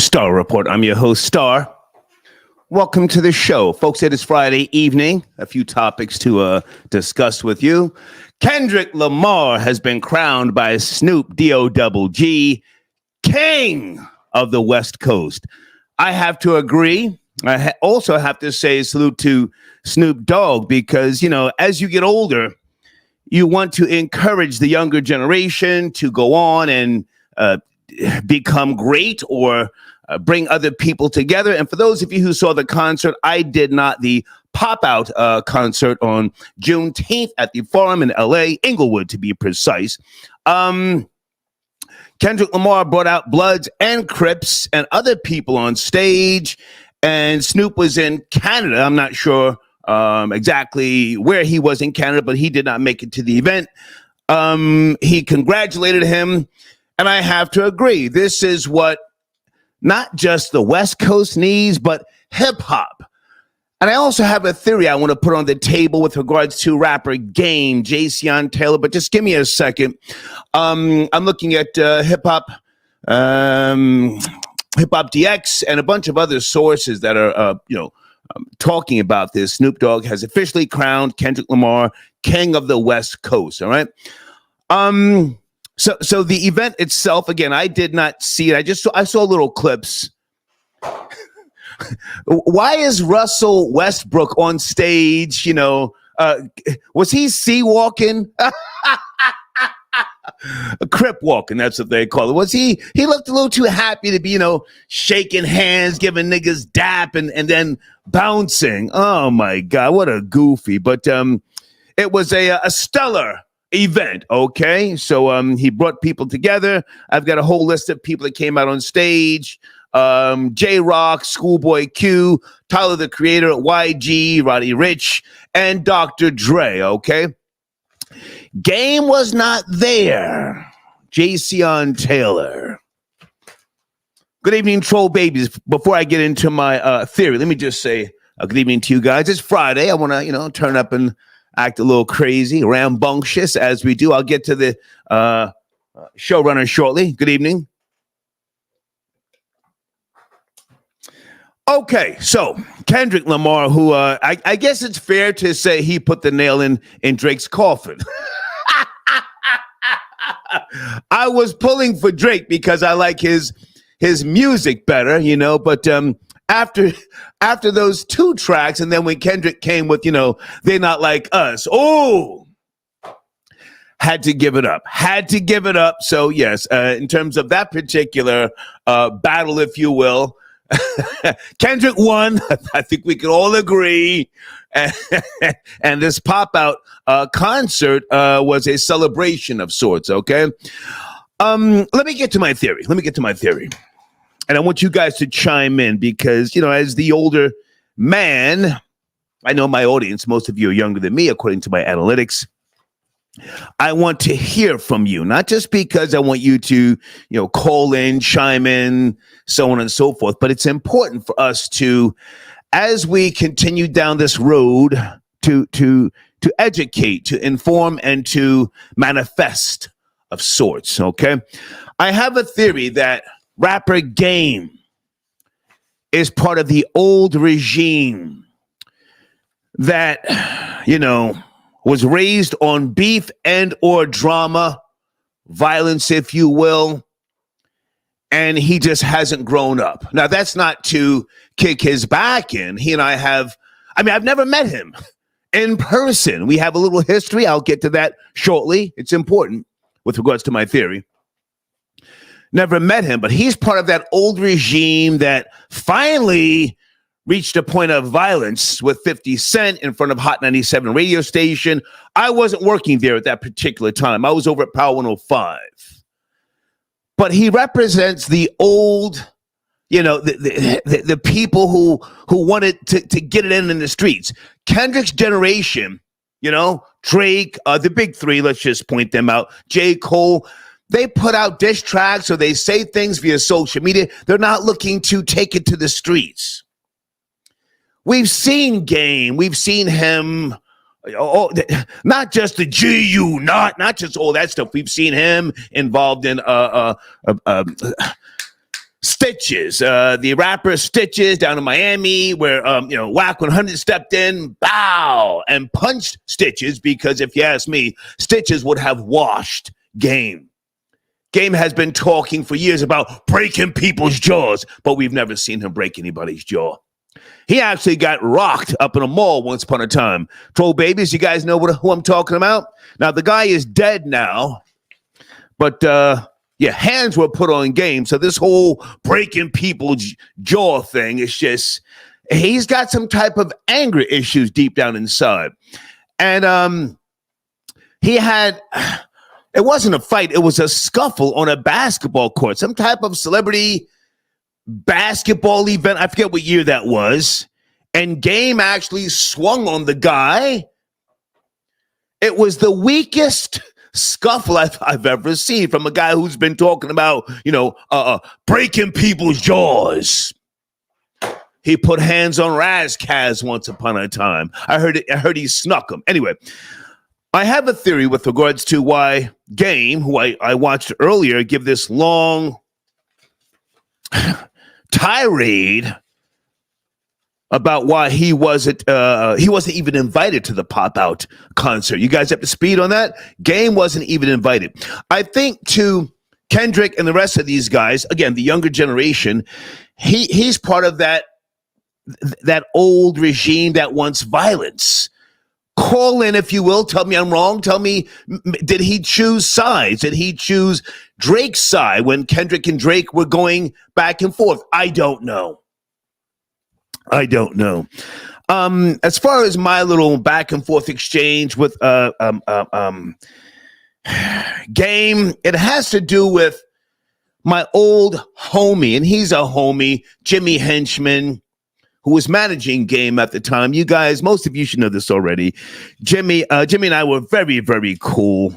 Star Report. I'm your host, Star. Welcome to the show. Folks, it is Friday evening. A few topics to discuss with you. Kendrick Lamar has been crowned by Snoop Dogg King of the West Coast. I have to agree. I also have to say salute to Snoop Dogg because, you know, as you get older, you want to encourage the younger generation to go on and become great or bring other people together. And for those of you who saw the concert, I did not, the pop-out concert on Juneteenth at the Forum in LA, Inglewood to be precise. Kendrick Lamar brought out Bloods and Crips and other people on stage, and Snoop was in Canada. I'm not sure exactly where he was in Canada, but he did not make it to the event. He congratulated him, and I have to agree. This is what not just the West Coast needs, but hip-hop. And I also have a theory I want to put on the table with regards to rapper Game, Jayceon Taylor, but just give me a second. I'm looking at hip-hop DX and a bunch of other sources that are, talking about this. Snoop Dogg has officially crowned Kendrick Lamar King of the West Coast, all right? So the event itself, again, I did not see it. I saw little clips. Why is Russell Westbrook on stage? You know, was he sea walking? Crip walking, that's what they call it. Was he looked a little too happy to be, shaking hands, giving niggas dap and then bouncing. Oh my God, what a goofy. But it was a stellar event, okay? So he brought people together. I've got a whole list of people that came out on stage. J-Rock, ScHoolboy Q, Tyler the Creator, YG, Roddy Ricch, and Dr. Dre, okay? Game was not there. Jayceon Taylor. Good evening, troll babies. Before I get into my theory, let me just say good evening to you guys. It's Friday. I want to, turn up and act a little crazy, rambunctious as we do. I'll get to the showrunner shortly. Good evening. Okay, so Kendrick Lamar, who I guess it's fair to say he put the nail in Drake's coffin. I was pulling for Drake because I like his music better, but after those two tracks, and then when Kendrick came with, They're Not Like Us, had to give it up. So yes, in terms of that particular battle, if you will, Kendrick won. I think we can all agree. And this pop-out concert was a celebration of sorts, okay? Let me get to my theory. And I want you guys to chime in because, as the older man, I know my audience, most of you are younger than me, according to my analytics. I want to hear from you, not just because I want you to, call in, chime in, so on and so forth, but it's important for us to, as we continue down this road, to educate, to inform, and to manifest of sorts, okay? I have a theory that rapper Game is part of the old regime that, was raised on beef and or drama, violence, if you will, and he just hasn't grown up. Now, that's not to kick his back in. He and I've never met him in person. We have a little history. I'll get to that shortly. It's important with regards to my theory. Never met him, but he's part of that old regime that finally reached a point of violence with 50 Cent in front of Hot 97 radio station. I wasn't working there at that particular time. I was over at Power 105. But he represents the old, the people who wanted to get it in the streets. Kendrick's generation, Drake, the big three, let's just point them out, J. Cole, they put out diss tracks or they say things via social media. They're not looking to take it to the streets. We've seen Game. We've seen him, not just the GU, not just all that stuff. We've seen him involved in Stitches, the rapper Stitches down in Miami, where Whack 100 stepped in, bow, and punched Stitches because if you ask me, Stitches would have washed Game. Game has been talking for years about breaking people's jaws, but we've never seen him break anybody's jaw. He actually got rocked up in a mall once upon a time. Troll babies, you guys know who I'm talking about? Now, the guy is dead now, but hands were put on Game. So this whole breaking people's jaw thing is just, he's got some type of anger issues deep down inside. And he had, it wasn't a fight, it was a scuffle on a basketball court, some type of celebrity basketball event. I forget what year that was. And Game actually swung on the guy. It was the weakest scuffle I've ever seen from a guy who's been talking about, breaking people's jaws. He put hands on Raz-Kaz once upon a time. I heard he snuck him. Anyway, I have a theory with regards to why Game, who I watched earlier, give this long tirade about why he wasn't even invited to the Pop Out concert. You guys up to speed on that? Game wasn't even invited. I think to Kendrick and the rest of these guys, again, the younger generation, he's part of that old regime that wants violence. Call in, if you will. Tell me I'm wrong. Tell me, did he choose sides? Did he choose Drake's side when Kendrick and Drake were going back and forth? I don't know. As far as my little back and forth exchange with Game, it has to do with my old homie, and he's a homie, Jimmy Henchman, who was managing Game at the time. You guys, most of you should know this already. Jimmy and I were very, very cool.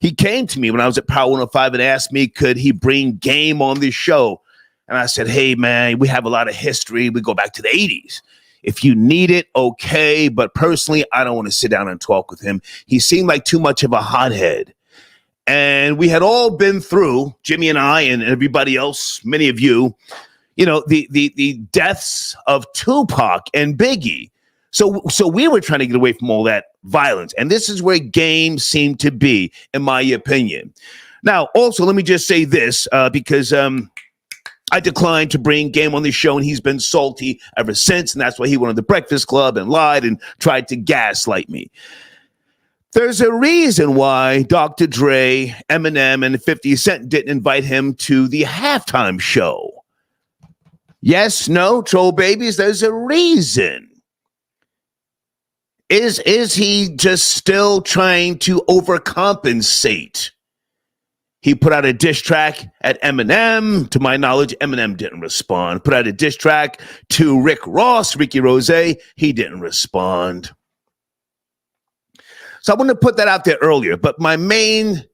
He came to me when I was at Power 105 and asked me, could he bring Game on this show? And I said, hey, man, we have a lot of history. We go back to the 80s. If you need it, okay. But personally, I don't want to sit down and talk with him. He seemed like too much of a hothead. And we had all been through, Jimmy and I and everybody else, many of you, the deaths of Tupac and Biggie. So we were trying to get away from all that violence. And this is where Game seemed to be, in my opinion. Now, also, let me just say this, because I declined to bring Game on the show, and he's been salty ever since. And that's why he went on the Breakfast Club and lied and tried to gaslight me. There's a reason why Dr. Dre, Eminem, and 50 Cent didn't invite him to the halftime show. Yes, no, troll babies, there's a reason. Is he just still trying to overcompensate? He put out a diss track at Eminem. To my knowledge, Eminem didn't respond. Put out a diss track to Rick Ross, Ricky Rose. He didn't respond. So I wanted to put that out there earlier. But my main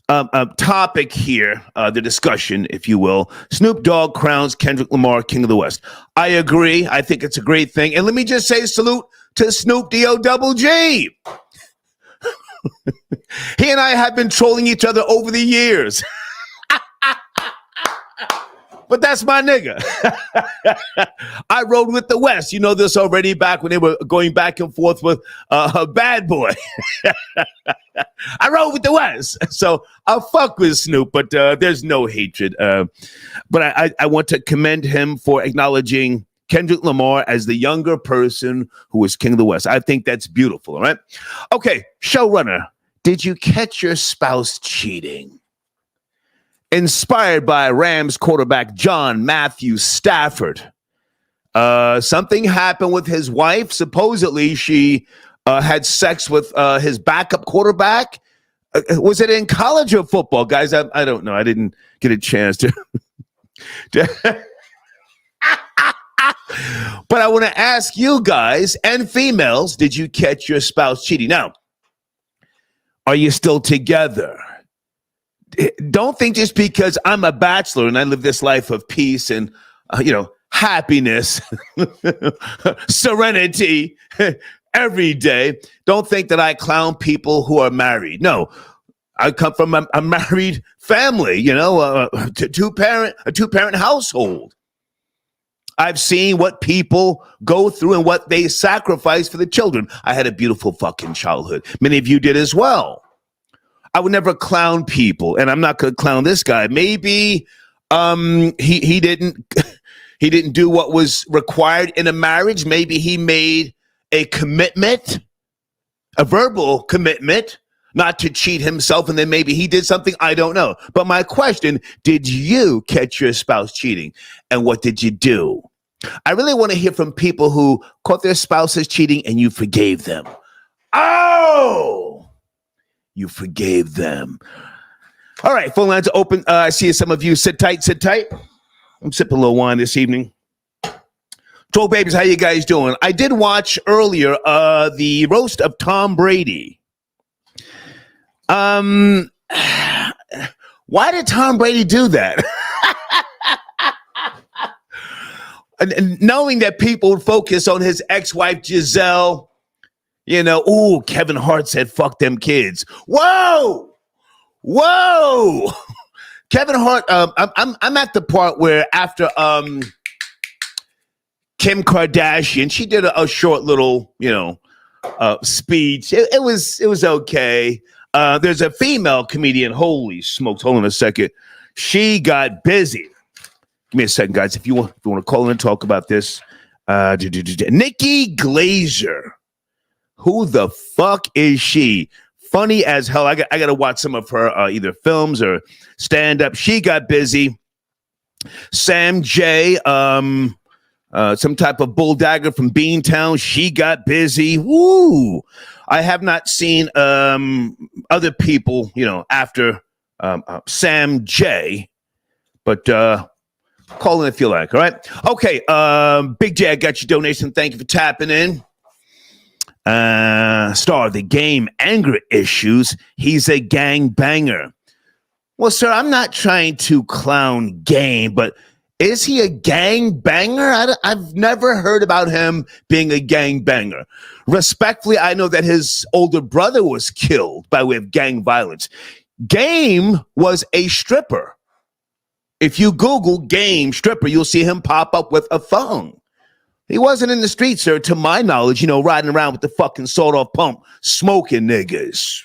topic here, the discussion, if you will, Snoop Dogg crowns Kendrick Lamar King of the West. I agree. I think it's a great thing. And let me just say salute to Snoop D-O-double-G. He and I have been trolling each other over the years. But that's my nigga. I rode with the West. You know this already, back when they were going back and forth with Bad Boy. I rode with the West. So I'll fuck with Snoop, but there's no hatred. But I want to commend him for acknowledging Kendrick Lamar as the younger person who is King of the West. I think that's beautiful, all right? Okay, showrunner, did you catch your spouse cheating? Inspired by Rams quarterback John Matthew Stafford. Something happened with his wife. Supposedly, she had sex with his backup quarterback. Was it in college or football? Guys, I don't know. I didn't get a chance to... But I want to ask you guys and females, did you catch your spouse cheating? Now, are you still together? Don't think just because I'm a bachelor and I live this life of peace and, happiness, serenity every day. Don't think that I clown people who are married. No, I come from a married family, you know, a two-parent household. I've seen what people go through and what they sacrifice for the children. I had a beautiful fucking childhood. Many of you did as well. I would never clown people, and I'm not going to clown this guy. Maybe he didn't do what was required in a marriage. Maybe he made a commitment, a verbal commitment, not to cheat himself, and then maybe he did something, I don't know. But my question, did you catch your spouse cheating? And what did you do? I really want to hear from people who caught their spouses cheating and you forgave them. Oh, you forgave them. All right, phone lines are open. I see some of you. Sit tight, sit tight. I'm sipping a little wine this evening. Troll babies, how you guys doing? I did watch earlier the roast of Tom Brady. Why did Tom Brady do that? and knowing that people would focus on his ex-wife Giselle, you know, ooh, Kevin Hart said, "Fuck them kids." Whoa, Kevin Hart. I'm at the part where after Kim Kardashian, she did a short little, you know, speech. It was okay. There's a female comedian. Holy smokes! Hold on a second. She got busy. Give me a second, guys. If you want to call in and talk about this, Nikki Glazer. Who the fuck is she? Funny as hell. I got to watch some of her either films or stand up. She got busy. Sam J. Some type of bulldagger from Beantown. She got busy. Woo! I have not seen other people, you know, after Sam J. But call in if you like. All right. Okay. Big J, I got your donation. Thank you for tapping in. Star of the game, anger issues. He's a gang banger. Well, sir, I'm not trying to clown Game, but is he a gang banger? I've never heard about him being a gang banger. Respectfully, I know that his older brother was killed by way of gang violence. Game was a stripper. If you Google Game stripper, you'll see him pop up with a thong. He wasn't in the street, sir, to my knowledge, you know, riding around with the fucking sawed-off pump, smoking niggas.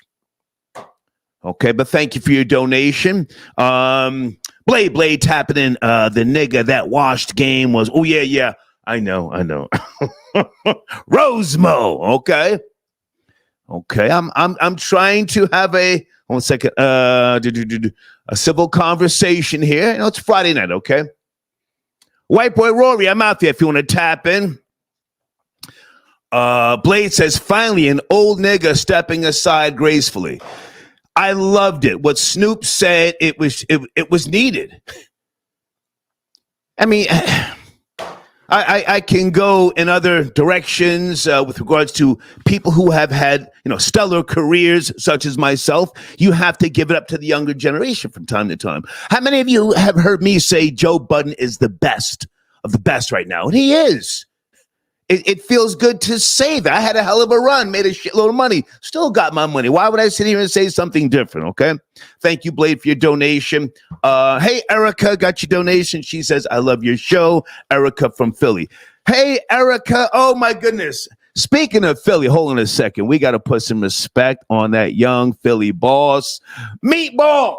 Okay, but thank you for your donation. Blade tapping in. The nigga that washed Game was, oh, yeah. I know. Rosemo, okay. I'm trying to have a civil conversation here. You know, it's Friday night, okay? White boy Rory, I'm out there if you want to tap in. Blade says, finally, an old nigga stepping aside gracefully. I loved it. What Snoop said, it was needed. I mean, I can go in other directions with regards to people who have had, you know, stellar careers such as myself. You have to give it up to the younger generation from time to time. How many of you have heard me say Joe Budden is the best of the best right now? And he is. It feels good to say that. I had a hell of a run, made a shitload of money, still got my money. Why would I sit here and say something different, okay? Thank you, Blade, for your donation. Hey, Erica, got your donation. She says, I love your show. Erica from Philly. Hey, Erica. Oh, my goodness. Speaking of Philly, hold on a second. We got to put some respect on that young Philly boss. Meatball.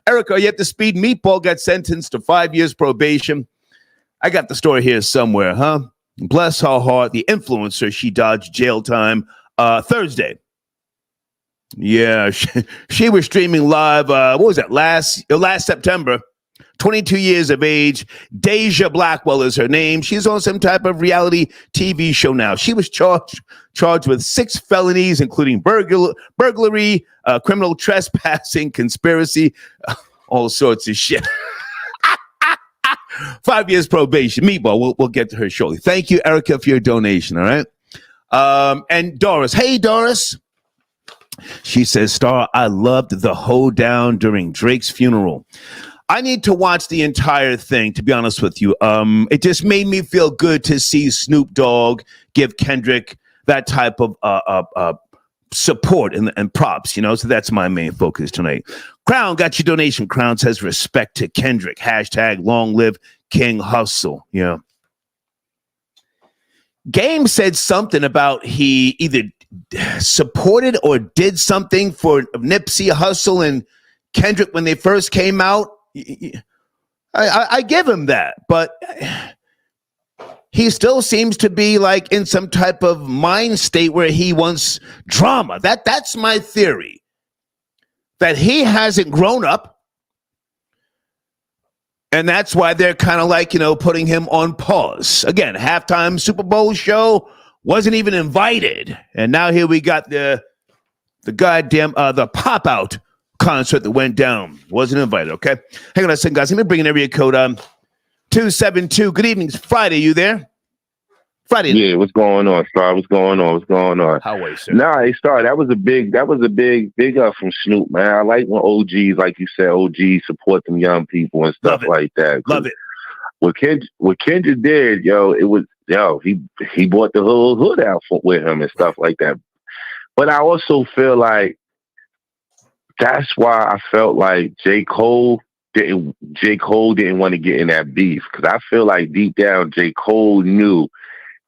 Erica, are you up to speed? Meatball got sentenced to 5 years probation. I got the story here somewhere, huh? Bless her heart. The influencer, she dodged jail time Thursday. Yeah, she was streaming live. What was that? Last September. 22 years of age. Deja Blackwell is her name. She's on some type of reality TV show now. She was charged with 6 felonies, including burglary, criminal trespassing, conspiracy, all sorts of shit. 5 years probation. Meatball, we'll get to her shortly. Thank you, Erica, for your donation, all right? And Doris. Hey, Doris. She says, Star, I loved the hoedown during Drake's funeral. I need to watch the entire thing, to be honest with you. It just made me feel good to see Snoop Dogg give Kendrick that type of support and props, so that's my main focus tonight. Crown got your donation. Crown says respect to Kendrick. # long live King Hustle. Game said something about he either supported or did something for Nipsey Hussle and Kendrick when they first came out. I give him that, but he still seems to be like in some type of mind state where he wants drama. That's my theory, that he hasn't grown up, and that's why they're kind of like, putting him on pause. Again, halftime Super Bowl show, wasn't even invited, and now here we got the goddamn the pop out concert that went down. Wasn't invited. Okay, hang on a second, guys. Let me bring in area code 272. Good evening. It's Friday. You there? Friday. Yeah, what's going on, Star? What's going on? How are you, sir? Nah, hey, Star, that was a big up from Snoop, man. I like when OGs, like you said, OGs support them young people and stuff like that. Love it. What Kendrick did, he brought the whole hood out with him and stuff like that. But I also feel like that's why I felt like J. Cole didn't want to get in that beef, because I feel like deep down J. Cole knew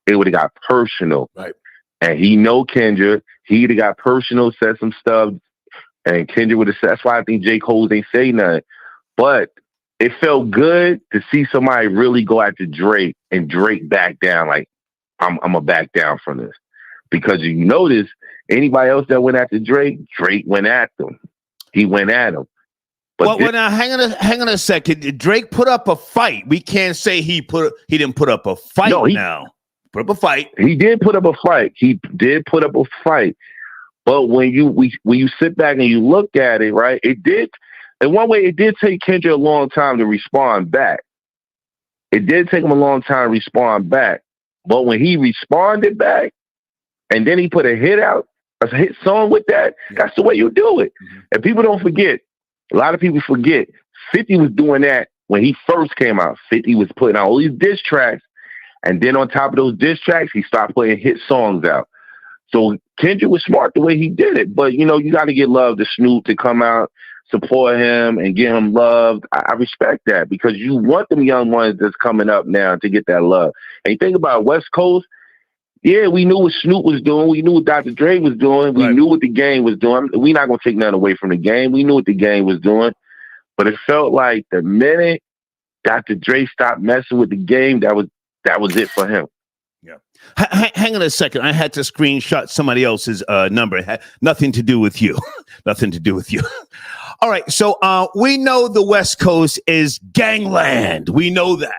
it would have got personal. Right. And he know Kendrick. He'd have got personal, said some stuff, and Kendrick would have said, that's why I think J. Cole ain't say nothing. But it felt good to see somebody really go after Drake and Drake back down. Like, I'm going to back down from this. Because you notice, anybody else that went after Drake went at them. He went at him. But well, now hang on a second. Drake put up a fight. We can't say he didn't put up a fight. No, now put up a fight. He did put up a fight. But when you sit back and you look at it, right, it did. In one way, it did take Kendrick a long time to respond back. It did take him a long time to respond back. But when he responded back, and then he put a hit song with that, that's the way you do it. Mm-hmm. And people don't forget. A lot of people forget 50 was doing that when he first came out. 50 was putting out all these diss tracks, and then on top of those diss tracks, he started putting hit songs out. So Kendrick was smart the way he did it. But, you got to get love to Snoop to come out, support him, and get him loved. I respect that, because you want them young ones that's coming up now to get that love. And you think about West Coast, yeah, we knew what Snoop was doing. We knew what Dr. Dre was doing. We knew what the game was doing. We're not going to take nothing away from the game. We knew what the game was doing. But it felt like the minute Dr. Dre stopped messing with the game, that was it for him. Yeah. Hang on a second. I had to screenshot somebody else's number. It had nothing to do with you. Nothing to do with you. All right. So we know the West Coast is gangland. We know that.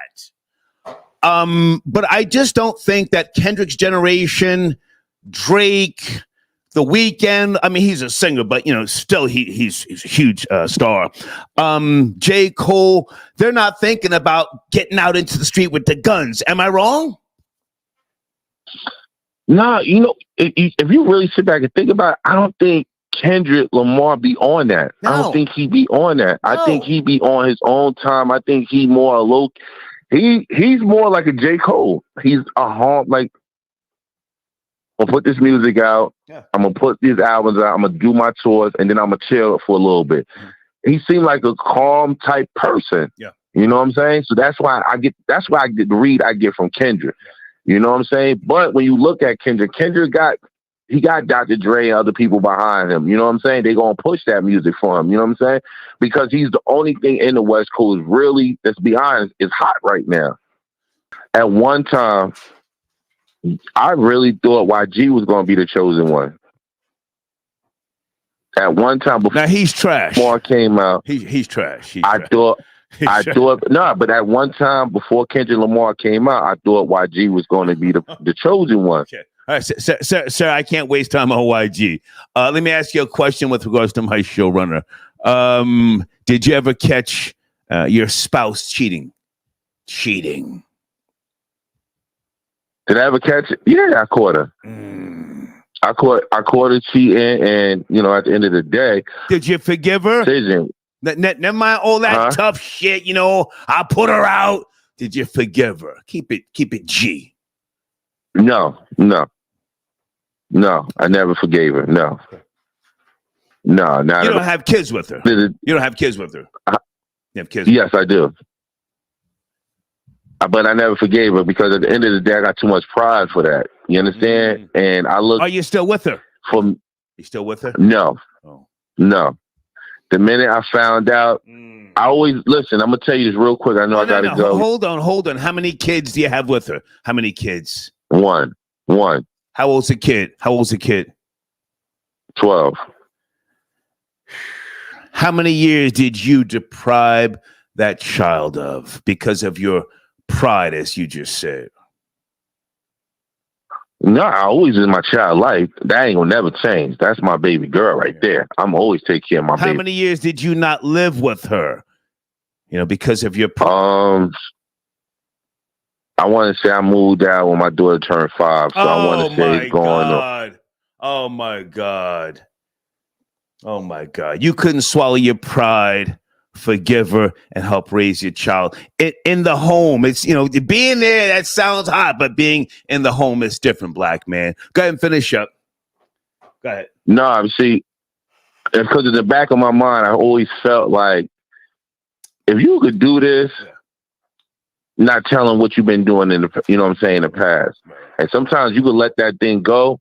But I just don't think that Kendrick's generation, Drake, The Weeknd, I mean, he's a singer, but, still he's a huge star. J. Cole, they're not thinking about getting out into the street with the guns. Am I wrong? Nah, if you really sit back and think about it, I don't think Kendrick Lamar be on that. No. I don't think he be on that. No. I think he be on his own time. I think he more low. He's more like a J. Cole. He's a hard, like, I'm gonna put this music out. Yeah. I'm gonna put these albums out. I'm gonna do my tours, and then I'm gonna chill for a little bit. Mm-hmm. He seemed like a calm type person. Yeah. You know what I'm saying? So that's why I get the read I get from Kendrick. Yeah. You know what I'm saying? But when you look at Kendrick got Dr. Dre and other people behind him. You know what I'm saying? They're going to push that music for him. You know what I'm saying? Because he's the only thing in the West Coast really, let's be honest, is hot right now. At one time, I really thought YG was going to be the chosen one. At one time before. Now he's trash. Before came out. He's trash. But at one time before Kendrick Lamar came out, I thought YG was going to be the chosen one. Okay. All right, sir, I can't waste time on YG. Let me ask you a question with regards to my showrunner. Did you ever catch your spouse cheating? Cheating. Did I ever catch it? Yeah, I caught her. I caught her cheating, and at the end of the day, did you forgive her? Never mind all that tough shit. I put her out. Did you forgive her? Keep it G. No. No, I never forgave her. No. No, not You at don't all. have kids with her. You don't have kids with her. You have kids with Yes, I do. But I never forgave her because at the end of the day, I got too much pride for that. You understand? And I look. Are you still with her? You still with her? No. Oh. No. The minute I found out, I always listen. I'm gonna tell you this real quick. I know I gotta go. Hold on. How many kids do you have with her? How many kids? One. How old's the kid? 12. How many years did you deprive that child of because of your pride, as you just said? No, I always in my child life. That ain't gonna never change. That's my baby girl right there. I'm always take care of my baby. How many years did you not live with her? Because of your pride. I want to say I moved out when my daughter turned 5. So I want to say it's going on. Oh my God. Oh my God. You couldn't swallow your pride, forgive her, and help raise your child. In the home, it's, being there, that sounds hot, but being in the home is different, black man. Go ahead and finish up. Go ahead. No, see, it's because in the back of my mind, I always felt like if you could do this, not telling what you've been doing in the past. And sometimes you could let that thing go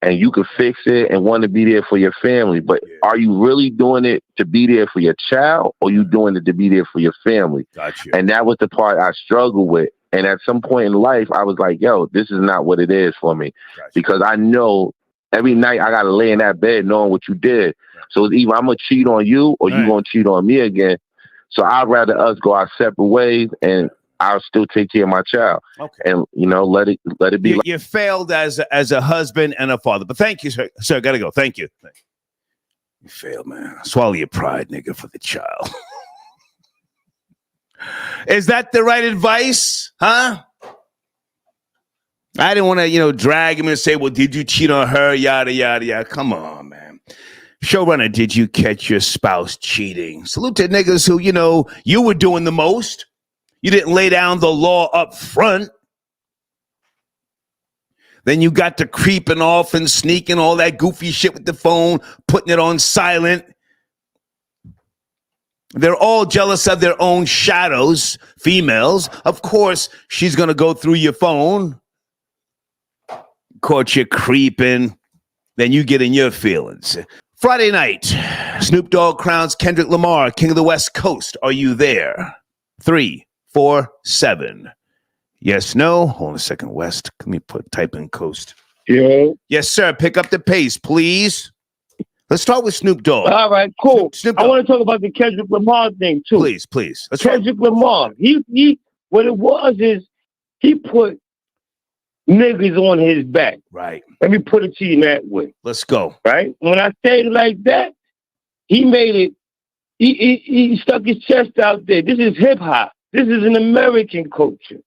and you could fix it and want to be there for your family. But are you really doing it to be there for your child, or you doing it to be there for your family? Gotcha. And that was the part I struggled with. And at some point in life, I was like, yo, this is not what it is for me. Gotcha. Because I know every night I got to lay in that bed knowing what you did. So it's either I'm going to cheat on you or you're going to cheat on me again. So I'd rather us go our separate ways, and I'll still take care of my child. Okay. And, let it be. You failed as a husband and a father. But thank you, sir. Sir, gotta go. Thank you. You failed, man. Swallow your pride, nigga, for the child. Is that the right advice? Huh? I didn't want to, drag him and say, well, did you cheat on her? Yada, yada, yada. Come on, man. Showrunner, did you catch your spouse cheating? Salute to niggas who, you were doing the most. You didn't lay down the law up front. Then you got to creeping off and sneaking all that goofy shit with the phone, putting it on silent. They're all jealous of their own shadows, females. Of course, she's going to go through your phone, caught you creeping, then you get in your feelings. Friday night, Snoop Dogg crowns Kendrick Lamar King of the West Coast. Are you there? 347. Yes, no. Hold on a second, West. Let me type in coast. Yeah. Yes, sir. Pick up the pace, please. Let's start with Snoop Dogg. All right, cool. Snoop I want to talk about the Kendrick Lamar thing too. Please. Let's Kendrick Lamar. He what it was is he put niggas on his back. Right. Let me put it to you that way. Let's go. Right? When I say it like that, he made it. He stuck his chest out there. This is hip hop. This is an American culture.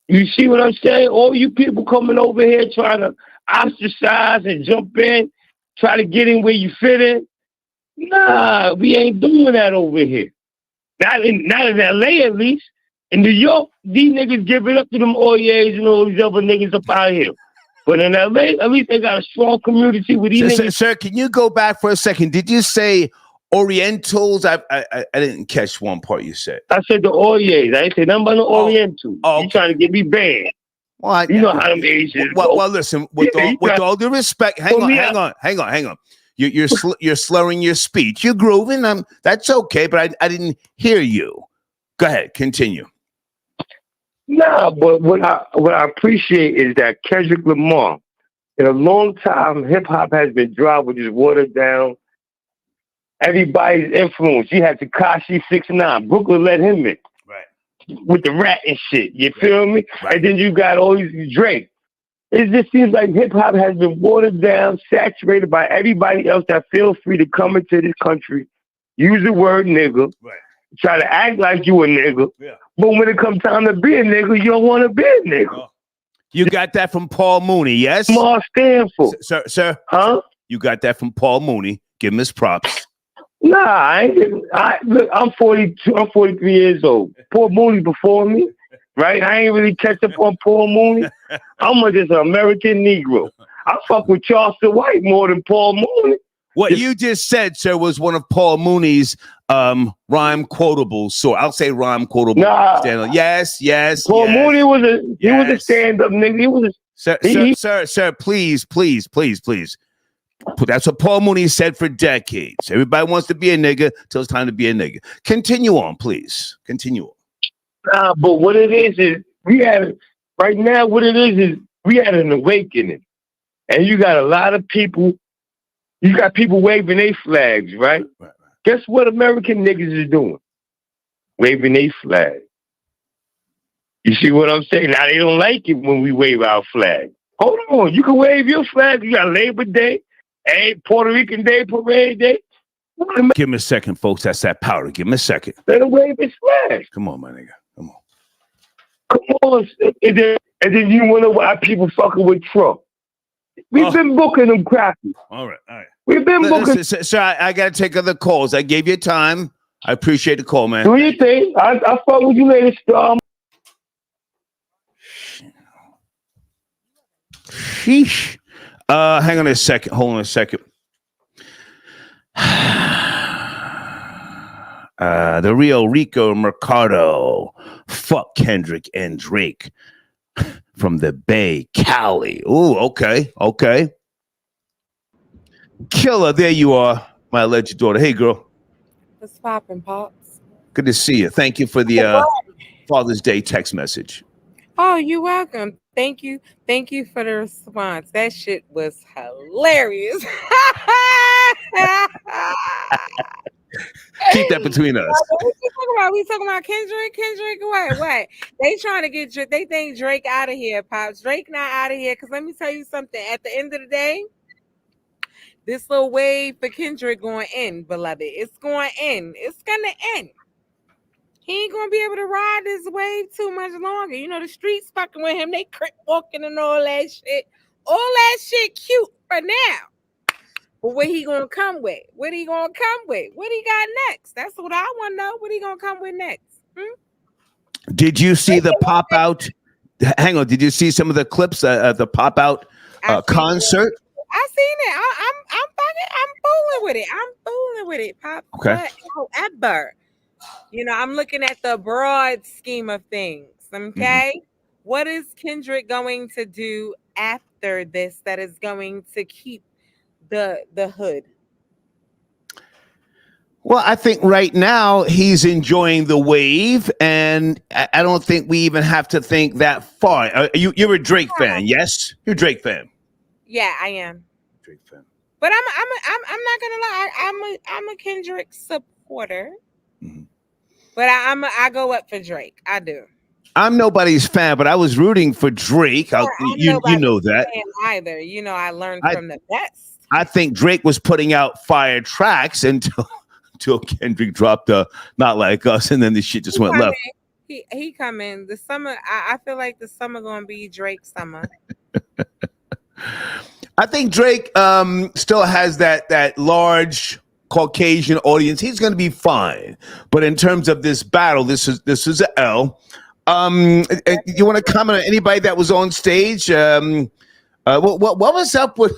You see what I'm saying? All you people coming over here trying to ostracize and jump in, try to get in where you fit in. Nah, we ain't doing that over here. Not in LA at least. In New York, these niggas give it up to them Oyes and all these other niggas up out here. But in LA, at least they got a strong community with these niggas. Sir, can you go back for a second? Did you say Orientals? I didn't catch one part you said. I said the Oyes. I ain't say nothing about the Orientals. Oh, You trying to get me banned. Well, you know how them Asians go. Well, listen, with all due respect, hang on. You're slurring your speech. You're grooving. That's okay, but I didn't hear you. Go ahead, continue. Nah, but what I appreciate is that Kendrick Lamar, in a long time, hip hop has been dry with this watered down. Everybody's influence. You had Tekashi 6ix9ine. Brooklyn let him in. Right. With the rat and shit. You feel me? Right. And then you got all these Drake. It just seems like hip hop has been watered down, saturated by everybody else that feels free to come into this country, use the word nigga, try to act like you a nigga. Yeah. But when it comes time to be a nigga, you don't want to be a nigga. Oh. You got that from Paul Mooney, yes? Small Stanford. Sir? Huh? You got that from Paul Mooney. Give him his props. Nah, look, I'm 42. I'm 43 years old. Paul Mooney before me, right? I ain't really catch up on Paul Mooney. I'm just an American Negro. I fuck with Charleston White more than Paul Mooney. What you just said, sir, was one of Paul Mooney's rhyme quotables. So I'll say rhyme quotable. Nah. Yes. Paul Mooney was a stand-up nigga. He was sir, please. That's what Paul Mooney said for decades. Everybody wants to be a nigga till it's time to be a nigga. Continue on, please. Continue on. Nah, but what it is we had right now. What it is we had an awakening, and you got a lot of people. You got people waving their flags, right? Guess what American niggas is doing? Waving their flag. You see what I'm saying? Now they don't like it when we wave our flag. Hold on, you can wave your flag. You got Labor Day, Puerto Rican Day, Parade Day. Give me a second, folks. That's that powder. Give me a second. Let him wave his flag. Come on, my nigga. Come on. Come on. And then you wonder why people fucking with Trump. We've been booking them crappy. All right. We've been booking. Sir, I got to take other calls. I gave you time. I appreciate the call, man. Do you think? I fuck with you later, Storm. Sheesh. Hang on a second. Hold on a second. The Rio Rico Mercado. Fuck Kendrick and Drake from the Bay, Cali. Ooh, okay. Killer, there you are, my alleged daughter. Hey, girl. What's poppin', Pops? Good to see you. Thank you for the Father's Day text message. Oh, you're welcome. Thank you for the response. That shit was hilarious. Keep that between us. We talking about Kendrick. What? They trying to get Drake. They think Drake out of here, Pops. Drake not out of here. Because let me tell you something. At the end of the day, this little wave for Kendrick going in, beloved. It's going in. It's gonna end. He ain't gonna be able to ride this wave too much longer. You know, the streets fucking with him. They crip walking and all that shit. All that shit cute for now. But what he gonna come with? What he got next? That's what I want to know. What he gonna come with next? Did you see the pop out? Hang on. Did you see some of the clips of the pop out concert? I seen it. I'm fooling with it. Pop. Okay. However, I'm looking at the broad scheme of things. Okay. Mm-hmm. What is Kendrick going to do after this that is going to keep the hood? Well, I think right now he's enjoying the wave, and I don't think we even have to think that far. You're a Drake fan, yes? You're a Drake fan. Yeah, I am. Drake fan. But I'm not gonna lie. I'm a Kendrick supporter. Mm-hmm. But I go up for Drake. I do. I'm nobody's fan, but I was rooting for Drake. You know that. Either. I learned from the best. I think Drake was putting out fire tracks until Kendrick dropped Not Like Us, and then the shit just went left. He coming. The summer, I feel like the summer gonna be Drake's summer. I think Drake still has that large Caucasian audience. He's going to be fine. But in terms of this battle, this is an L. You want to comment on anybody that was on stage? What was up with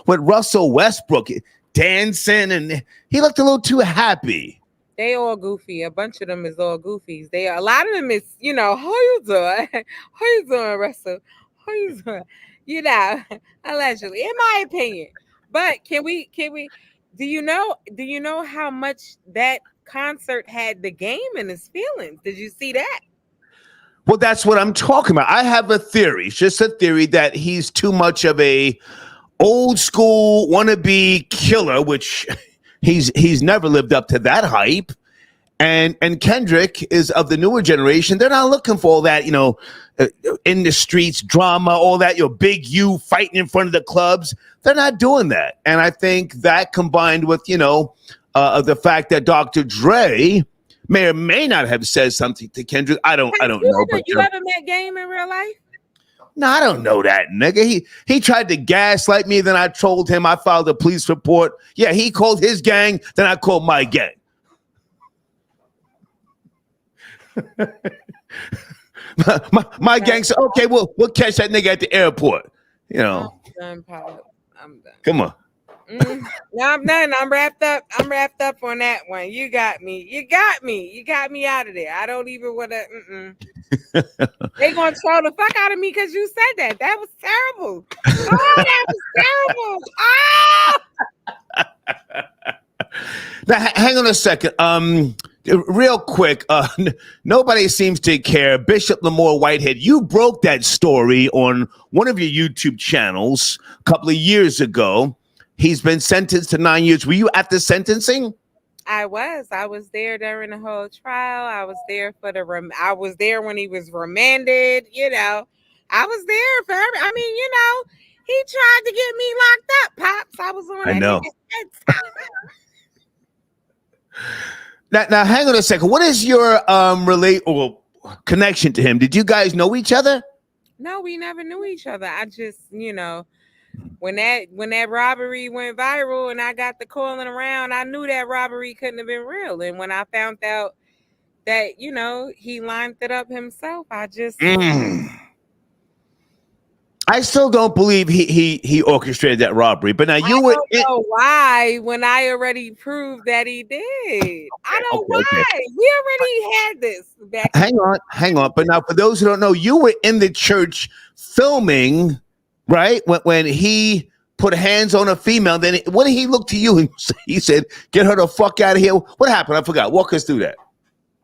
Russell Westbrook dancing, and he looked a little too happy? They all goofy. A bunch of them is all goofies. A lot of them is, how you doing? How you doing, Russell? How you doing? Allegedly, in my opinion. But can we do you know how much that concert had the game in his feelings? Did you see that? Well, that's what I'm talking about. I have a theory. It's just a theory that he's too much of a old school wannabe killer, which he's never lived up to that hype. And Kendrick is of the newer generation. They're not looking for all that, in the streets drama, all that, big you fighting in front of the clubs. They're not doing that. And I think that combined with, the fact that Dr. Dre may or may not have said something to Kendrick. I don't know. But you ever met Game in real life? No, I don't know that nigga. He tried to gaslight me. Then I told him I filed a police report. Yeah, he called his gang. Then I called my gang. my gang said, okay, we'll catch that nigga at the airport. done, Pop. I'm done. Come on. No, I'm done. I'm wrapped up. I'm wrapped up on that one. You got me. You got me. You got me out of there. I don't even want to. They gonna troll the fuck out of me because you said that. That was terrible. Oh, that was terrible. Oh! Now, hang on a second. Real quick, nobody seems to care. Bishop Lamar Whitehead, you broke that story on one of your YouTube channels a couple of years ago. He's been sentenced to 9 years. Were you at the sentencing? I was there during the whole trial. I was there for I was there when he was remanded. You know, I was there for I mean, you know, he tried to get me locked up, Pops. I was on that. I know. Now, hang on a second. What is your connection to him? Did you guys know each other? No, we never knew each other. I just, you know, when that robbery went viral and I got the calling around, I knew that robbery couldn't have been real. And when I found out that, you know, he lined it up himself, I just I still don't believe he orchestrated that robbery. But now you don't know why when I already proved that he did. I don't know why. Okay. We already had this back. Hang on. But now for those who don't know, you were in the church filming, right? When he put hands on a female, then when he looked to you and he said, "Get her the fuck out of here." What happened? I forgot. Walk us through that.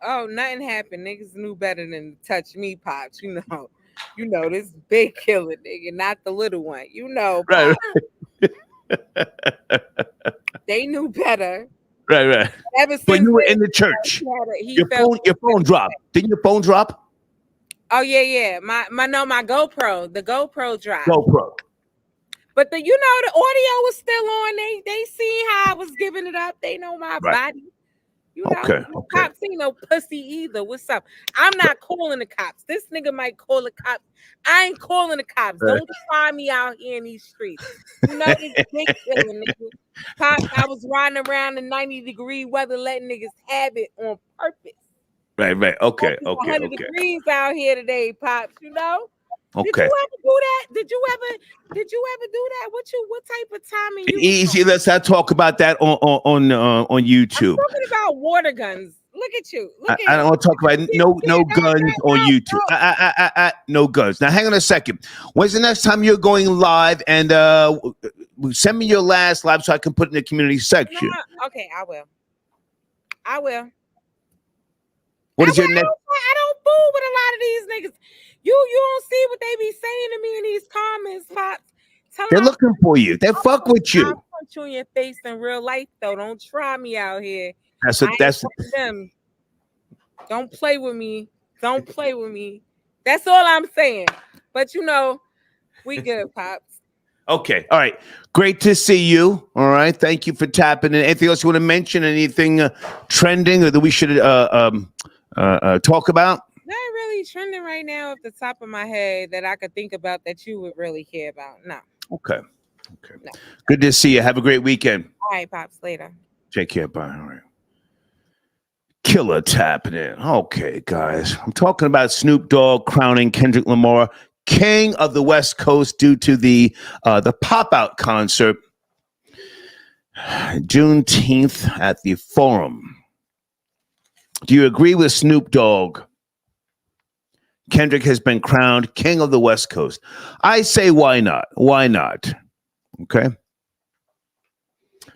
Oh, nothing happened. Niggas knew better than to touch me, Pops. You know this big killer nigga, not the little one. You know, right. They knew better. Right. Ever since when you were in the church, your phone dropped. Didn't your phone drop? Oh yeah. My GoPro, the GoPro dropped. GoPro. But the audio was still on. They seen how I was giving it up. They know my body. You know, okay. Cops ain't no pussy either. What's up? I'm not calling the cops. This nigga might call the cops. I ain't calling the cops. Right. Don't find me out here in these streets. You know this big killing nigga. Cops, I was riding around in 90-degree weather, letting niggas have it on purpose. Right. Okay. 100 degrees out here today, Pops. You know. Okay. Did you ever do that? Did you ever do that? What type of timing? Easy. Let's not talk about that on YouTube. I'm talking about water guns. Look at you. I don't want to talk about no guns on YouTube. No guns. Now, hang on a second. When's the next time you're going live? And send me your last live so I can put it in the community section. Okay, I will. What is your next? I don't fool with a lot of these niggas. You don't see what they be saying to me in these comments, Pops. They're looking for you. They fuck with you. I'll punch you in your face in real life, though. Don't try me out here. That's them. Don't play with me. That's all I'm saying. But we good, Pops. Okay. All right. Great to see you. All right. Thank you for tapping in. Anything else you want to mention? Anything trending or that we should talk about? Not really trending right now off the top of my head that I could think about that you would really care about. No. Okay. No. Good to see you. Have a great weekend. All right, Pops. Later. Take care. Bye. All right. Killer tapping in. Okay, guys. I'm talking about Snoop Dogg crowning Kendrick Lamar King of the West Coast due to the pop-out concert Juneteenth at the Forum. Do you agree with Snoop Dogg? Kendrick has been crowned King of the West Coast. I say, why not? Why not? Okay.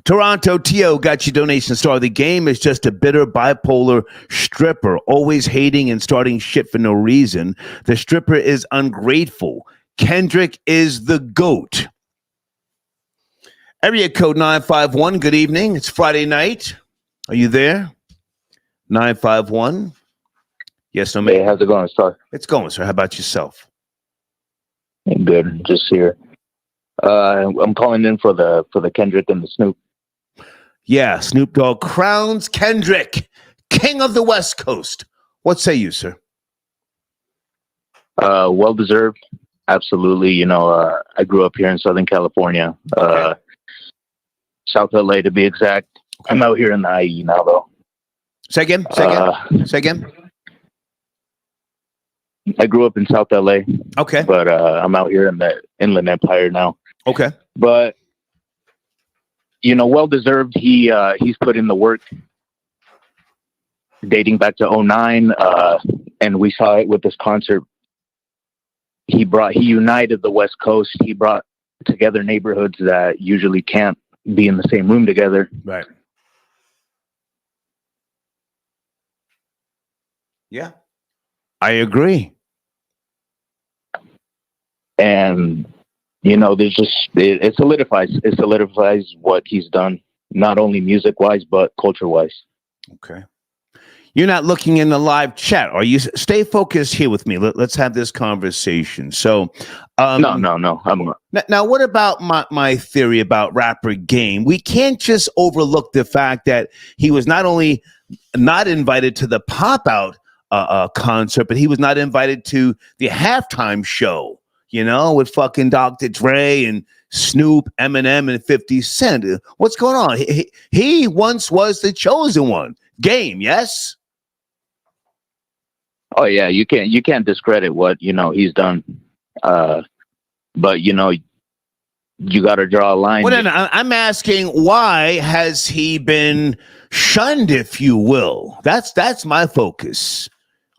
Toronto T.O. got your donation star. The game is just a bitter bipolar stripper, always hating and starting shit for no reason. The stripper is ungrateful. Kendrick is the GOAT. Area code 951. Good evening. It's Friday night. Are you there? 951. Yes, no, man. Hey, how's it going, sir? It's going, sir. How about yourself? I'm good. Just here. I'm calling in for the Kendrick and the Snoop. Yeah, Snoop Dogg crowns Kendrick King of the West Coast. What say you, sir? Well deserved. Absolutely. I grew up here in Southern California, South LA to be exact. Okay. I'm out here in the IE now, though. Say again. I grew up in South LA. Okay. But I'm out here in the Inland Empire now. Okay. But well deserved. He's put in the work dating back to 2009, and we saw it with this concert. He united the West Coast. He brought together neighborhoods that usually can't be in the same room together. Right. Yeah, I agree. And there's just it solidifies what he's done, not only music wise but culture wise. Okay. You're not looking in the live chat. Are you? Stay focused here with me. Let's have this conversation. So, no, I'm not. Now, what about my theory about rapper Game? We can't just overlook the fact that he was not only not invited to the Pop Out concert, but he was not invited to the halftime show, with fucking Dr. Dre and Snoop, Eminem, and 50 Cent. What's going on? He once was the chosen one. Game, yes? Oh yeah, you can't discredit what he's done, but you got to draw a line. Well, no, I'm asking, why has he been shunned, if you will? That's my focus,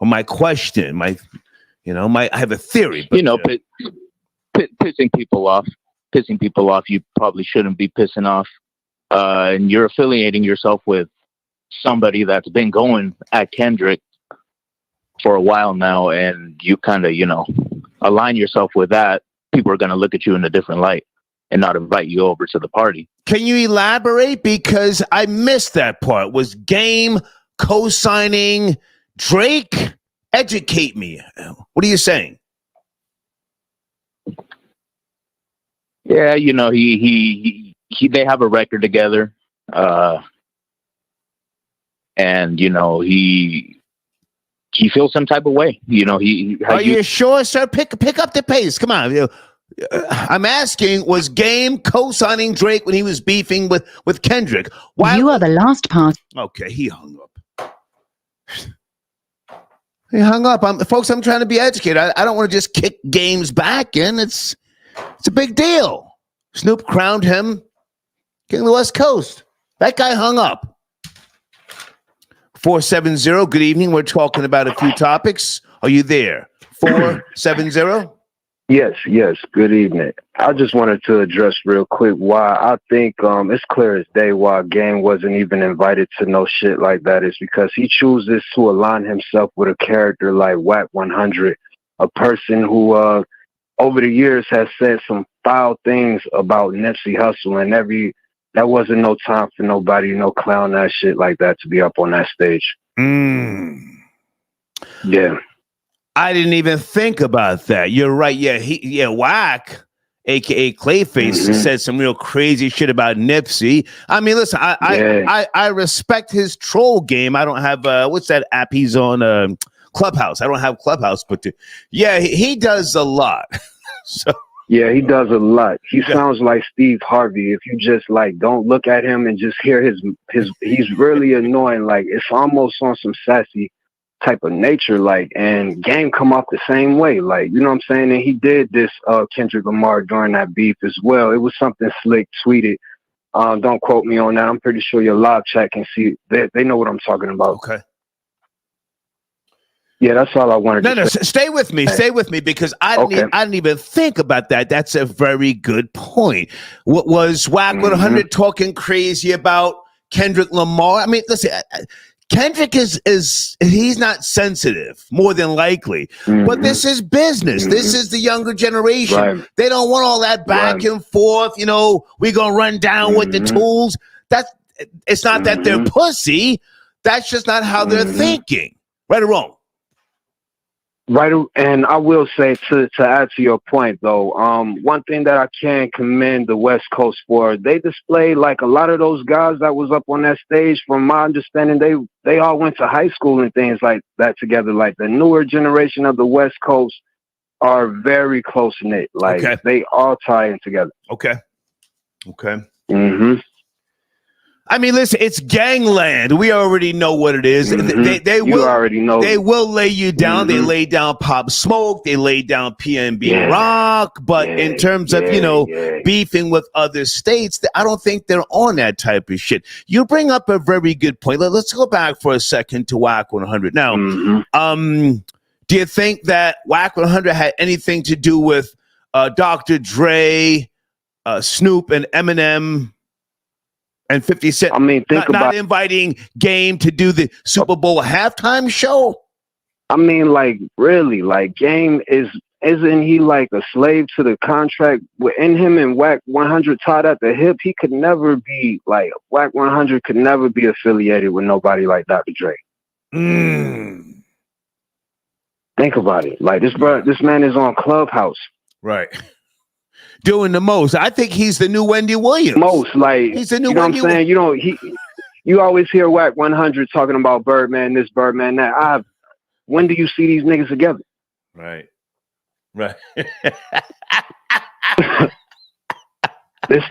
or my question. I have a theory. But, pissing people off. You probably shouldn't be pissing off, and you're affiliating yourself with somebody that's been going at Kendrick for a while now, and you kind of align yourself with that. People are going to look at you in a different light and not invite you over to the party. Can you elaborate? Because I missed that part. Was Game co-signing Drake? Educate me. What are you saying? Yeah, he they have a record together, and he feels some type of way. Are you sure, sir? Pick up the pace. Come on. I'm asking, was Game co-signing Drake when he was beefing with Kendrick? Why? You are the last part. Okay, he hung up. He hung up. Folks, I'm trying to be educated. I don't want to just kick Game's back in. It's a big deal. Snoop crowned him King of the West Coast. That guy hung up. 470, good evening. We're talking about a few topics. Are you there? 470? Yes. Good evening. I just wanted to address real quick why I think it's clear as day why Game wasn't even invited to no shit like that is because he chooses to align himself with a character like Wack 100, a person who over the years has said some foul things about Nipsey Hussle, and that wasn't no time for nobody, clown that shit like that to be up on that stage. Yeah. I didn't even think about that. You're right. Yeah, Wack, aka Clayface, said some real crazy shit about Nipsey. I mean, listen, I respect his troll game. I don't have what's that app he's on? Clubhouse. I don't have Clubhouse, but he does a lot. So yeah, he does a lot. He sounds like Steve Harvey. If you just don't look at him and just hear his he's really annoying. Like it's almost on some sassy type of nature, and Game come off the same way, you know what I'm saying? And he did this Kendrick Lamar during that beef as well. It was something Slick tweeted. Don't quote me on that. I'm pretty sure your live chat can see. They know what I'm talking about. Okay. Yeah, that's all I wanted to say. Stay with me. Stay with me because I didn't even think about that. That's a very good point. What was Wack 100 talking crazy about Kendrick Lamar? I mean, listen, Kendrick is he's not sensitive, more than likely. But this is business. This is the younger generation. Right. They don't want all that back and forth. We're gonna run down with the tools. It's not that they're pussy. That's just not how they're thinking. Right or wrong? Right, and I will say to add to your point though, one thing that I can commend the West Coast for, they displayed a lot of those guys that was up on that stage. From my understanding, they all went to high school and things like that together. The newer generation of the West Coast are very close knit. They all tie in together. Okay. I mean, listen, it's gangland. We already know what it is. Mm-hmm. They you will already know. They will lay you down. Mm-hmm. They lay down Pop Smoke. They lay down PNB Rock. But in terms of, beefing with other states, I don't think they're on that type of shit. You bring up a very good point. Let's go back for a second to WAC 100. Now, do you think that WAC 100 had anything to do with Dr. Dre, Snoop, and Eminem? And 50 Cent, I mean, not inviting Game to do the Super Bowl halftime show? I mean, like, really, like, Game isn't he like a slave to the contract? Within him and WAC 100 tied at the hip, he could never be, like, WAC 100 could never be affiliated with nobody like Dr. Dre. Think about it. Like, this man is on Clubhouse. Right. Doing the most. I think he's the new Wendy Williams. Most, like, he's the new you know Wendy what I'm saying? You always hear WAC 100 talking about Birdman this, Birdman that. When do you see these niggas together? Right. This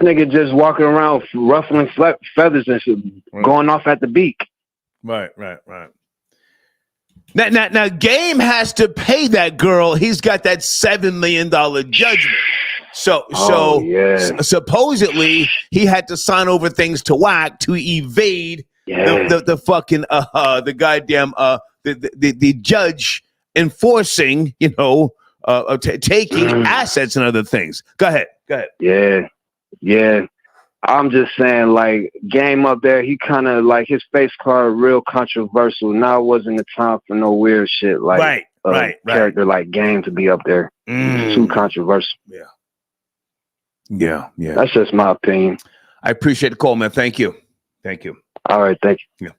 nigga just walking around ruffling feathers and shit, going off at the beak. Right. Now, Game has to pay that girl. He's got that $7 million judgment. So supposedly he had to sign over things to WAC to evade the fucking the goddamn the judge enforcing, taking assets and other things. Go ahead. Yeah. I'm just saying, like, Game up there, he kind of, like, his face card real controversial. Now wasn't the time for no weird shit like character like Game to be up there. It's too controversial. Yeah. That's just my opinion. I appreciate the call, man. Thank you. All right, thank you. Yeah.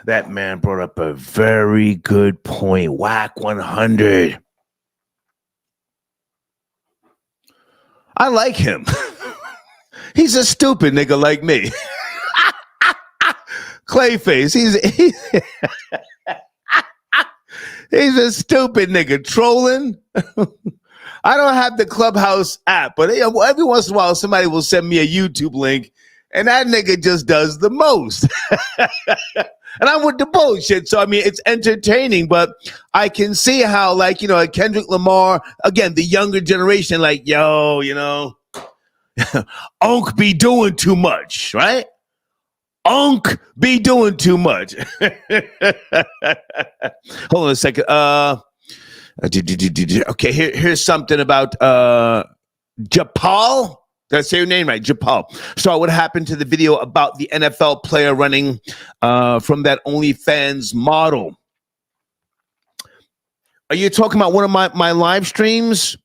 That man brought up a very good point. WAC 100. I like him. He's a stupid nigga like me. Clayface. He's a stupid nigga trolling. I don't have the Clubhouse app, but every once in a while somebody will send me a YouTube link, and that nigga just does the most. And I'm with the bullshit. So, I mean, it's entertaining, but I can see how, like, Kendrick Lamar, again, the younger generation, like, Unc be doing too much, right? Unc be doing too much. Hold on a second. Okay, here's something about Japal. Did I say your name right? Japal. So what happened to the video about the NFL player running from that OnlyFans model? Are you talking about one of my live streams?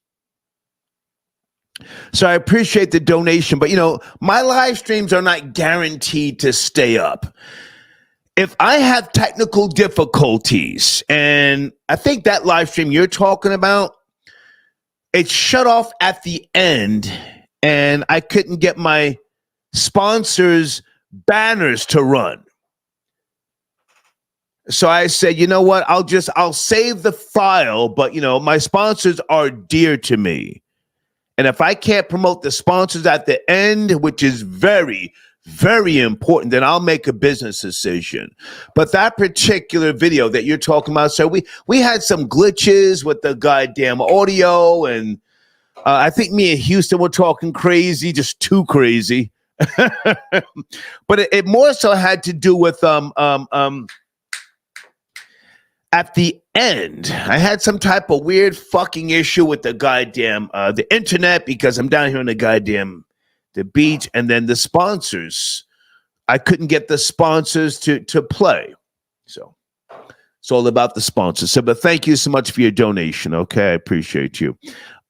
So I appreciate the donation, but my live streams are not guaranteed to stay up. If I have technical difficulties, and I think that live stream you're talking about, it shut off at the end, and I couldn't get my sponsors' banners to run. So I said, you know what? I'll save the file, but my sponsors are dear to me. And if I can't promote the sponsors at the end, which is very, very important, then I'll make a business decision. But that particular video that you're talking about, so we had some glitches with the goddamn audio, and I think me and Houston were talking crazy, just too crazy. But it more so had to do with at the end, I had some type of weird fucking issue with the goddamn the internet, because I'm down here on the beach, and then the sponsors, I couldn't get the sponsors to play. So it's all about the sponsors. So, but thank you so much for your donation. Okay, I appreciate you.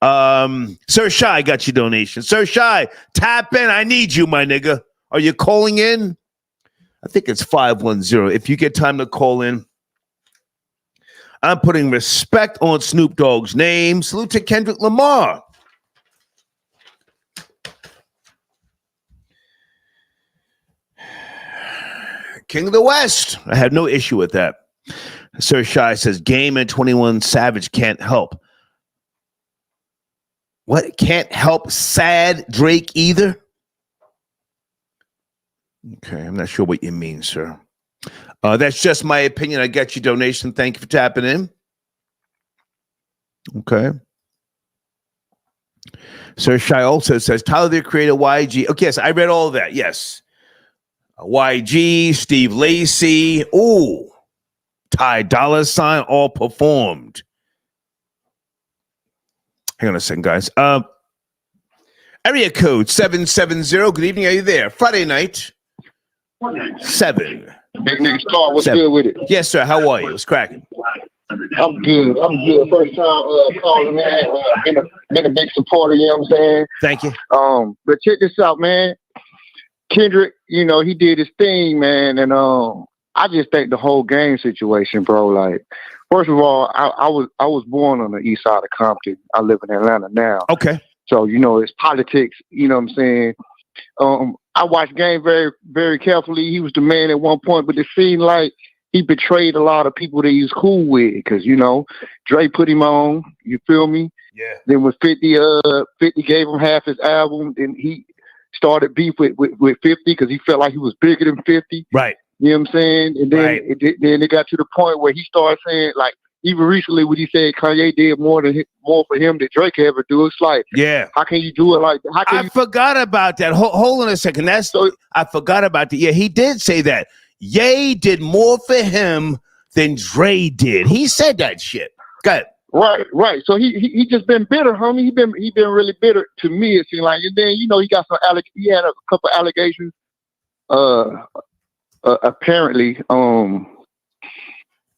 Sir Shy got your donation. Sir Shy, tap in. I need you, my nigga. Are you calling in? I think it's 510. If you get time to call in. I'm putting respect on Snoop Dogg's name. Salute to Kendrick Lamar. King of the West. I have no issue with that. Sir Shy says, Game and 21 Savage can't help. What? Can't help sad Drake either? Okay, I'm not sure what you mean, sir. That's just my opinion. I get your donation. Thank you for tapping in. Okay. Sir Shai also says, Tyler, the creator, YG. Okay, yes, I read all that. Yes. YG, Steve Lacy. Ooh. Ty Dolla $ign all performed. Hang on a second, guys. Area code 770. Good evening. Are you there? Friday night. 7. Big nigga Star, what's 7. good with it? Yes, sir. How are you? What's cracking? I'm good. First time calling, man. Been a big supporter, you know what I'm saying? Thank you. But check this out, man. Kendrick, you know, he did his thing, man, and I just think the whole game situation, bro, like, first of all, I was born on the east side of Compton. I live in Atlanta now. Okay. So, you know, it's politics, you know what I'm saying? I watched Game very, very carefully. He was the man at one point, but it seemed like he betrayed a lot of people that he was cool with because, you know, Dre put him on, you feel me? Yeah. Then when 50 gave him half his album, then he started beef with 50 because he felt like he was bigger than 50. Right. You know what I'm saying? And then, right. then it got to the point where he started saying, like, even recently when he said Kanye did more for him than Drake ever do, it's like, yeah, how can you do it like that? I forgot about that. Hold on a second. I forgot about that. Yeah, he did say that. Ye did more for him than Dre did. He said that shit. Go ahead. Right. So he just been bitter, homie. He been really bitter to me. It seemed like, and then you know he got he had a couple allegations. Apparently,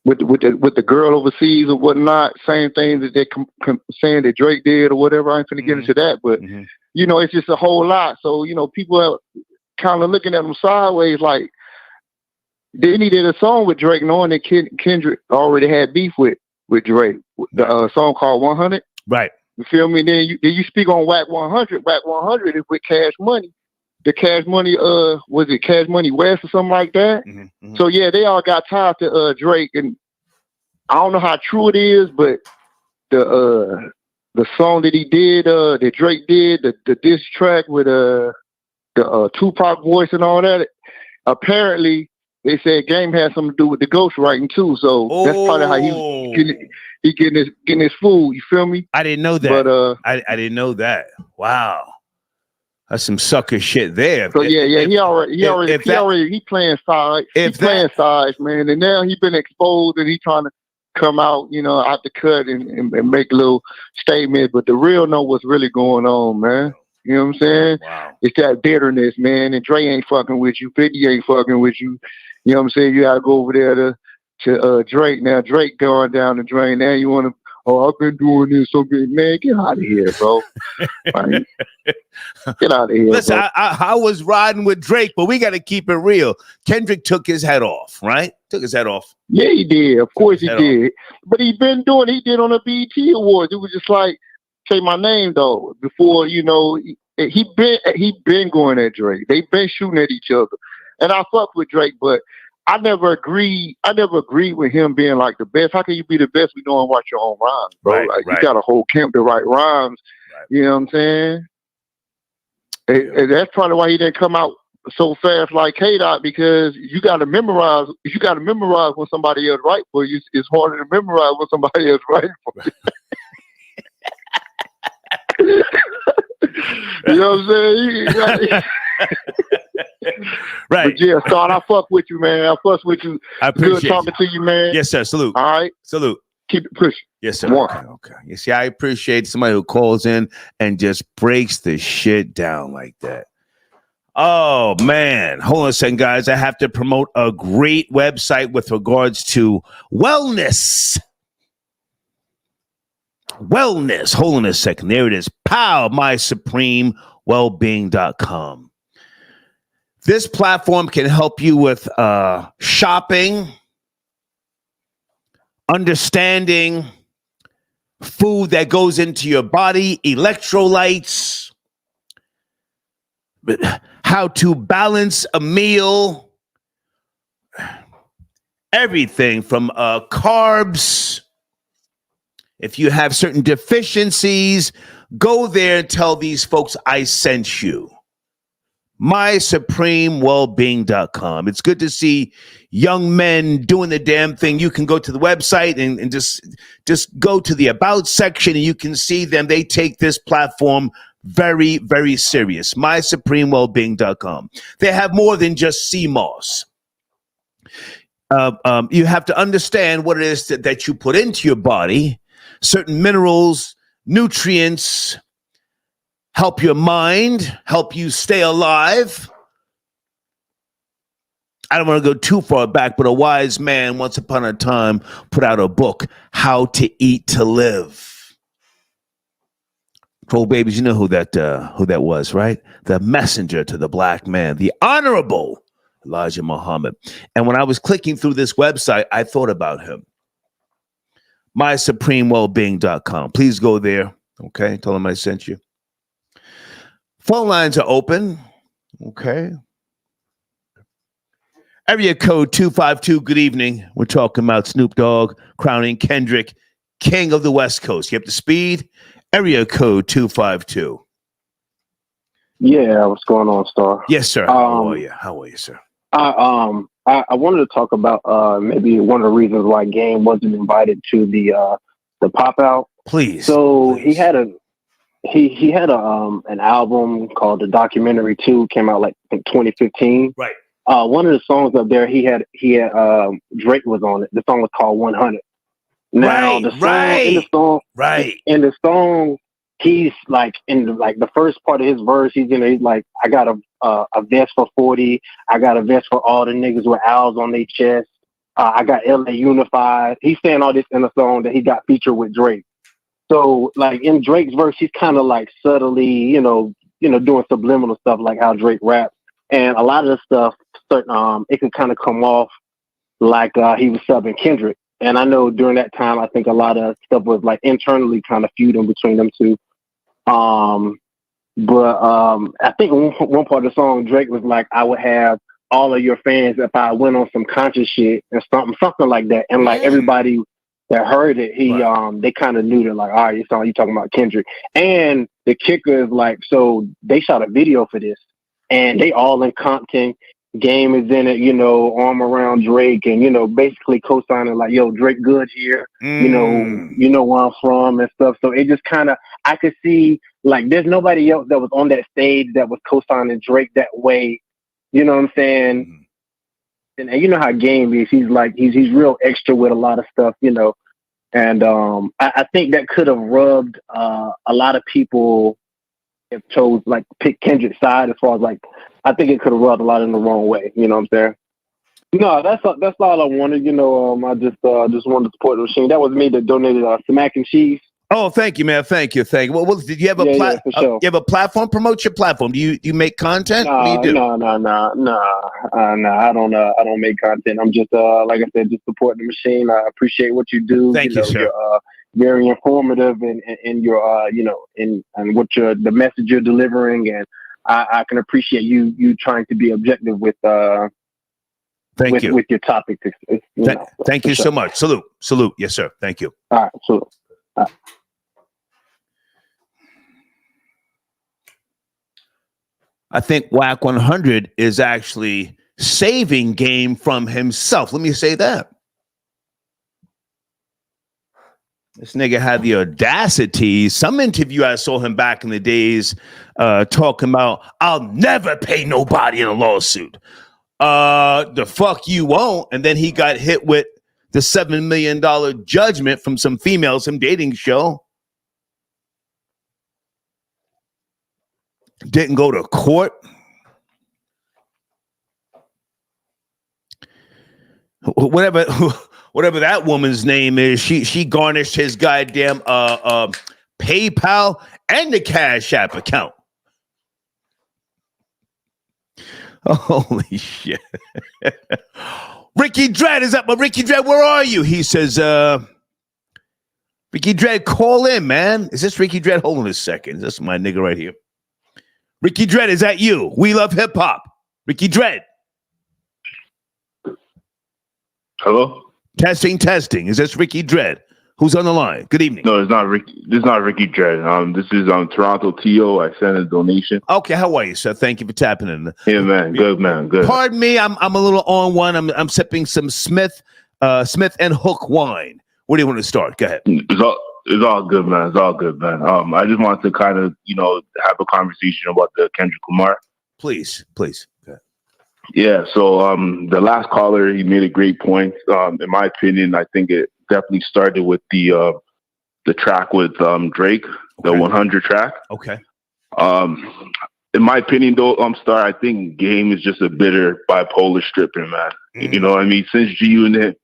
with the girl overseas or whatnot, same thing that they saying that Drake did or whatever. I ain't finna get into that, but you know it's just a whole lot. So you know people are kind of looking at him sideways, like then he did a song with Drake, knowing that Kendrick already had beef with Drake. The song called 100. Right. You feel me? Then you speak on Whack 100. Whack 100 is with Cash Money. The Cash Money, was it Cash Money West or something like that? So yeah, they all got tied to Drake, and I don't know how true it is, but the song that he did, that Drake did, the diss track with the Tupac voice and all that, apparently they said Game had something to do with the ghostwriting too. So that's probably how he getting his food. You feel me? I didn't know that. But I didn't know that. Wow. That's some sucker shit there. So he playing sides. He's playing sides, man. And now he been exposed and he trying to come out, you know, out the cut and make a little statement. But the real know what's really going on, man. You know what I'm saying? Wow. It's that bitterness, man. And Dre ain't fucking with you. 50 ain't fucking with you. You know what I'm saying? You gotta go over there to Drake. Now Drake going down the drain. Now you want to, I've been doing this so good. Man, get out of here, bro. Right? Get out of here. Listen, bro. I was riding with Drake, but we got to keep it real. Kendrick took his head off, right? Took his head off. Yeah, he did. Of course he did. But he did on the BET Awards. It was just like, say my name though. Before, you know, he been going at Drake. They been shooting at each other. And I fuck with Drake, but I never agreed with him being like the best. How can you be the best if you don't write your own rhymes, bro? Right, You got a whole camp to write rhymes. Right. You know what I'm saying? And that's probably why he didn't come out so fast like K.dot, because you got to memorize. You got to memorize when somebody else write for you. It's harder to memorize when somebody else write for you. You know what I'm saying? Right. But yeah, Scott, I fuck with you, man. I fuck with you. I appreciate Good talking to you, man. Yes, sir. Salute. All right. Salute. Keep it pushing. Yes, sir. Okay. You see, I appreciate somebody who calls in and just breaks the shit down like that. Oh, man. Hold on a second, guys. I have to promote a great website with regards to wellness. Wellness. Hold on a second. There it is. Pow, mysupremewellbeing.com. This platform can help you with shopping, understanding food that goes into your body, electrolytes, how to balance a meal, everything from carbs. If you have certain deficiencies, go there and tell these folks I sent you. MySupremeWellbeing.com. It's good to see young men doing the damn thing. You can go to the website and just go to the About section and you can see them. They take this platform very, very serious. MySupremeWellbeing.com. They have more than just CMOS. You have to understand what it is that you put into your body, certain minerals, nutrients, help your mind, help you stay alive. I don't want to go too far back, but a wise man once upon a time put out a book, How to Eat to Live. Troll babies, you know who that was, right? The messenger to the black man, the honorable Elijah Muhammad. And when I was clicking through this website, I thought about him. MySupremeWellbeing.com. Please go there. Okay. Tell him I sent you. Phone lines are open. Okay. Area code 252. Good evening. We're talking about Snoop Dogg crowning Kendrick King of the West Coast. You up to speed? Area code 252. Yeah, what's going on, Star? Yes, sir. How are you? How are you, sir? I wanted to talk about maybe one of the reasons why Game wasn't invited to the pop out. Please. So please. he had an album called The Documentary 2, came out like in 2015. Right. One of the songs up there, he had Drake was on it. The song was called 100. Now the song in the song, he's like in the first part of his verse, he's like, I got a vest for 40. I got a vest for all the niggas with owls on their chest. I got LA Unified. He's saying all this in a song that he got featured with Drake. So like in Drake's verse, he's kind of like subtly, doing subliminal stuff like how Drake raps. And a lot of the stuff, it can kind of come off like he was subbing Kendrick. And I know during that time, I think a lot of stuff was like internally kind of feuding between them two. But I think one part of the song, Drake was like, I would have all of your fans if I went on some conscious shit and something like that. And like everybody that heard it, they kind of knew that like, all right, it's you talking about Kendrick. And the kicker is like, so they shot a video for this and they all in Compton. Game is in it, arm around Drake and, basically co-signing like, yo, Drake good here, you know where I'm from and stuff. So it just kind of, I could see like there's nobody else that was on that stage that was co-signing Drake that way. You know what I'm saying? And you know how Game is. He's like, he's real extra with a lot of stuff, and I think that could have rubbed a lot of people have chose like pick Kendrick's side as far as like, I think it could have rubbed a lot in the wrong way. You know what I'm saying? No, that's all I wanted. I just wanted to support the machine. That was me that donated some mac and cheese. Oh, thank you, man. Thank you. Well, did you have a sure. You have a platform? Promote your platform. Do you make content? What do you do? No. I don't make content. I'm just like I said, just supporting the machine. I appreciate what you do. Thank you, sir. You're very informative in your in what the message you're delivering, and I can appreciate you trying to be objective with Thank you with your topic. Thank you so much. Salute. Yes, sir. Thank you. All right. Salute. All right. I think Whack 100 is actually saving Game from himself. Let me say that. This nigga had the audacity. Some interview I saw him back in the days talking about, I'll never pay nobody in a lawsuit. The fuck you won't. And then he got hit with the $7 million judgment from some dating show. Didn't go to court. Whatever that woman's name is, she garnished his goddamn PayPal and the Cash App account. Holy shit. Ricky Dredd is up. But Ricky Dredd, where are you? He says, Ricky Dredd, call in, man. Is this Ricky Dredd? Hold on a second. This is my nigga right here. Ricky Dredd, is that you? We love hip hop. Ricky Dredd. Hello? Testing. Is this Ricky Dredd? Who's on the line? Good evening. No, it's not Ricky. This is not Ricky Dredd. This is Toronto T.O. I sent a donation. Okay, how are you, sir? Thank you for tapping in. Yeah, man. Good, man. Good. Pardon me, I'm a little on one. I'm sipping some Smith and Hook wine. Where do you want to start? Go ahead. It's all good, man. It's all good, man. I just wanted to kind of, have a conversation about the Kendrick Lamar. Please. Okay. Yeah. So, the last caller, he made a great point. In my opinion, I think it definitely started with the track with Drake, the 100 track. Okay. In my opinion, though, Star, I think Game is just a bitter bipolar stripper, man. You know what I mean? Since G Unit,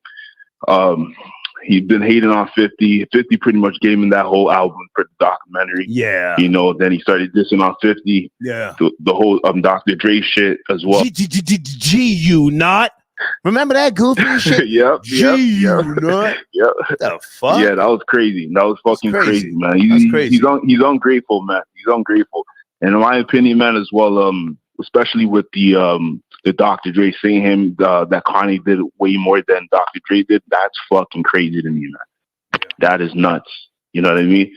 he's been hating on 50. 50 pretty much gave him that whole album for the documentary. Yeah. Then he started dissing on 50. Yeah. The whole Dr. Dre shit as well. G-U-Not? Remember that goofy shit? Yep. G-U-Not? Yep. What the fuck? Yeah, that was crazy. That was fucking crazy, man. That's crazy. He's ungrateful, man. He's ungrateful. And in my opinion, man, as well, especially with the Dr. Dre saying him that Kanye did way more than Dr. Dre did, that's fucking crazy to me, man. Yeah. That is nuts. You know what I mean?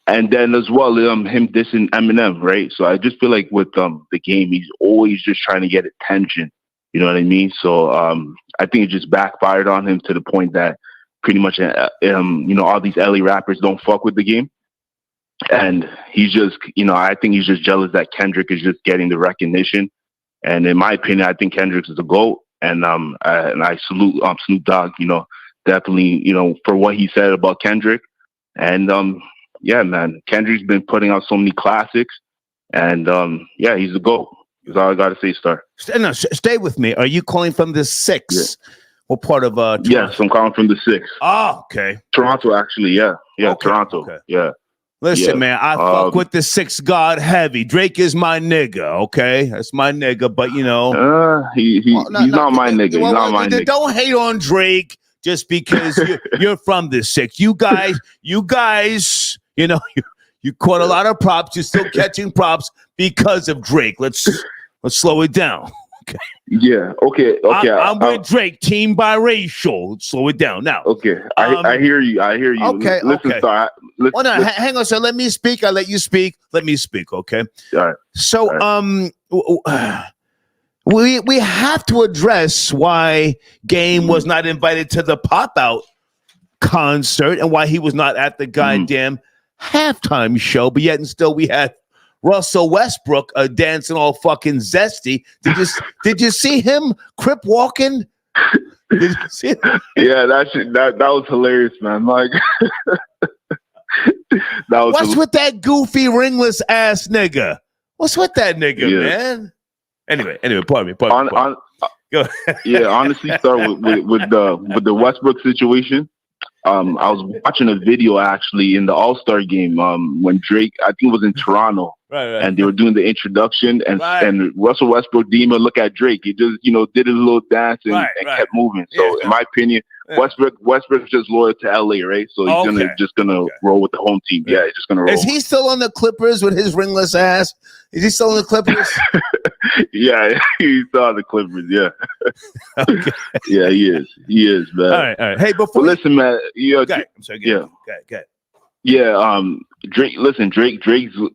And then as well, him dissing Eminem, right? So I just feel like with the Game, he's always just trying to get attention. You know what I mean? So I think it just backfired on him to the point that pretty much all these LA rappers don't fuck with the Game. And he's just, I think he's just jealous that Kendrick is just getting the recognition. And in my opinion, I think Kendrick is the GOAT. And I salute Snoop Dogg, definitely, for what he said about Kendrick. And yeah, man, Kendrick's been putting out so many classics. And yeah, he's the GOAT. That's all I got to say, Star. No, stay with me. Are you calling from the 6? Yeah. What part of Toronto? Yes, I'm calling from the 6. Oh, okay. Toronto, actually, yeah. Yeah, okay. Toronto. Okay. Yeah. Listen, man, I fuck with the 6 God heavy. Drake is my nigga, okay? That's my nigga, but he's not my nigga. He's not my nigga. Don't hate on Drake just because you're from the 6. You guys, you caught a lot of props. You're still catching props because of Drake. Let's slow it down. Okay. Yeah. Okay. I'm with Drake. Team biracial. Let's slow it down now. Okay. I hear you. Okay. Listen, okay. Star. Hang on, sir. Let me speak. I'll let you speak. Let me speak. Okay. All right. So, we have to address why Game was not invited to the Pop Out concert and why he was not at the goddamn halftime show, but yet and still we had Russell Westbrook dancing all fucking zesty. Did you see him crip walking? Did you see him? Yeah, that was hilarious, man. Like what's with that goofy ringless ass nigga? What's with that nigga, man? Anyway, pardon me. Go ahead. Yeah, honestly, start with the Westbrook situation. I was watching a video actually in the All-Star game when Drake, I think it was in Toronto, right. And they were doing the introduction, and Russell Westbrook didn't even look at Drake. He just did a little dance and kept moving. So in my opinion, Westbrook's just loyal to LA, right? So he's just gonna roll with the home team. Yeah, he's just gonna roll. Is he still on the Clippers with his ringless ass? Is he still on the Clippers? Yeah, he's still on the Clippers. Yeah, okay. Yeah, he is, man. All right. Hey, before listen, man. I'm sorry. Go ahead. Yeah, Drake. Listen, Drake's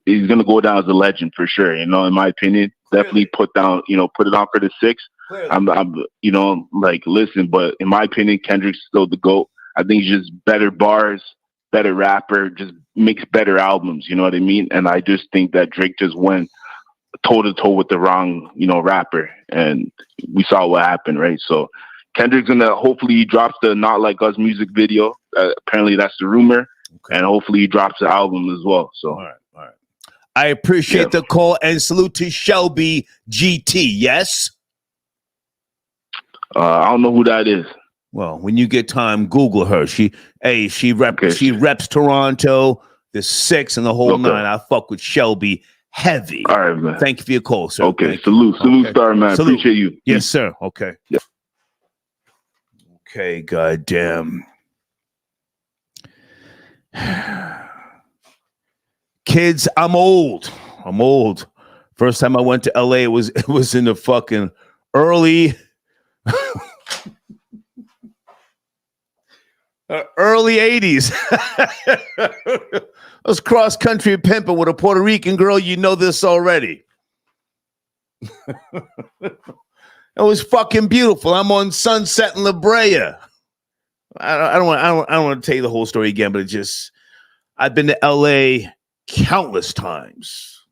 he's gonna go down as a legend for sure. In my opinion, definitely put it on for the 6. I'm listen, but in my opinion, Kendrick's still the GOAT. I think he's just better bars, better rapper, just makes better albums. You know what I mean? And I just think that Drake just went toe to toe with the wrong, rapper, and we saw what happened, right? So Kendrick's hopefully he drops the Not Like Us music video. Apparently that's the rumor, and hopefully he drops the album as well. So all right. I appreciate the call and salute to Shelby GT. Yes. I don't know who that is. Well, when you get time, Google her. She reps Toronto, the 6 and the whole 9. I fuck with Shelby heavy. All right, man. Thank you for your call, sir. Okay, salute, Star, man. Salute. Appreciate you. Yes, sir. Okay. Yeah. Okay, goddamn. Kids, I'm old. First time I went to LA, it was in the fucking early Early 80s. I was cross-country pimping with a Puerto Rican girl. You know this already. It was fucking beautiful. I'm on Sunset in La Brea. I don't want to tell you the whole story again, but I've been to LA countless times.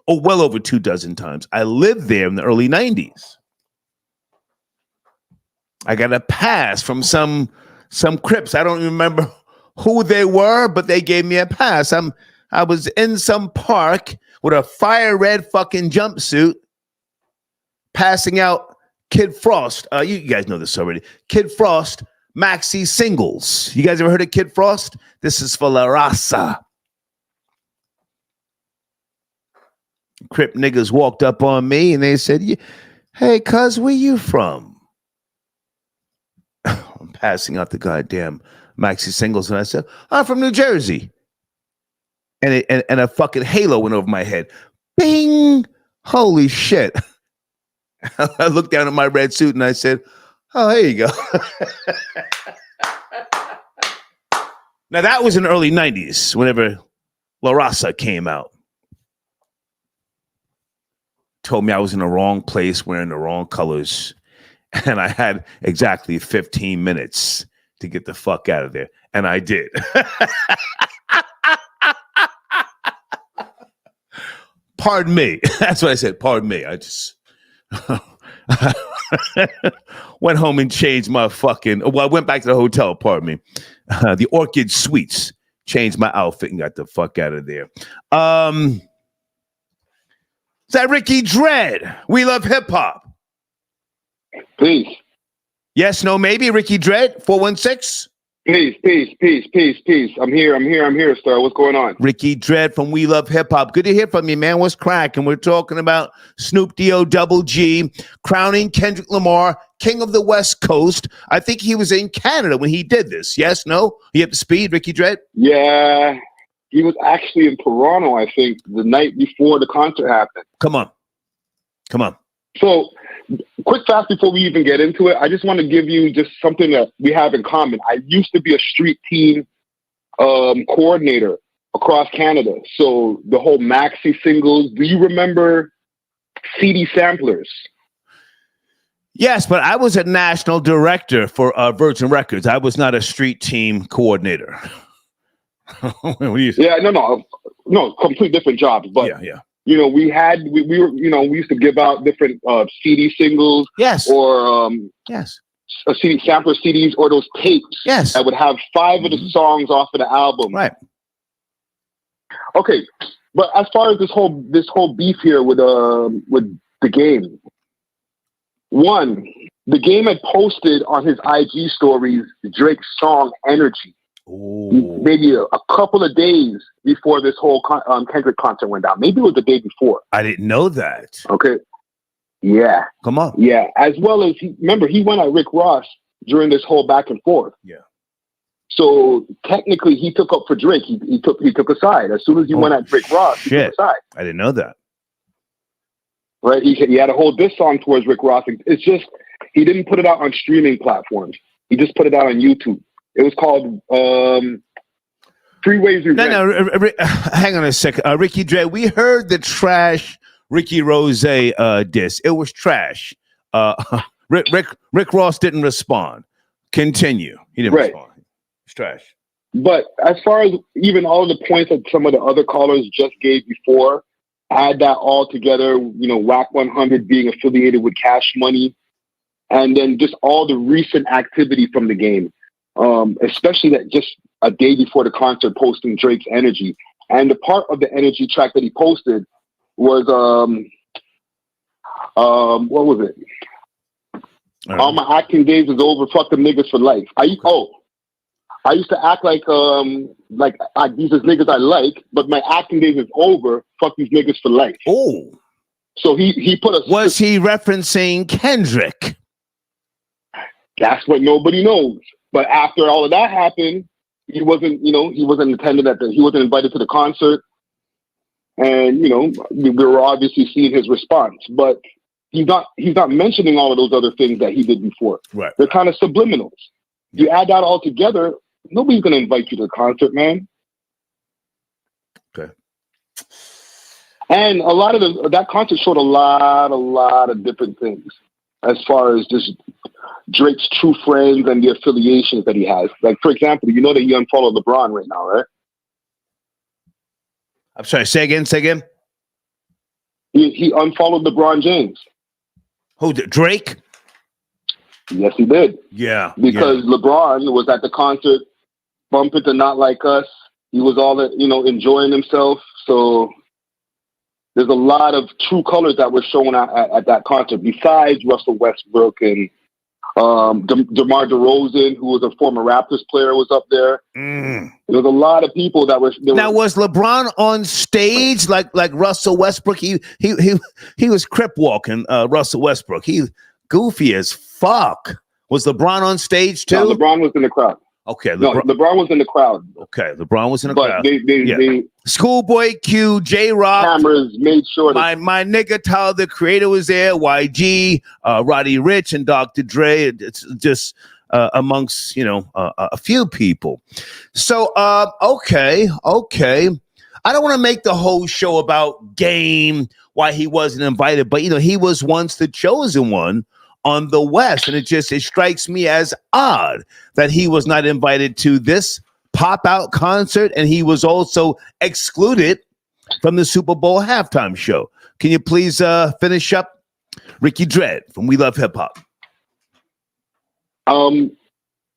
Oh, well over 24 times. I lived there in the early 90s. I got a pass from some Crips. I don't even remember who they were, but they gave me a pass. I was in some park with a fire red fucking jumpsuit, passing out Kid Frost. You guys know this already. Kid Frost maxi singles. You guys ever heard of Kid Frost? This is for La Raza. Crip niggas walked up on me and they said, "Hey, cuz, where you from?" I'm passing out the goddamn maxi singles, and I said, "I'm from New Jersey." And a fucking halo went over my head. Bing! Holy shit. I looked down at my red suit and I said, "Oh, here you go." Now, that was in the early 90s, whenever La Raza came out. Told me I was in the wrong place, wearing the wrong colors, and I had exactly 15 minutes to get the fuck out of there, and I did. Pardon me. That's what I said. Pardon me. I just went home and changed my fucking... Well, I went back to the hotel, pardon me. The Orchid Suites. Changed my outfit and got the fuck out of there. Is that Ricky Dredd? We love hip-hop. Peace. Yes, no, maybe. Ricky Dredd, 416. Peace. I'm here, sir. What's going on? Ricky Dredd from We Love Hip Hop. Good to hear from you, man. What's cracking? We're talking about Snoop D.O. Double G crowning Kendrick Lamar King of the West Coast. I think he was in Canada when he did this. Yes, no? You up to speed, Ricky Dredd? Yeah. He was actually in Toronto, I think, the night before the concert happened. Come on. So, quick fast before we even get into it, I just want to give you just something that we have in common. I used to be a street team coordinator across Canada. So the whole maxi singles, do you remember CD samplers? Yes, but I was a national director for Virgin Records. I was not a street team coordinator. What do you say? Yeah, no, complete different jobs. But yeah. You know, we were, we used to give out different CD singles. Yes. Or yes. CD sampler CDs or those tapes. Yes. That would have 5 of the songs off of the album. Right. Okay, but as far as this whole beef here with the game, one, the game had posted on his IG stories Drake's song "Energy." Ooh. Maybe a couple of days before this whole Kendrick concert went down. Maybe it was the day before. I didn't know that. Okay. Yeah. Come on. Yeah. As well as he went at Rick Ross during this whole back and forth. Yeah. So technically he took up for Drake. He took a side. As soon as he went at Rick Ross, he took a side. I didn't know that. Right. He had a whole diss song towards Rick Ross. It's just he didn't put it out on streaming platforms. He just put it out on YouTube. It was called Freeways Revenge. No, hang on a second. Ricky Dredd, we heard the trash Ricky Rose diss. It was trash. Rick Ross didn't respond. Continue. He didn't respond. It's trash. But as far as even all of the points that some of the other callers just gave before, add that all together, WAC 100 being affiliated with Cash Money, and then just all the recent activity from the game. Especially that just a day before the concert posting Drake's Energy. And the part of the Energy track that he posted was, what was it? All my acting days is over, fuck them niggas for life. I used to act like these is niggas I like, but my acting days is over, fuck these niggas for life. Oh. So he put a... Was he referencing Kendrick? That's what nobody knows. But after all of that happened, he wasn't attended he wasn't invited to the concert. And, we were obviously seeing his response, but he's not mentioning all of those other things that he did before. Right. They're kind of subliminals. You add that all together, Nobody's gonna invite you to the concert, man. Okay. And a lot of that concert showed a lot of different things as far as just Drake's true friends and the affiliations that he has. Like, for example, you know that he unfollowed LeBron right now, right? I'm sorry. Say again. He unfollowed LeBron James. Who did? Drake? Yes, he did. Yeah. Because LeBron was at the concert bumping to Not Like Us. He was all, enjoying himself. So there's a lot of true colors that were shown at that concert, besides Russell Westbrook and DeMar DeRozan, who was a former Raptors player, was up there. There was a lot of people that were. Now, was LeBron on stage like Russell Westbrook? He was crip walking. Russell Westbrook. He goofy as fuck. Was LeBron on stage too? No, LeBron was in the crowd. Okay, LeBron was in the crowd. Okay, LeBron was in the crowd. But they ScHoolboy Q, J-Rock, cameras made sure that my nigga Tyler the Creator was there, YG, Roddy Ricch, and Dr. Dre. It's just amongst a few people. So okay. I don't want to make the whole show about Game, why he wasn't invited, but he was once the chosen one on the West, and it strikes me as odd that he was not invited to this pop-out concert, and he was also excluded from the Super Bowl halftime show. Can you please finish up? Ricky Dredd from We Love Hip Hop.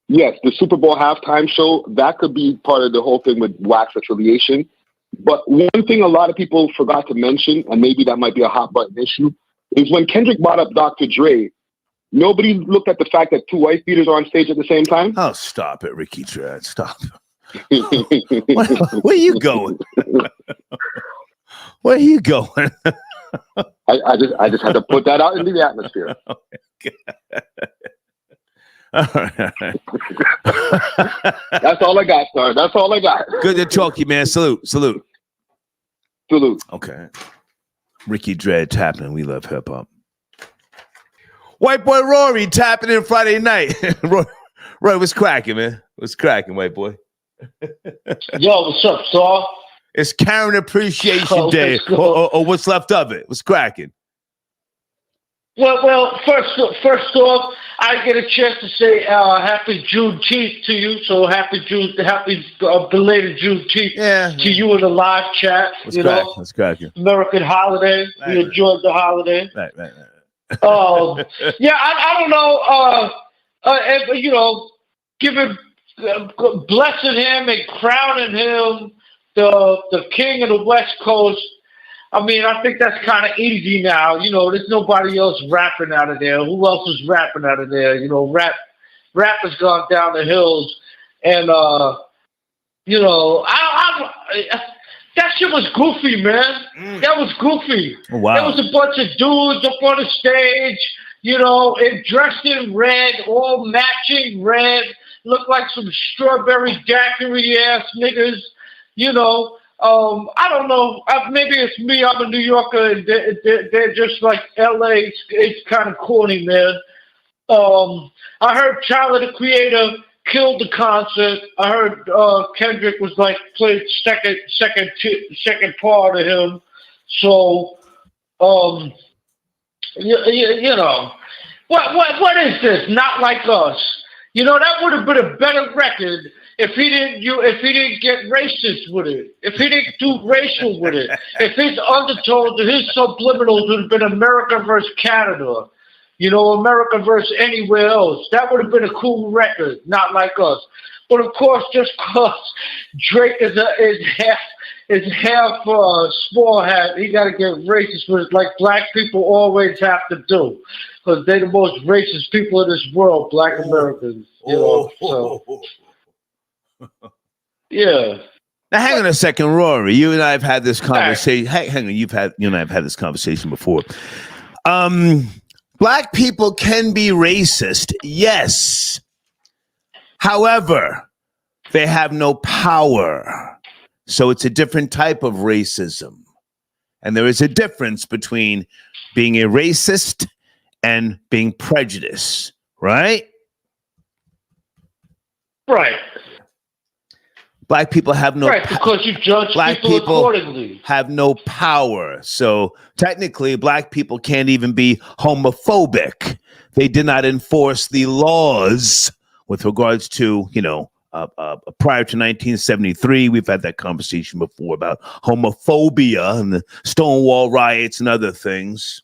Yes, the Super Bowl halftime show, that could be part of the whole thing with wax affiliation. But one thing a lot of people forgot to mention, and maybe that might be a hot button issue, is when Kendrick brought up Dr. Dre, nobody looked at the fact that two wife beaters are on stage at the same time. Oh, stop it, Ricky Dredd. Stop. Where are you going? Where are you going? I just had to put that out into the atmosphere. All right. That's all I got, sir. That's all I got. Good to talk to you, man. Salute. Okay. Ricky Dredd tapping. We Love Hip Hop. White boy Rory tapping in Friday night. Roy, what's cracking, man? What's cracking, white boy? Yo, what's up, Saul? It's Karen Appreciation Day, or what's left of it. What's cracking? Well, first off, I get a chance to say happy Juneteenth to you. So happy belated Juneteenth to you in the live chat. What's cracking? American holiday. Right, we enjoyed the holiday. Right. Yeah, I don't know. Giving, blessing him and crowning him the king of the West Coast. I mean, I think that's kind of easy now. There's nobody else rapping out of there. Who else is rapping out of there? Rap has gone down the hills, and that shit was goofy, man. That was goofy. Oh, wow. There was a bunch of dudes up on the stage, dressed in red, all matching red, looked like some strawberry daiquiri ass niggas, I don't know. Maybe it's me. I'm a New Yorker, and they're just like LA. It's kind of corny, man. I heard Tyler the Creator killed the concert. I heard Kendrick was played second part of him. So, what is this? Not Like Us. That would have been a better record if he didn't get racist with it. If he didn't do racial with it. If his undertones and his subliminals would have been America versus Canada. America versus anywhere else. That would have been a cool record, Not Like Us. But of course, just because Drake is half small hat, he got to get racist with it, like black people always have to do, because they're the most racist people in this world, Black Americans. So, yeah. Now, hang on a second, Rory. You and I have had this conversation. Hang on, you and I have had this conversation before. Black people can be racist, yes. However, they have no power. So it's a different type of racism. And there is a difference between being a racist and being prejudiced, right? Right. Black people have no right, because you judge black people people accordingly. have no power. So technically, black people can't even be homophobic. They did not enforce the laws with regards to, prior to 1973. We've had that conversation before about homophobia and the Stonewall riots and other things.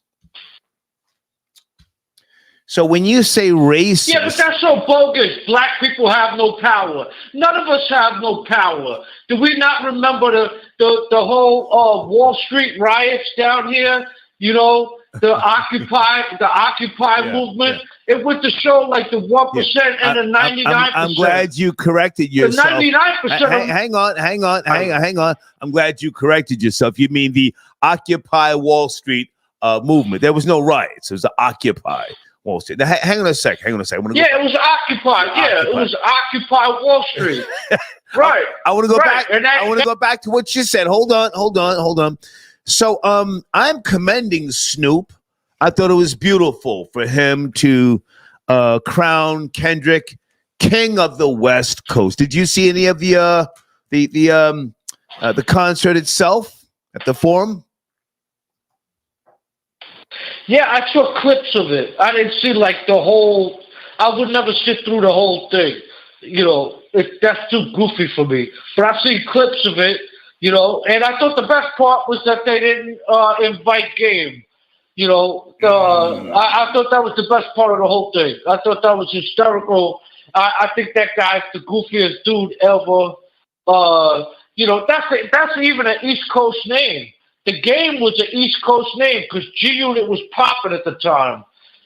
So when you say racist... Yeah, but that's so bogus. Black people have no power. None of us have no power. Do we not remember the whole Wall Street riots down here? The Occupy movement. Yeah. It went to show like the 1% and the 99%. I'm glad you corrected yourself. The 99%. Hang on. I'm glad you corrected yourself. You mean the Occupy Wall Street movement. There was no riots. It was the Occupy Wall Street. Now, hang on a sec. It was Occupy. It was Occupy Wall Street. Right. I want to go back. I want to go back to what you said. Hold on. So I'm commending Snoop. I thought it was beautiful for him to crown Kendrick King of the West Coast. Did you see any of the concert itself at the Forum? Yeah, I saw clips of it. I didn't see like the whole. I would never sit through the whole thing. That's too goofy for me. But I've seen clips of it. And I thought the best part was that they didn't invite Game. I thought that was the best part of the whole thing. I thought that was hysterical. I think that guy's the goofiest dude ever. That's even an East Coast name. The Game was an East Coast name because G-Unit was popping at the time.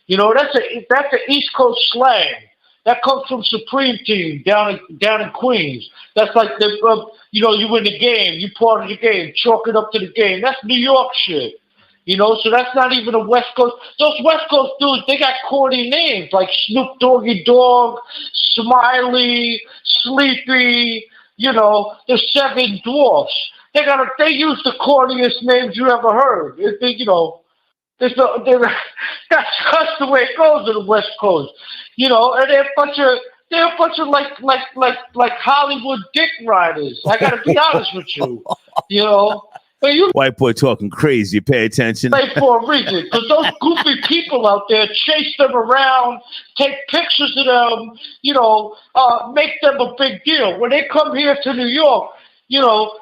That's an East Coast slang. That comes from Supreme Team down in Queens. That's like you win the game, you part of the game, chalk it up to the game. That's New York shit. So that's not even a West Coast. Those West Coast dudes, they got corny names like Snoop Doggy Dogg, Smiley, Sleepy, the Seven Dwarfs. They use the corniest names you ever heard. That's the way it goes in the West Coast. And they're a bunch of like Hollywood dick riders. I gotta be honest with you. But white boy talking crazy. Pay attention. For a reason, because those goofy people out there chase them around, take pictures of them, make them a big deal. When they come here to New York,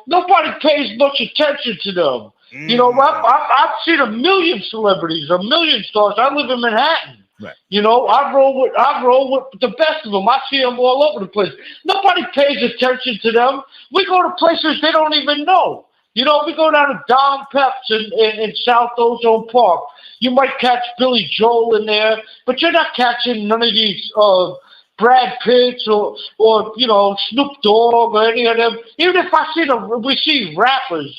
nobody pays much attention to them. I've seen a million celebrities, a million stars. I live in Manhattan. Right. I roll with the best of them. I see them all over the place. Nobody pays attention to them. We go to places they don't even know. We go down to Don Pep's in South Ozone Park. You might catch Billy Joel in there, but you're not catching none of these Brad Pitts or Snoop Dogg or any of them. Even if we see rappers,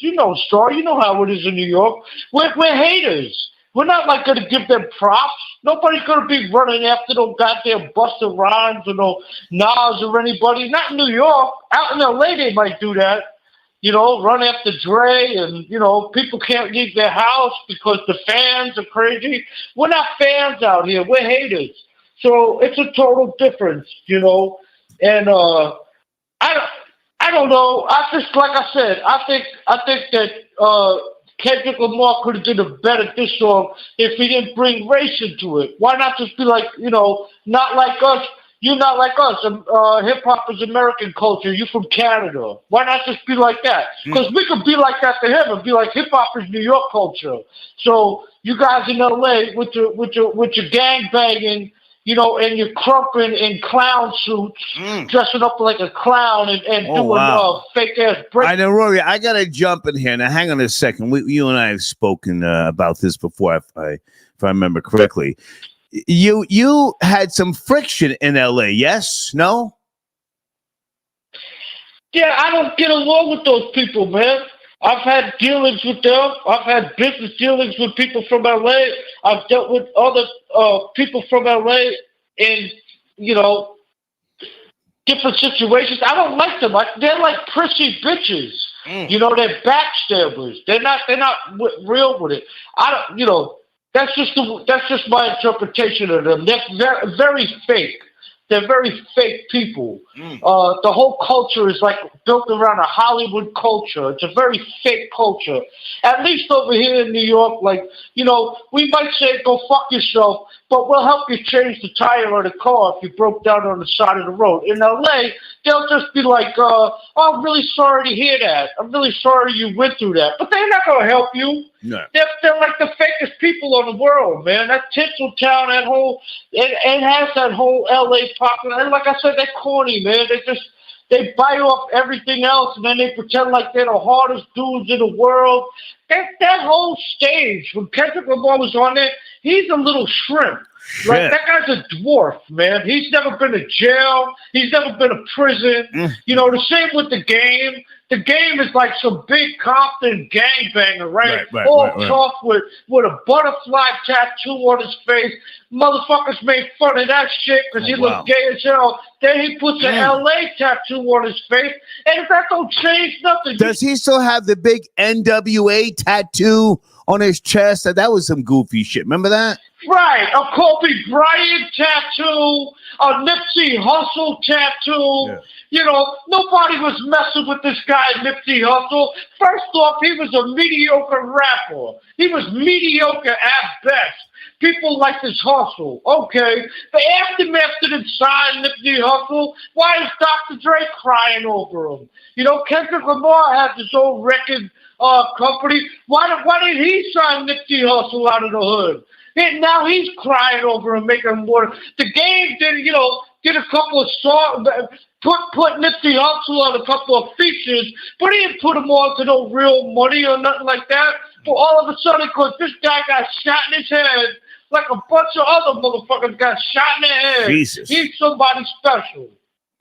Star, you know how it is in New York. We're haters. We're not going to give them props. Nobody's going to be running after no goddamn Busta Rhymes or no Nas or anybody. Not in New York. Out in LA they might do that. Run after Dre and, people can't leave their house because the fans are crazy. We're not fans out here. We're haters. So it's a total difference, and I don't know. I just, like I said, I think that Kendrick Lamar could have did a better diss song if he didn't bring race into it. Why not just be like, not like us? You're not like us. Hip hop is American culture. You're from Canada. Why not just be like that? Because we could be like that to him and be like, hip hop is New York culture. So you guys in LA with your gang banging, and you're crumping in clown suits, dressing up like a clown and doing fake ass break. I know, Rory. I gotta jump in here now. Hang on a second. You and I have spoken about this before, if I remember correctly. You had some friction in LA, yes? No? Yeah, I don't get along with those people, man. I've had dealings with them. I've had business dealings with people from LA. I've dealt with other people from LA in, different situations. I don't like them. They're like prissy bitches. They're backstabbers. They're not real with it. I don't, that's just my interpretation of them. They're very, very fake. They're very fake people. The whole culture is like built around a Hollywood culture. It's a very fake culture. At least over here in New York, like, you know, we might say go fuck yourself, but we'll help you change the tire of the car if you broke down on the side of the road. In LA, they'll just be like, oh, I'm really sorry to hear that. I'm really sorry you went through that. But they're not going to help you. No. They're like the fakest people in the world, man. That Tinseltown, that whole, it has that whole LA popular. And like I said, they're corny, man. They bite off everything else, and then they pretend like they're the hardest dudes in the world. That whole stage, when Kendrick Lamar was on there, he's a little shrimp. Like, that guy's a dwarf, man. He's never been to jail. He's never been to prison. You know, the same with The Game. The Game is like some big Compton gangbanger, right? All tough with a butterfly tattoo on his face. Motherfuckers made fun of that shit because he looked gay as hell. Then he puts an LA tattoo on his face, and if that don't change nothing. Does he still have the big NWA tattoo on his chest? That was some goofy shit. Remember that? Right, a Kobe Bryant tattoo, a Nipsey Hussle tattoo. Yeah. You know, nobody was messing with this guy, Nipsey Hussle. First off, he was a mediocre rapper. He was mediocre at best. People like this Hussle. Okay. The aftermath didn't sign Nipsey Hussle. Why is Dr. Dre crying over him? You know, Kendrick Lamar has his own record company. Why did he sign Nipsey Hussle out of the hood? And now he's crying over him, making more. The Game did a couple of songs, put Nipsey Hussle on a couple of features, but he didn't put him on to no real money or nothing like that. But all of a sudden, because this guy got shot in his head, like a bunch of other motherfuckers got shot in their head. Jesus. He's somebody special.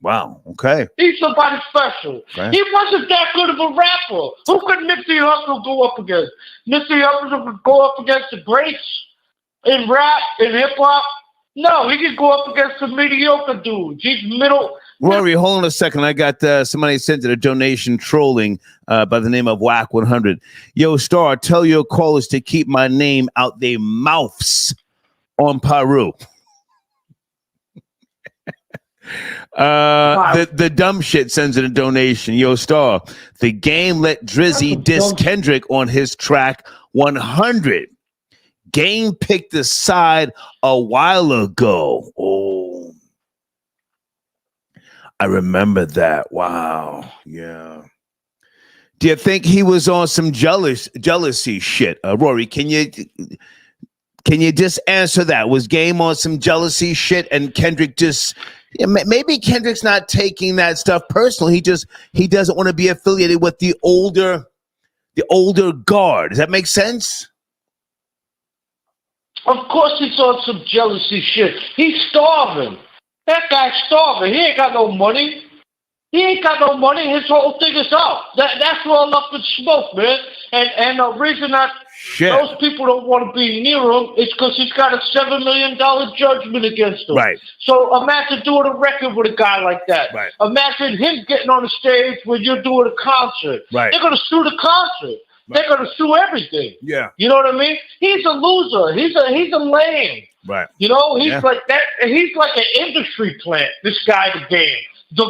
Wow. Okay. He's somebody special. Okay. He wasn't that good of a rapper. Who could Nipsey Hussle go up against? Nipsey Hussle could go up against the greats in rap, in hip-hop? No, he can go up against some mediocre dudes. He's middle. Rory, hold on a second. I got somebody sent a donation trolling by the name of Whack 100. Yo, Star, tell your callers to keep my name out their mouths on Peru. The dumb shit sends in a donation. Yo, Star, The Game let Drizzy diss Kendrick on his track 100. Game picked a side a while ago. Oh, I remember that. Wow. Yeah. Do you think he was on some jealousy shit? Rory, can you just answer that? Was Game on some jealousy shit and Kendrick just, maybe Kendrick's not taking that stuff personal. He doesn't want to be affiliated with the older guard. Does that make sense? Of course he's on some jealousy shit. He's starving. That guy's starving. He ain't got no money. His whole thing is up. That's all up in smoke, man. And the reason that those people don't want to be near him is because he's got a $7 million judgment against him. Right. So imagine doing a record with a guy like that. Right. Imagine him getting on the stage when you're doing a concert. Right. They're going to sue the concert. Right. They're going to sue everything. Yeah. You know what I mean? He's a loser. He's a lame. Right. You know, he's like that. He's like an industry plant, this guy, The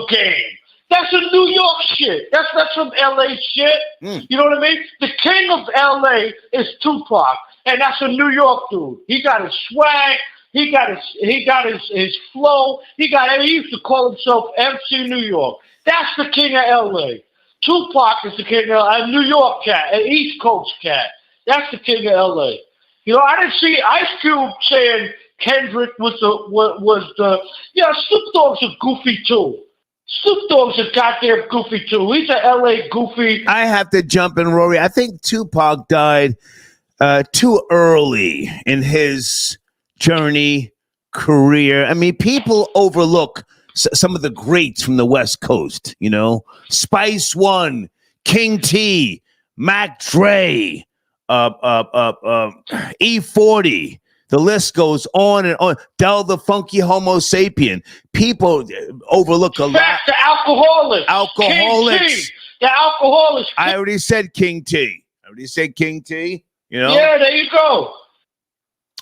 Game. That's a New York shit. That's some LA shit. You know what I mean? The king of LA is Tupac, and that's a New York dude. He got his swag. He got his flow. He used to call himself MC New York. That's the king of LA. Tupac is the king of a New York cat, an East Coast cat. That's the king of LA. You know, I didn't see Ice Cube saying Kendrick was the Snoop Dogg's a goofy too. Snoop Dogg's a goddamn goofy too. He's a LA goofy. I have to jump in, Rory. I think Tupac died too early in his journey, career. I mean, people overlook some of the greats from the West Coast, you know, Spice One, King T, Mac Dre, E40. The list goes on and on. Del the Funky Homo Sapien. People overlook a lot. The alcoholics. The alcoholics. I already said King T. You know. Yeah, there you go.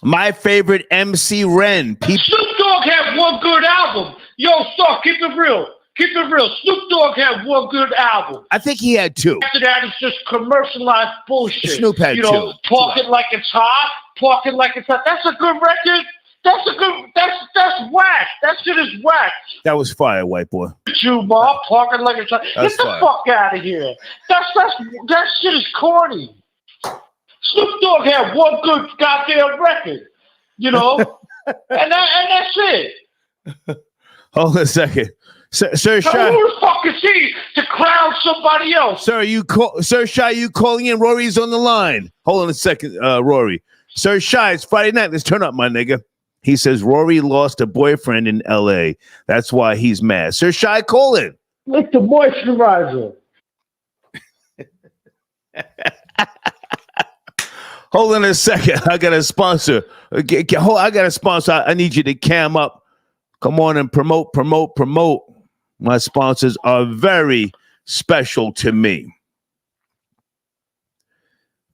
My favorite MC Ren. Snoop Dogg had one good album. Yo, Star, keep it real. Keep it real. Snoop Dogg had one good album. I think he had two. After that, it's just commercialized bullshit. Snoop had two. Park it like it's hot. Park it like it's hot. That's a good record. That's whack. That shit is whack. That was fire, white boy. You, Ma, park it like it's hot. Get the fuck out of here. That shit is corny. Snoop Dogg had one good goddamn record, and that's it. Hold on a second. Sir Shy. Who the fuck is he to crown somebody else? Sir Shy, you calling in? Rory's on the line. Hold on a second, Rory. Sir Shy, it's Friday night. Let's turn up, my nigga. He says Rory lost a boyfriend in L.A. That's why he's mad. Sir Shy, call in. Lick the moisturizer. Hold on a second. I got a sponsor. I got a sponsor. I need you to cam up. Come on and promote. My sponsors are very special to me.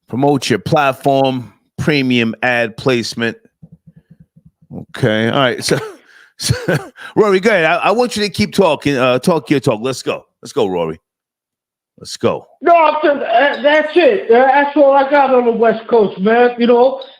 Promote your platform, premium ad placement. Okay. All right. So Rory, go ahead. I want you to keep talking. Talk your talk. Let's go. Let's go, Rory. Let's go. No, that's it. That's all I got on the West Coast, man.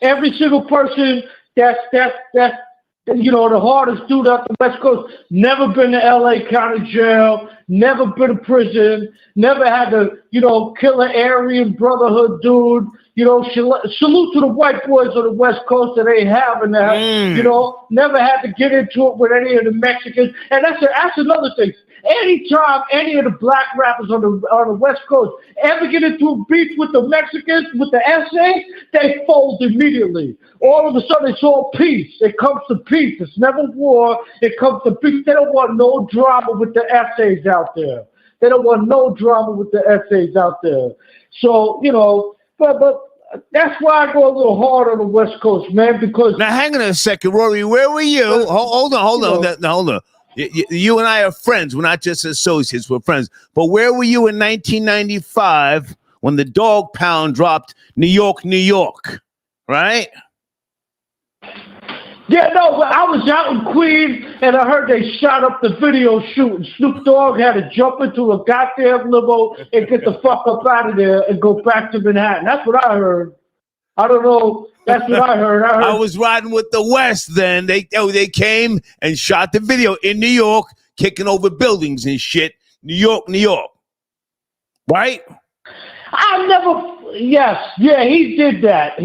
Every single person that's the hardest dude out the West Coast, never been to LA County Jail, never been to prison, never had to, kill an Aryan Brotherhood dude. Salute to the white boys on the West Coast that ain't having that. Never had to get into it with any of the Mexicans. And that's another thing. Anytime any of the black rappers on the West Coast ever get into a beef with the Mexicans, with the essays, they fold immediately. All of a sudden, it's all peace. It comes to peace. It's never war. It comes to peace. They don't want no drama with the essays out there. They don't want no drama with the essays out there. So, but that's why I go a little hard on the West Coast, man, because... Now, hang on a second, Rory. Where were you? Hold on. You and I are friends. We're not just associates. We're friends. But where were you in 1995 when the dog pound dropped New York, New York? Right? Yeah, no, I was out in Queens, and I heard they shot up the video shoot, and Snoop Dogg had to jump into a goddamn limo and get the fuck up out of there and go back to Manhattan. That's what I heard. I don't know. That's what I heard. I was riding with the West then. They came and shot the video in New York, kicking over buildings and shit. New York. Right? Yeah, he did that.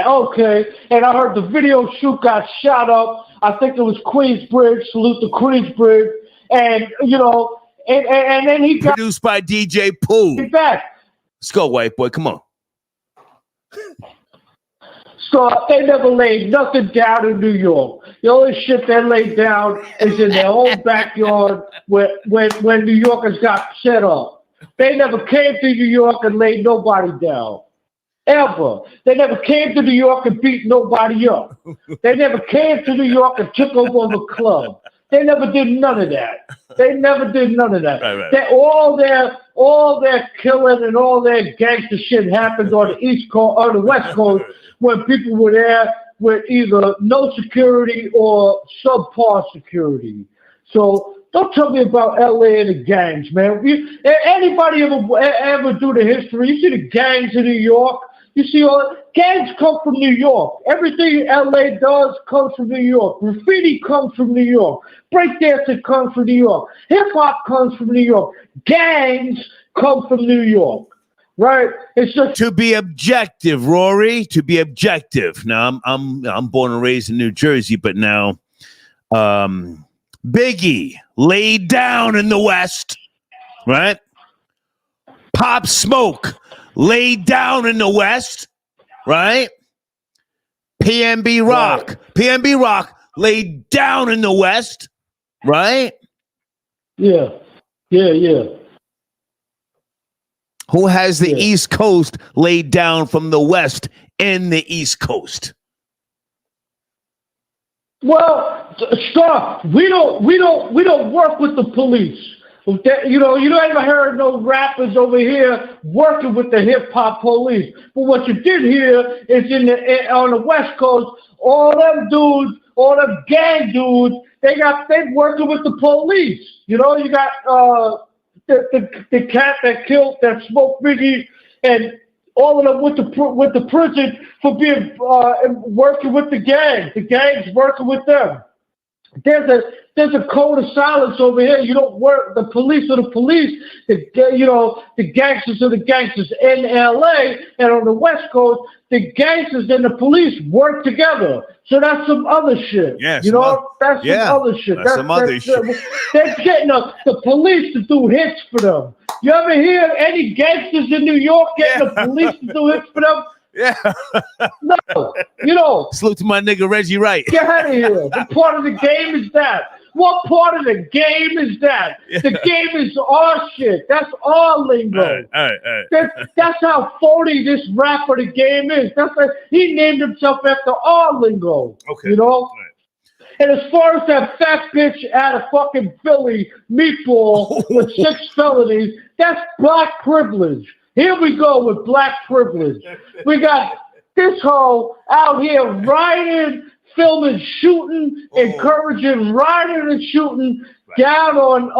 Okay. And I heard the video shoot got shot up. I think it was Queensbridge. Salute to Queensbridge. And, and then he got... Produced by DJ Pooh. Back. Let's go, white boy. Come on. So they never laid nothing down in New York. The only shit they laid down is in their own backyard when New Yorkers got set up. They never came to New York and laid nobody down. Ever. They never came to New York and beat nobody up. They never came to New York and took over the club. They never did none of that. Right. All their killing and all their gangster shit happened on the East Coast, on the West Coast, when people were there with either no security or subpar security. So don't tell me about LA and the gangs, man. Anybody ever do the history? You see the gangs in New York. You see gangs come from New York. Everything LA does comes from New York. Graffiti comes from New York. Breakdancing comes from New York. Hip hop comes from New York. Gangs come from New York. Right? It's just to be objective, Rory. To be objective. Now I'm born and raised in New Jersey, but now Biggie laid down in the West, right? Pop Smoke laid down in the West, right? PNB Rock laid down in the West, right? Yeah. Who has the East Coast laid down from the West in the East Coast? Well, Star, we don't work with the police. You don't ever heard no rappers over here working with the hip hop police. But what you did hear is on the West Coast, all them dudes, all them gang dudes they're working with the police. You know, you got the cat that killed, that smoked Biggie, and all of them with the prison for being working with the gangs. The gangs working with them. There's a code of silence over here. You don't work. The police are the police. The gangsters are the gangsters in LA, and on the West Coast, the gangsters and the police work together. So that's some other shit. Yes, you know, that's some other shit. That's some other shit. They're getting the police to do hits for them. You ever hear any gangsters in New York getting the police to do hits for them? Yeah. No, you know. Salute to my nigga Reggie Wright. Get out of here. What part of the game is that? What part of the game is that? Yeah. The game is our shit. That's our lingo. All right. That's how phony this rap of the game is. That's like he named himself after our lingo. Okay. You know? Right. And as far as that fat bitch out of fucking Philly, Meatball, with 6 felonies, that's black privilege. Here we go with black privilege. We got this hoe out here rioting, filming, shooting, encouraging rioting and shooting down on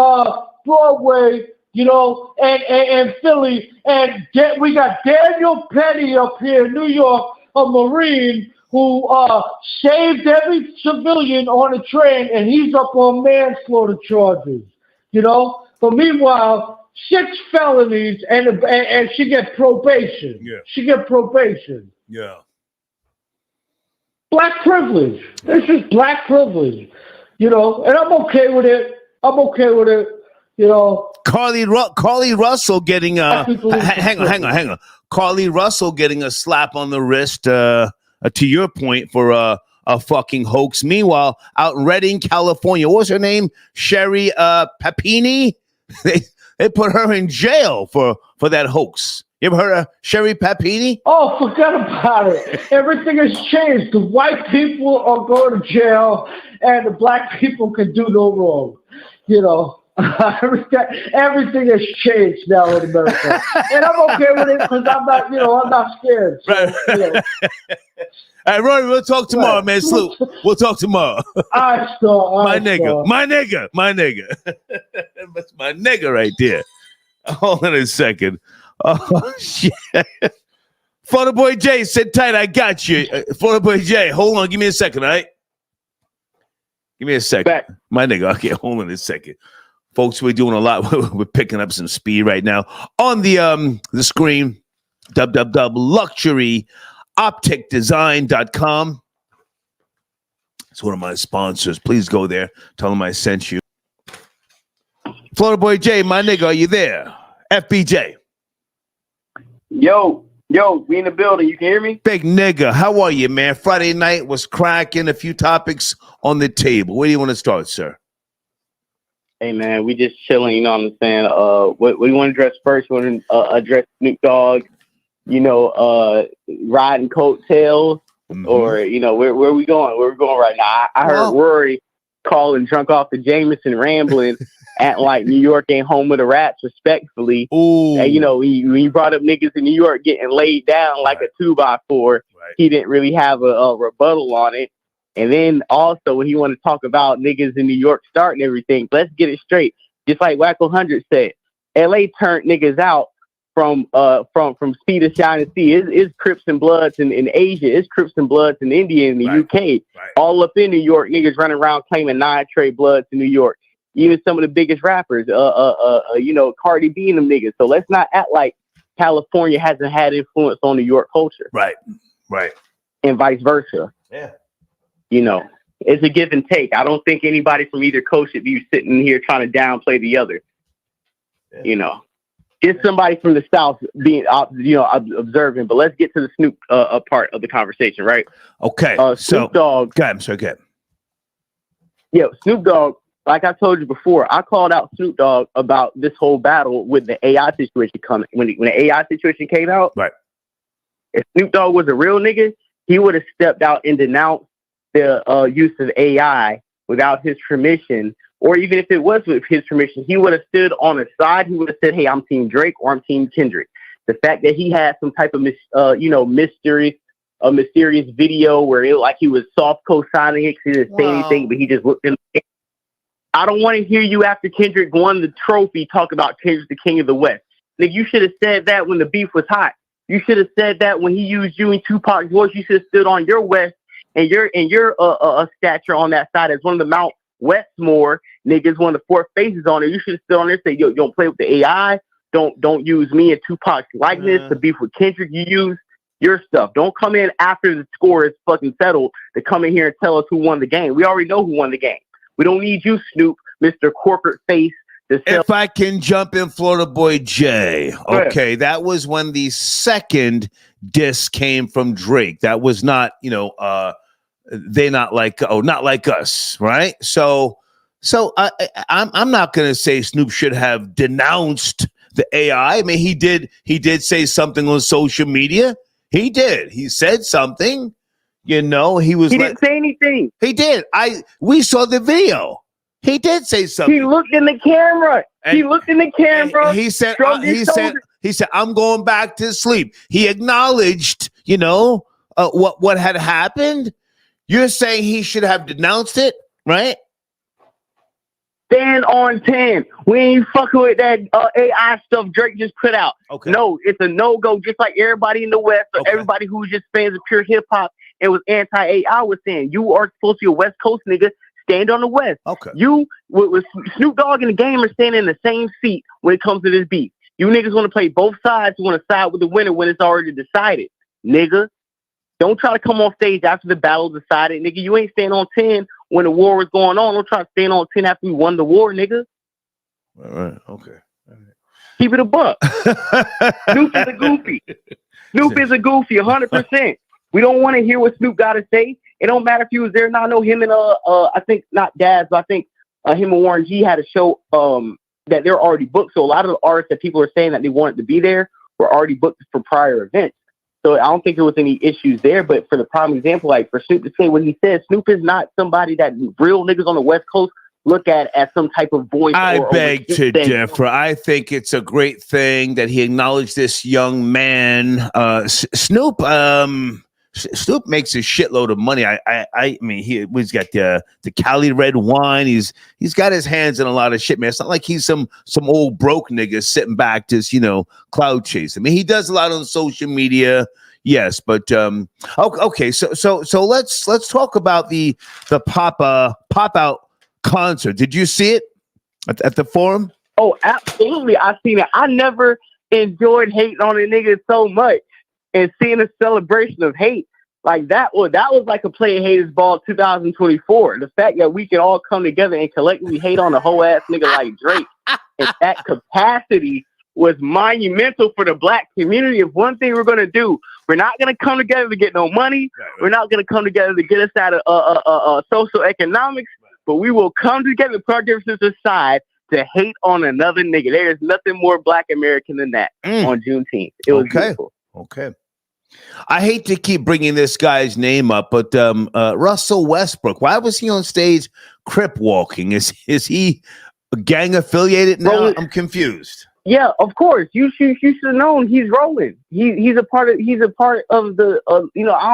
Broadway, you know, and Philly. And we got Daniel Petty up here in New York, a Marine who saved every civilian on a train, and he's up on manslaughter charges, you know. But meanwhile, 6 felonies, and she get probation. Yeah. She get probation. Yeah. Black privilege. This is black privilege, you know, and I'm okay with it. You know. Carly Russell getting hang on. Carly Russell getting a slap on the wrist. To your point, for a fucking hoax. Meanwhile, out in Redding, California, what's her name? Sherry Papini. They put her in jail for that hoax. You ever heard of Sherry Papini? Oh, forget about it. Everything has changed. The white people are going to jail, and the black people can do no wrong. You know, everything has changed now in America, and I'm okay with it because I'm not scared. So, right. You know. All right, Rory, we'll talk tomorrow, man. Salute. We'll talk tomorrow. My nigga. That's my nigga right there. Hold on a second. Oh, shit. Florida Boy J, sit tight. I got you. Florida Boy J, hold on. Give me a second, all right? Give me a second. Back. My nigga, okay, hold on a second. Folks, we're doing a lot. We're picking up some speed right now. On the screen, www.luxuryopticdesign.com. It's one of my sponsors. Please go there. Tell them I sent you. Florida Boy J, my nigga, are you there? FBJ. Yo, we in the building. You can hear me? Big nigga, how are you, man? Friday night was cracking. A few topics on the table. Where do you want to start, sir? Hey, man, we just chilling, you know what I'm saying? What do you want to address first? You want to address Snoop Dogg, you know, riding coattails? Mm-hmm. Or, you know, where are we going? Where are we going right now? I heard Rory calling drunk off the Jameson, rambling, at like New York ain't home of the rats, respectfully. Ooh. And, you know, when you brought up niggas in New York getting laid down like a 2x4, he didn't really have a rebuttal on it. And then also when he wanted to talk about niggas in New York starting everything, let's get it straight. Just like Wack 100 said, LA turned niggas out from sea to shining sea. It's Crips and Bloods in Asia. It's Crips and Bloods in India and the UK. Right. All up in New York, niggas running around claiming 9 Trey Bloods in New York. Even some of the biggest rappers, you know, Cardi B and them niggas. So let's not act like California hasn't had influence on New York culture. Right. And vice versa. Yeah. You know, it's a give and take. I don't think anybody from either coast should be sitting here trying to downplay the other. Yeah. You know, it's somebody from the South being, you know, observing. But let's get to the Snoop part of the conversation, right? Okay. Snoop Dogg. Go ahead, I'm sorry, go ahead. Yeah, Snoop Dogg. Like I told you before, I called out Snoop Dogg about this whole battle with the AI situation coming. When the AI situation came out, right? If Snoop Dogg was a real nigga, he would have stepped out and denounced the use of AI without his permission, or even if it was with his permission, he would have stood on his side. He would have said, "Hey, I'm Team Drake or I'm Team Kendrick." The fact that he had some type of mysterious video where it like he was soft co-signing it, he didn't say anything, but he just looked in the I don't want to hear you after Kendrick won the trophy talk about Kendrick the King of the West. Nigga, you should have said that when the beef was hot. You should have said that when he used you and Tupac's voice. You should have stood on your West and your stature on that side as one of the Mount Westmore niggas, one of the four faces on it. You should have stood on there and say, yo, you don't play with the AI. Don't use me and Tupac's likeness to beef with Kendrick. You use your stuff. Don't come in after the score is fucking settled to come in here and tell us who won the game. We already know who won the game. We don't need you, Snoop, Mr. Corporate Face. If I can jump in, Florida Boy J. Okay, that was when the second diss came from Drake. That was not, they not like us, right? So I'm not gonna say Snoop should have denounced the AI. I mean, he did say something on social media. He did. He said something. He didn't say anything. He did. We saw the video. He did say something. He looked in the camera. He said, I'm going back to sleep. He acknowledged, what had happened. You're saying he should have denounced it, right? Stand on 10. We ain't fucking with that AI stuff Drake just put out. Okay. No, it's a no-go, just like everybody in the West or everybody who's just fans of pure hip-hop and was anti-AI was saying. You are supposed to be a West Coast nigga. Stand on the West. Okay. You, with Snoop Dogg and the game, are standing in the same seat when it comes to this beef. You niggas want to play both sides. You want to side with the winner when it's already decided. Nigga, don't try to come on stage after the battle decided. Nigga, you ain't staying on 10 when the war was going on. Don't try to stand on 10 after we won the war, nigga. All right. Okay. All right. Keep it a buck. Snoop is a goofy. Snoop is a goofy, 100%. We don't want to hear what Snoop got to say. It don't matter if he was there or not. I know him and I think not Daz, but I think him and Warren G had a show that they're already booked. So a lot of the artists that people are saying that they wanted to be there were already booked for prior events. So I don't think there was any issues there. But for the prime example, like for Snoop to say what he said, Snoop is not somebody that real niggas on the West Coast look at as some type of voice. I beg to differ. I think it's a great thing that he acknowledged this young man. Snoop makes a shitload of money. I mean, he's got the Cali red wine. He's got his hands in a lot of shit, man. It's not like he's some old broke nigga sitting back just cloud chasing. I mean, he does a lot on social media, yes, but okay. So let's talk about the pop out concert. Did you see it at the Forum? Oh, absolutely. I seen it. I never enjoyed hating on a nigga so much. And seeing a celebration of hate like that was like a Play Haters Ball 2024. The fact that we can all come together and collectively hate on a whole ass nigga like Drake and that capacity was monumental for the black community. If one thing we're gonna do, we're not gonna come together to get no money. We're not gonna come together to get us out of social economics, but we will come together, put our differences aside to hate on another nigga. There is nothing more black American than that on Juneteenth. It was beautiful. Okay. I hate to keep bringing this guy's name up, but Russell Westbrook, why was he on stage Crip walking? Is he gang affiliated now? I'm confused. Yeah, of course. You should have known he's rolling. He's a part of the I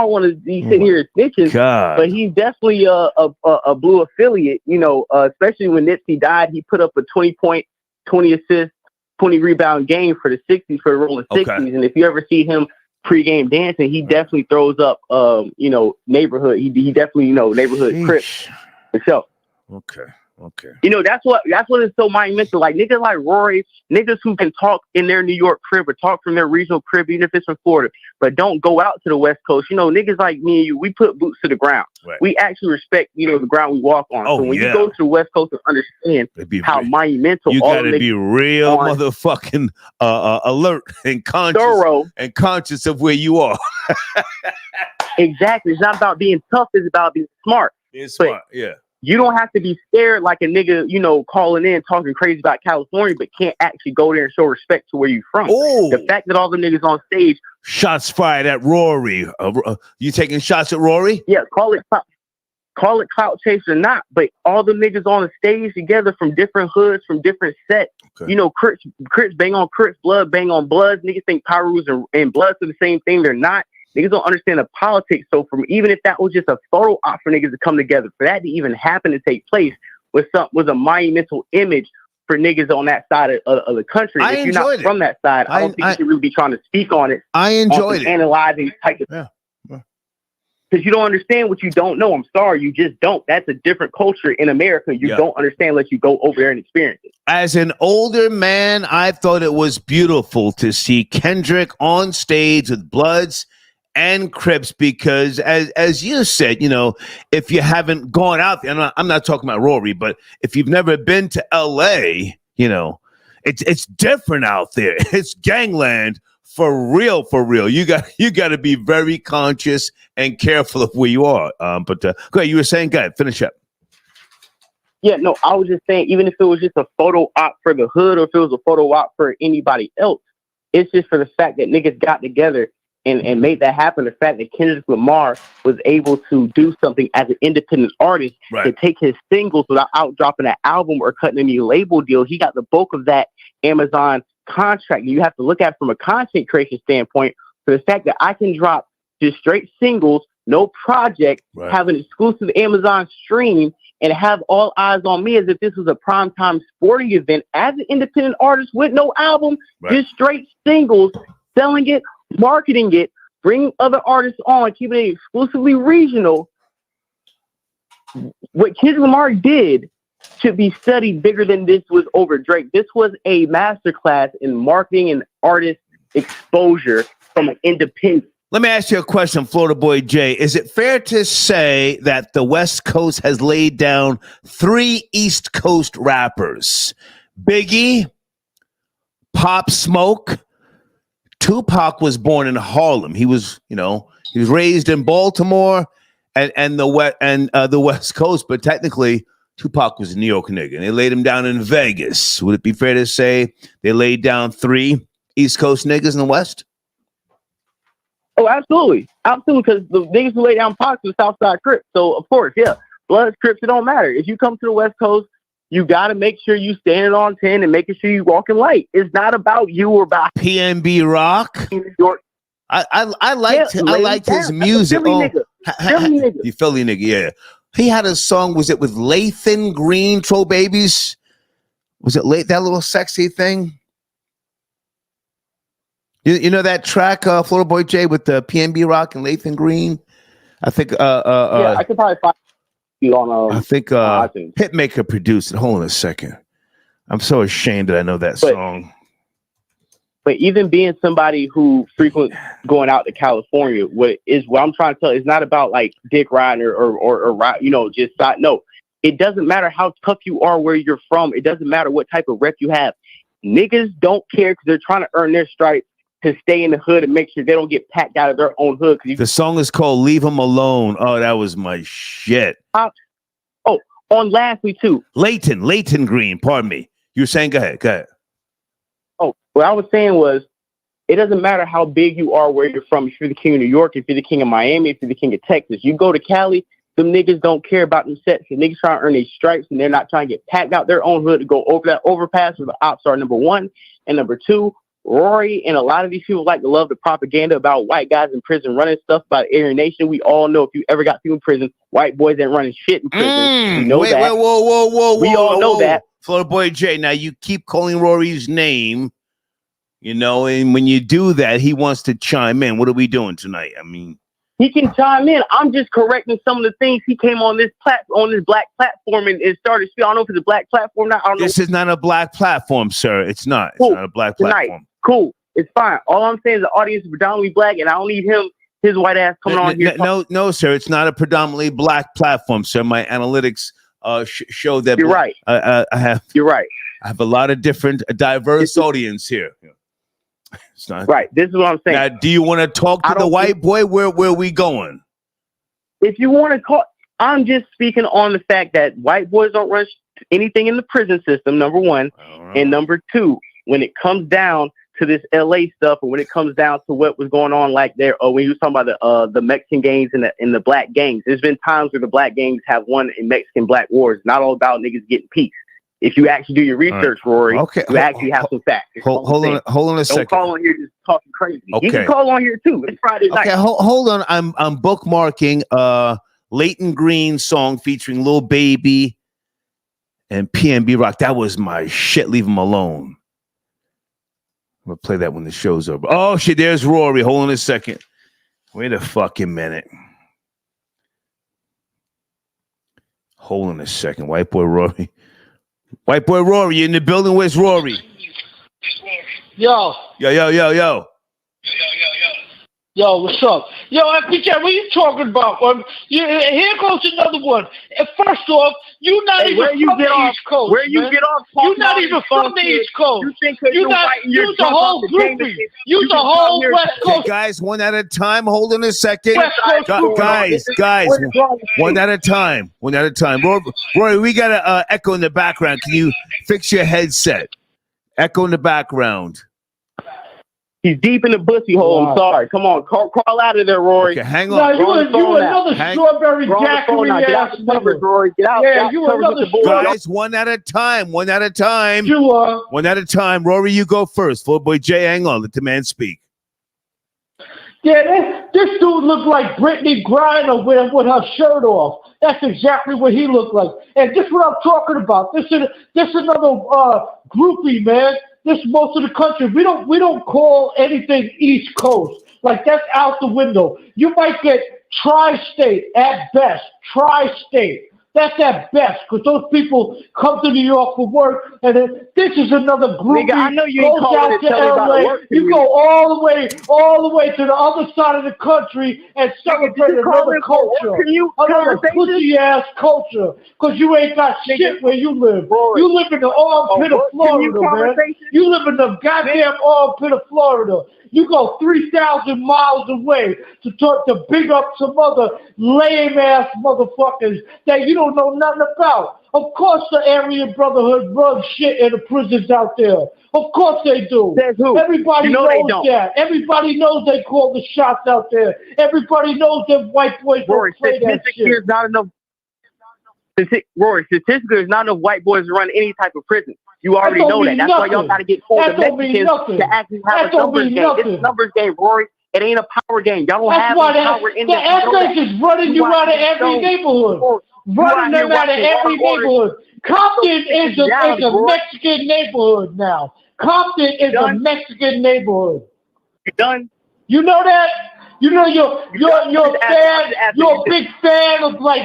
don't want to be sitting here as snitches, but he's definitely a blue affiliate. Especially when Nipsey died, he put up a 20-point, 20 assist, 20 rebound game for the 60s for the Rolling 60s. And if you ever see him pre-game dancing, he definitely throws up neighborhood. He definitely neighborhood Crips for sure. Okay. That's what is so monumental. Like niggas like Rory, niggas who can talk in their New York crib or talk from their regional crib, even if it's from Florida, but don't go out to the West Coast. Niggas like me and you, we put boots to the ground. Right. We actually respect, the ground we walk on. So when you go to the West Coast and understand how monumental you all gotta be real motherfucking alert and conscious of where you are. Exactly. It's not about being tough, it's about being smart. It's smart, yeah. You don't have to be scared like a nigga, calling in, talking crazy about California, but can't actually go there and show respect to where you're from. Ooh. The fact that all the niggas on stage. Shots fired at Rory. You taking shots at Rory? Yeah, call it clout chase or not, but all the niggas on the stage together from different hoods, from different sets. Okay. Crips bang on Crips, blood bang on Bloods. Niggas think Pyrus and Bloods are the same thing. They're not. Niggas don't understand the politics. So even if that was just a photo op for niggas to come together, for that to even happen to take place, was a monumental image for niggas on that side of the country. If you're not from that side, I don't think you should really be trying to speak on it. I enjoyed it. Analyzing type of because you don't understand what you don't know. I'm sorry, you just don't. That's a different culture in America. You don't understand unless you go over there and experience it. As an older man, I thought it was beautiful to see Kendrick on stage with Bloods and Crips because, as you said, you know, if you haven't gone out there, I'm not talking about Rory, but if you've never been to L.A., you know, it's different out there. It's gangland. For real, for real. You got to be very conscious and careful of where you are. But go ahead, you were saying, go ahead, finish up. Yeah, no, I was just saying, even if it was just a photo op for the hood or if it was a photo op for anybody else, it's just for the fact that niggas got together and made that happen. The fact that Kendrick Lamar was able to do something as an independent artist to take his singles without out dropping an album or cutting any label deal. He got the bulk of that Amazon contract. You have to look at it from a content creation standpoint for the fact that I can drop just straight singles, no project, have an exclusive Amazon stream, and have all eyes on me as if this was a primetime sporting event as an independent artist with no album, just straight singles, selling it, marketing it, bringing other artists on, keeping it exclusively regional. What Kendrick Lamar did should be studied bigger than this was over Drake. This was a masterclass in marketing and artist exposure from an independent. Let me ask you a question, Florida Boy J. Is it fair to say that the West Coast has laid down 3 East Coast rappers? Biggie, Pop Smoke. Tupac was born in Harlem. He was raised in Baltimore and the West Coast, but technically Tupac was a New York nigga, and they laid him down in Vegas. Would it be fair to say they laid down 3 East Coast niggas in the West? Oh, absolutely. Absolutely, because the niggas who lay down Pac was Southside Crips. So, of course, Bloods, Crips, it don't matter. If you come to the West Coast, you got to make sure you standing on 10 and making sure you walking light. It's not about you or about PNB Rock. I liked his music. Philly nigga. You Philly nigga, yeah. He had a song, was it with Lathan Green, Troll Babies? Was it that little sexy thing? You know that track, Florida Boy J, with the PNB Rock and Lathan Green? I think I could probably find you on I think Hitmaker produced it. Hold on a second. I'm so ashamed that I know that song. But even being somebody who frequents going out to California, what I'm trying to tell, it's not about like dick riding or just side. No, it doesn't matter how tough you are, where you're from. It doesn't matter what type of rep you have. Niggas don't care because they're trying to earn their stripes to stay in the hood and make sure they don't get packed out of their own hood. The song is called "Leave 'Em Alone." Oh, that was my shit. On Lastly too. Layton Green. Pardon me. You were saying? Go ahead. Oh, what I was saying was, it doesn't matter how big you are, where you're from. If you're the king of New York, if you're the king of Miami, if you're the king of Texas, you go to Cali, them niggas don't care about them sets. The niggas trying to earn their stripes, and they're not trying to get packed out their own hood to go over that overpass where the ops are, number one. And number two, Rory and a lot of these people like to love the propaganda about white guys in prison running stuff about Aryan Nation. We all know if you ever got people in prison, white boys ain't running shit in prison. We know that. Whoa, we all know that. Florida Boy J, now you keep calling Rory's name, and when you do that, he wants to chime in. What are we doing tonight? I mean, he can chime in. I'm just correcting some of the things he came on this black platform and started. I don't know if it's a black platform now. I don't know. This is not a black platform, sir. It's not. It's not a black platform. Cool. It's fine. All I'm saying is the audience is predominantly black, and I don't need his white ass coming on here. No, sir. It's not a predominantly black platform, sir. My analytics show that. You're right. You're right. I have a lot of different, diverse audience here. It's not right. This is what I'm saying. Now, do you want to talk to the white boy? Where are we going? If you want to talk, I'm just speaking on the fact that white boys don't run anything in the prison system, number one. And number two, when it comes down to this LA stuff, or when it comes down to what was going on like there, or when you was talking about the Mexican gangs and the black gangs, there's been times where the black gangs have won in Mexican black wars. Not all about niggas getting peace. If you actually do your research, Rory, you actually have some facts. Hold on a second. Don't call on here just talking crazy. Okay. You can call on here too. It's Friday night. Okay, hold on. I'm bookmarking Layton Green song featuring Lil Baby and PNB Rock. That was my shit. Leave him alone. We'll play that when the show's over. Oh shit, there's Rory. Hold on a second. Wait a fucking minute. Hold on a second. White boy Rory. White boy Rory, you in the building? Where's Rory? Yo. Yo, what's up? Yo, FPJ, what are you talking about? Here goes another one. And first off, you're not even from the East Coast. Where you get off? You're not even from the East Coast. You think you're the whole groupie. You the whole West Coast. Okay, guys, one at a time. Hold on a second. West Coast Guys, one at a time. One at a time. Rory, we got an echo in the background. Can you fix your headset? Echo in the background. He's deep in the pussy hole. I'm sorry. Come on, crawl out of there, Rory. Okay, hang on. No, you another strawberry jackery ass nigga. Rory. Get out. Yeah, you another guys. One at a time. One at a time. You are. One at a time. Rory, you go first. Boy Jay, hang on. Let the man speak. Yeah, this dude looked like Brittany Griner with her shirt off. That's exactly what he looked like. And this is what I'm talking about. This is another groupie, man. This most of the country. We don't call anything East Coast. Like, that's out the window. You might get tri-state at best. Tri-state. That's at best, because those people come to New York for work, and then this is another group. Nigga, I know you ain't calling it, to LA. You go all the way to the other side of the country and celebrate another culture, another pussy-ass culture, because you ain't got shit where you live. You live in the armpit of Florida, man. You live in the goddamn armpit of Florida. You go 3,000 miles away to big up some other lame-ass motherfuckers that you don't know nothing about. Of course the Aryan Brotherhood runs shit in the prisons out there. Of course they do. Everybody knows that. Everybody knows they call the shots out there. Everybody knows that white boys don't play that shit. There's not enough. Rory, statistically, there's not enough white boys to run any type of prison. You already know that. That's why y'all got to get told the Mexicans to actually have a numbers game. It's a numbers game, Rory. It ain't a power game. Y'all don't have any power in the ethics is running you out of every neighborhood. Running them out of every neighborhood. Compton is a Mexican neighborhood now. Compton is a Mexican neighborhood. You done? You know that? You know you're a fan. You're a big fan of LA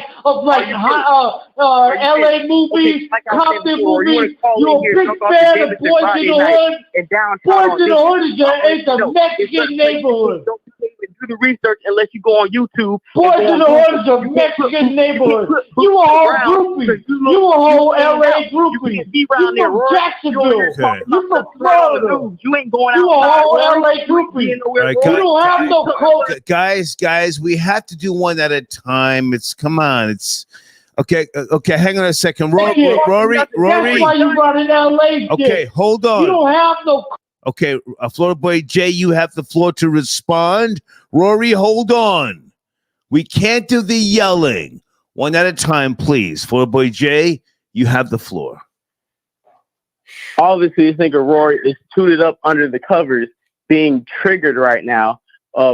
movies, Compton movies. You're a big fan of Boys in the Hood. Boys in the Hood is a Mexican neighborhood. Do the research unless you go on YouTube. Boys in the Hood is a Mexican neighborhood. You a whole groupie. You a whole LA groupie. You from Jacksonville. You from Florida. You ain't going out. You a whole LA groupie. You don't have no culture. Guys, we have to do one at a time. It's okay. Hang on a second, Rory. That's why you running LA. Okay, hold on. You don't have no. Okay, Florida Boy Jay, you have the floor to respond. Rory, hold on. We can't do the yelling. One at a time, please. Florida Boy Jay, you have the floor. Obviously, this nigga Rory is tooted up under the covers, being triggered right now.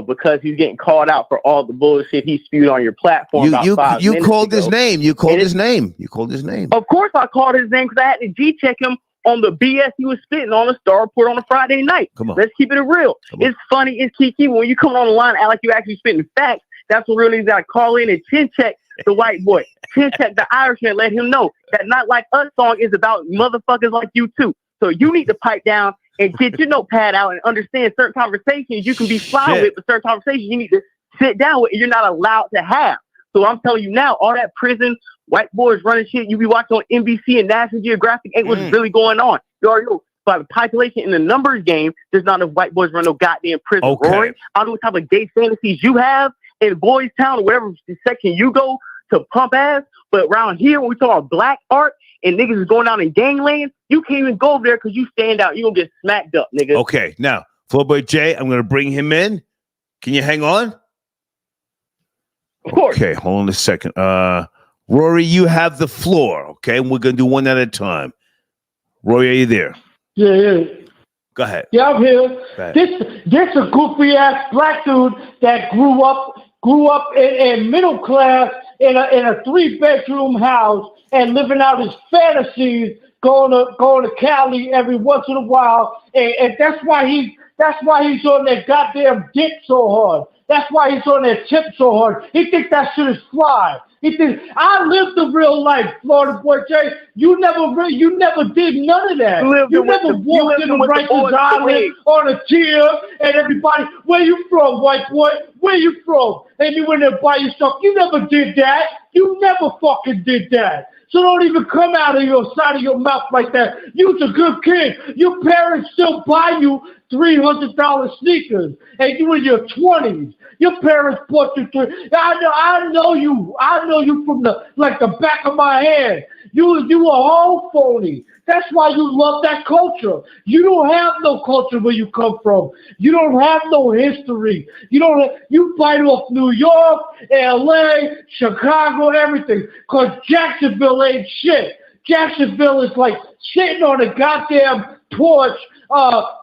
Because he's getting called out for all the bullshit he spewed on your platform. You called his name. You called his name. You called his name. Of course, I called his name because I had to G-check him on the BS he was spitting on the Star Report on a Friday night. Come on. Let's keep it real. It's funny. It's kiki. When you come on the line, act like you actually spitting facts. That's what really got to call in and chin check the white boy. Chin check the Irishman. Let him know that Not Like Us song is about motherfuckers like you too. So you need to pipe down and get your notepad out and understand certain conversations you can be fly with, but certain conversations you need to sit down with and you're not allowed to have. So I'm telling you now, all that prison, white boys running shit you be watching on NBC and National Geographic ain't what's really going on. You already know. By the population in the numbers game, there's not enough white boys run no goddamn prison. Okay. Rory, I don't know what type of gay fantasies you have in Boys Town or whatever section you go to pump ass, but around here when we talk about black art and niggas is going down in gangland, you can't even go over there because you stand out. You're going to get smacked up, nigga. Okay, now, Flowboy Jay, I'm going to bring him in. Can you hang on? Of course. Okay, hold on a second. Rory, you have the floor, okay? And we're going to do one at a time. Rory, are you there? Yeah. Go ahead. Yeah, I'm here. This a goofy-ass black dude that grew up in middle class in a 3-bedroom house and living out his fantasies, going to Cali every once in a while, and that's why he's on that goddamn dick so hard. That's why he's on that tip so hard. He thinks that shit is fly. He thinks I lived the real life, Florida Boy J. You never did none of that. You never walked in the Rikers Island on a tier and everybody, where you from, white boy? Where you from? And you went there by yourself. You never did that. You never fucking did that. So don't even come out of your side of your mouth like that. You's a good kid. Your parents still buy you $300 sneakers, and you in your 20s. Your parents bought you I know you. I know you from the back of my hand. You a whole phony. That's why you love that culture. You don't have no culture where you come from. You don't have no history. You bite off New York, LA, Chicago, everything. Cause Jacksonville ain't shit. Jacksonville is like sitting on a goddamn porch,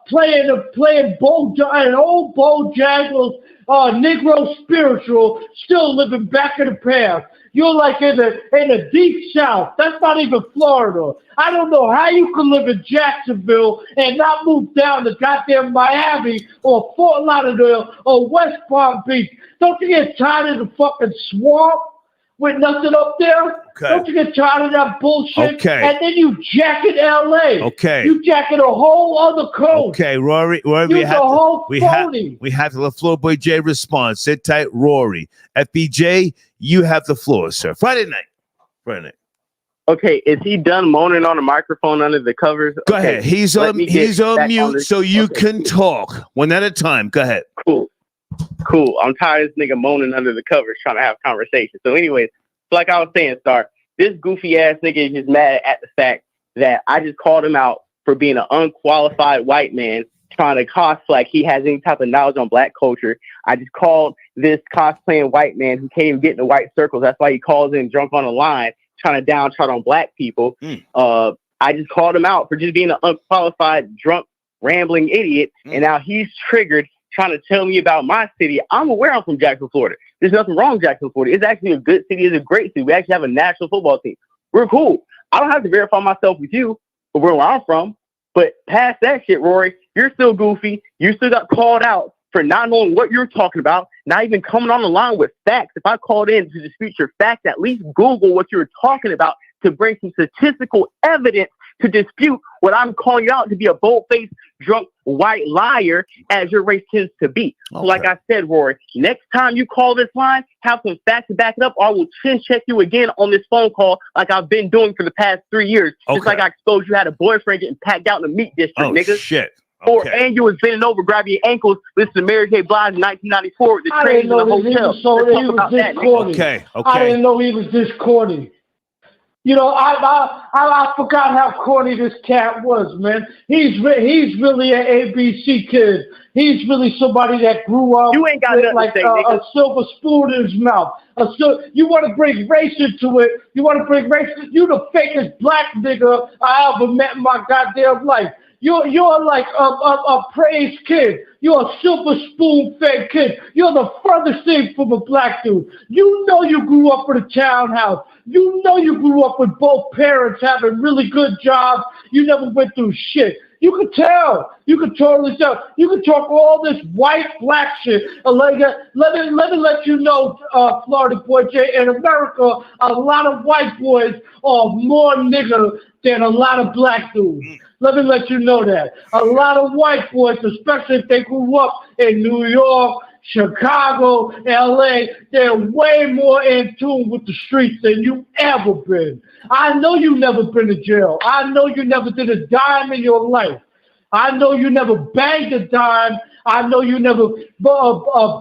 playing an old Bojangles Negro spiritual, still living back in the past. You're like in the deep south. That's not even Florida. I don't know how you can live in Jacksonville and not move down to goddamn Miami or Fort Lauderdale or West Palm Beach. Don't you get tired of the fucking swamp with nothing up there? Okay. Don't you get tired of that bullshit? Okay. And then you jacket LA. Okay. You jacket a whole other coast. Okay, Rory, we have to let Floorboy J respond. Sit tight, Rory. FBJ, you have the floor, sir. Friday night. Okay, is he done moaning on the microphone under the covers? Go ahead. He's on mute, so you can talk one at a time. Go ahead. Cool. I'm tired of this nigga moaning under the covers trying to have conversation. So anyways, like I was saying, Star, this goofy ass nigga is just mad at the fact that I just called him out for being an unqualified white man trying to cosplay like he has any type of knowledge on black culture. I just called this cosplaying white man who can't even get in the white circles. That's why he calls in drunk on the line trying to downtrodden on black people. I just called him out for just being an unqualified, drunk, rambling idiot. And now he's triggered trying to tell me about my city. I'm aware I'm from Jacksonville, Florida. There's nothing wrong with Jacksonville, Florida. It's actually a good city. It's a great city. We actually have a national football team. We're cool. I don't have to verify myself with you for where I'm from. But past that shit, Rory, you're still goofy. You still got called out for not knowing what you're talking about, not even coming on the line with facts. If I called in to dispute your facts, at least Google what you're talking about to bring some statistical evidence to dispute what I'm calling you out to be a bold-faced, drunk, white liar as your race tends to be. Okay. So like I said, Rory, next time you call this line, have some facts to back it up, or I will chin check you again on this phone call like I've been doing for the past 3 years. Okay. Just like I exposed you had a boyfriend getting packed out in the meat district, nigga. Shit. Okay. And you was bending over, grabbing your ankles, listening to Mary J. Blige in 1994 with the trains in the hotel. Okay. I didn't know he was this corny. You know, I forgot how corny this cat was, man. He's really an ABC kid. He's really somebody that grew up you ain't got with like a silver spoon in his mouth. You want to bring race into it. You You the fakest black nigga I ever met in my goddamn life. You're like a praised kid. You're a silver spoon fed kid. You're the furthest thing from a black dude. You know you grew up in a townhouse. You know you grew up with both parents having really good jobs. You never went through shit. You could tell. You could totally tell. You could talk all this white, black shit. Let me let you know, Florida Boy J, in America, a lot of white boys are more nigger than a lot of black dudes. Let me let you know that. A lot of white boys, especially if they grew up in New York, Chicago, LA, they're way more in tune with the streets than you ever been. I know you never been to jail. I know you never did a dime in your life. I know you never banged a dime. I know you never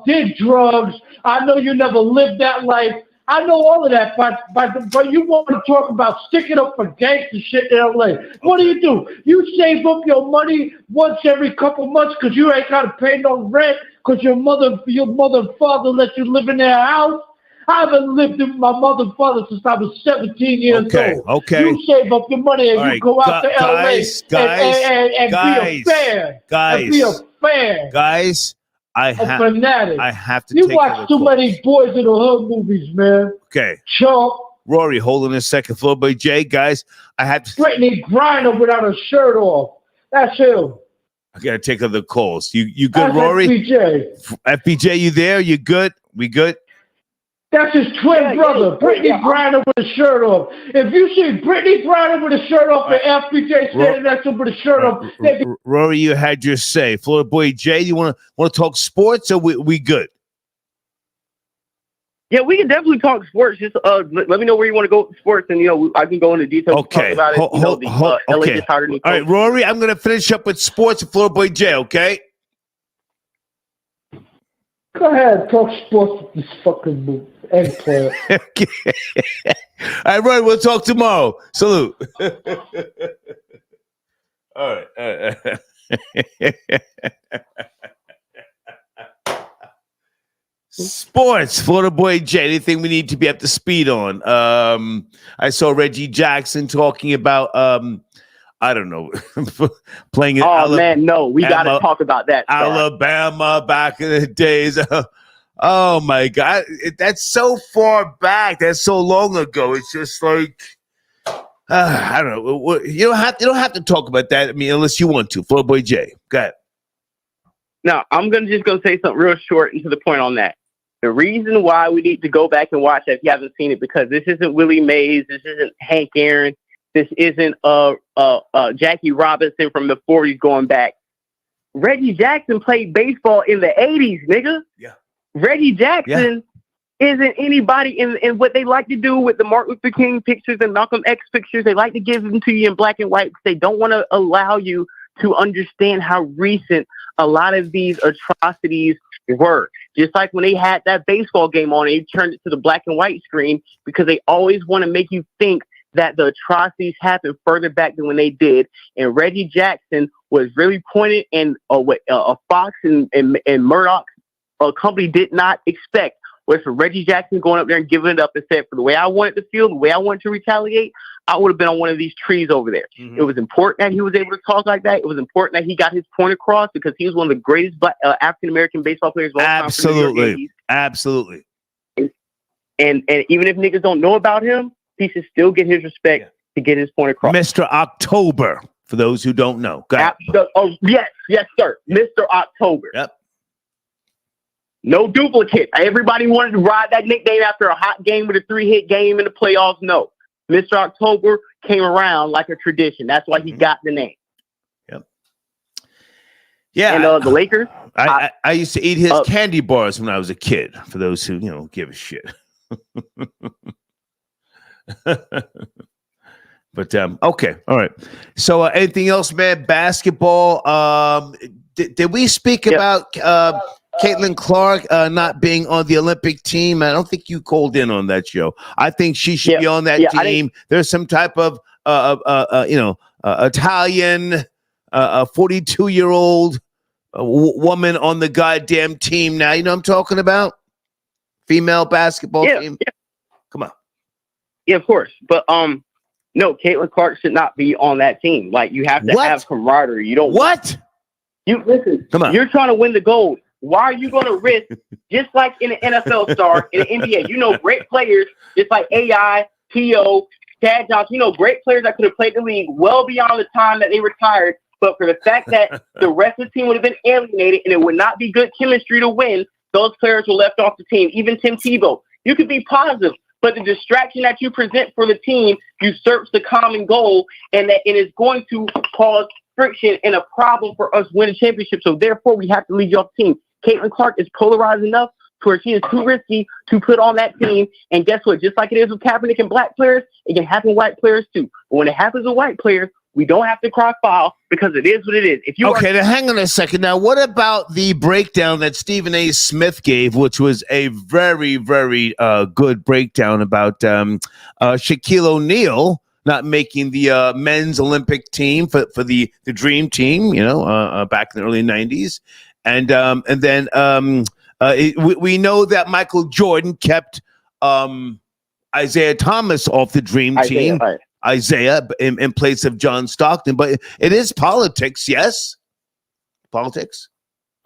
did drugs. I know you never lived that life. I know all of that, but you want to talk about sticking up for gangster shit in LA. What do? You save up your money once every couple months because you ain't got to pay no rent because your mother and father let you live in their house. I haven't lived with my mother and father since I was 17 years old. Okay. You save up your money and you go out to LA and be a fan. Guys, I have to you watch too many Boys in the Hood movies, man. Okay. Chump, Rory, hold on a second. ScHoolboy J, guys, I had to. Brittany Griner without a shirt off. That's him. I gotta take other calls. You good, That's Rory? FBJ. FBJ, you there? You good? We good? That's his twin brother, Brittany Griner with a shirt off. If you see Brittany Griner with a shirt off and FBJ standing next to him with a shirt off, Rory, you had your say. ScHoolboy J, you want to talk sports, or we good? Yeah, we can definitely talk sports. Just let me know where you want to go with sports, and I can go into detail. Okay. Talk about it. LA just hired a new coach. All right, Rory, I'm gonna finish up with sports with ScHoolboy J. Okay. Go ahead, talk sports with this fucking eggplant. Okay. All right, Rory, we'll talk tomorrow. Salute. All right. Sports, ScHoolboy J. Anything we need to be up to speed on? I saw Reggie Jackson talking about I don't know, playing. Man, no, we got to talk about that. Alabama back in the days. Oh my God, that's so far back. That's so long ago. It's just like I don't know. You don't have to talk about that. I mean, unless you want to. ScHoolboy J. Go ahead. Now, I'm just gonna say something real short and to the point on that. The reason why we need to go back and watch that if you haven't seen it, because this isn't Willie Mays, this isn't Hank Aaron, this isn't Jackie Robinson from the 40s going back. Reggie Jackson played baseball in the 80s, nigga. Yeah. Reggie Jackson isn't anybody in what they like to do with the Martin Luther King pictures and Malcolm X pictures. They like to give them to you in black and white because they don't want to allow you to understand how recent a lot of these atrocities were. Just like when they had that baseball game on, they turned it to the black and white screen because they always want to make you think that the atrocities happened further back than when they did. And Reggie Jackson was really pointed, and what Fox and Murdoch company did not expect was for Reggie Jackson going up there and giving it up and said, for the way I wanted to feel, the way I wanted to retaliate, I would have been on one of these trees over there. Mm-hmm. It was important that he was able to talk like that. It was important that he got his point across because he was one of the greatest African-American baseball players of all time. Absolutely. Absolutely. And even if niggas don't know about him, he should still get his respect to get his point across. Mr. October, for those who don't know. Go ahead. Yes, sir. Mr. October. Yep. No duplicate. Everybody wanted to ride that nickname after a hot game with a 3-hit game in the playoffs. No. Mr. October came around like a tradition. That's why he got the name. Yep. Yeah. And the Lakers. I used to eat his candy bars when I was a kid, for those who, give a shit. But okay. All right. So anything else, man? Basketball. Did we speak about Caitlin Clark not being on the Olympic team? I don't think you called in on that show. I think she should be on that team. There's some type of Italian 42-year-old woman on the goddamn team now. You know what I'm talking about? Female basketball team. Yeah. Come on. Yeah, of course. But no, Caitlin Clark should not be on that team. Like, you have to have camaraderie. You don't You listen. Come on. You're trying to win the gold. Why are you going to risk, just like in an NFL star, in the NBA, great players, just like AI, T.O., Chad Johnson, great players that could have played the league well beyond the time that they retired, but for the fact that the rest of the team would have been alienated and it would not be good chemistry to win, those players were left off the team. Even Tim Tebow. You could be positive, but the distraction that you present for the team usurps the common goal, and that it is going to cause friction and a problem for us winning championships. So therefore, we have to leave you off the team. Caitlin Clark is polarized enough to where she is too risky to put on that team. And guess what? Just like it is with Kaepernick and black players, it can happen with white players too. But when it happens with white players, we don't have to cry foul because it is what it is. Now hang on a second. Now, what about the breakdown that Stephen A. Smith gave, which was a very, very good breakdown about Shaquille O'Neal not making the men's Olympic team for the Dream Team, back in the early 90s. And then we know that Michael Jordan kept Isaiah Thomas off the Dream Team. Right. Isaiah in place of John Stockton. But it is politics, yes? Politics?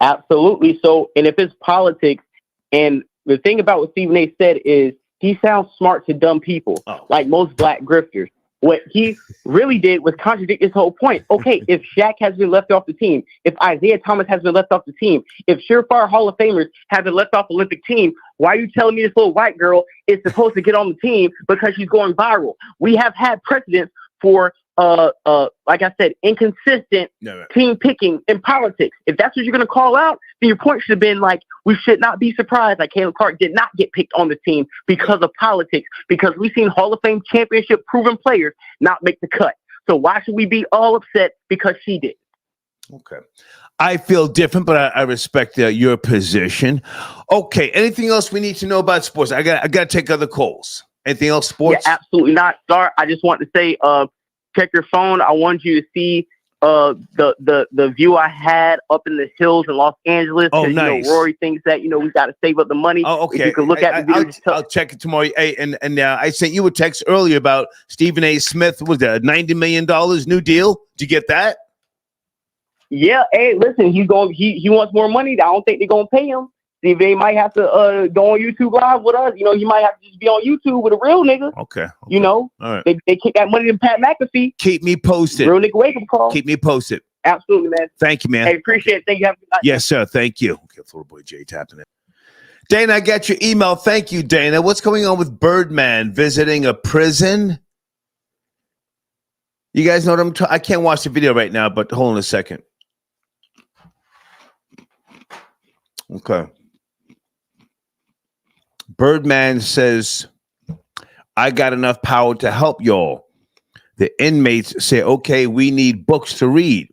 Absolutely. So, and if it's politics, and the thing about what Stephen A. said is he sounds smart to dumb people, like most black grifters. What he really did was contradict his whole point. Okay, if Shaq has been left off the team, if Isaiah Thomas has been left off the team, if surefire Hall of Famers have been left off the Olympic team, why are you telling me this little white girl is supposed to get on the team because she's going viral? We have had precedents for like I said, inconsistent team picking in politics. If that's what you're going to call out, then your point should have been like, we should not be surprised that Caleb Clark did not get picked on the team because of politics, because we've seen Hall of Fame championship proven players not make the cut. So why should we be all upset because she did? Okay. I feel different, but I respect your position. Okay. Anything else we need to know about sports? I got to take other calls. Anything else sports? Yeah, absolutely not. Sorry, I just want to say, check your phone. I want you to see the view I had up in the hills in Los Angeles. Oh, nice. You know, Rory thinks that, we got to save up the money. Oh, okay. If you can look at the video. I'll check it tomorrow. Hey, and I sent you a text earlier about Stephen A. Smith. Was that $90 million new deal? Did you get that? Yeah. Hey, listen, he wants more money. I don't think they're going to pay him. Stephen A. might have to go on YouTube Live with us. You might have to just be on YouTube with a real nigga. Okay. All right. They kick that money to Pat McAfee. Keep me posted. Real nigga wake up call. Keep me posted. Absolutely, man. Thank you, man. Hey, appreciate it. Thank you. Have a good night. Yes, sir. Thank you. Okay, Florida Boy J tapping it. Dana, I got your email. Thank you, Dana. What's going on with Birdman visiting a prison? You guys know what I'm talking? I can't watch the video right now, but hold on a second. Okay. Birdman says, I got enough power to help y'all. The inmates say, okay, we need books to read.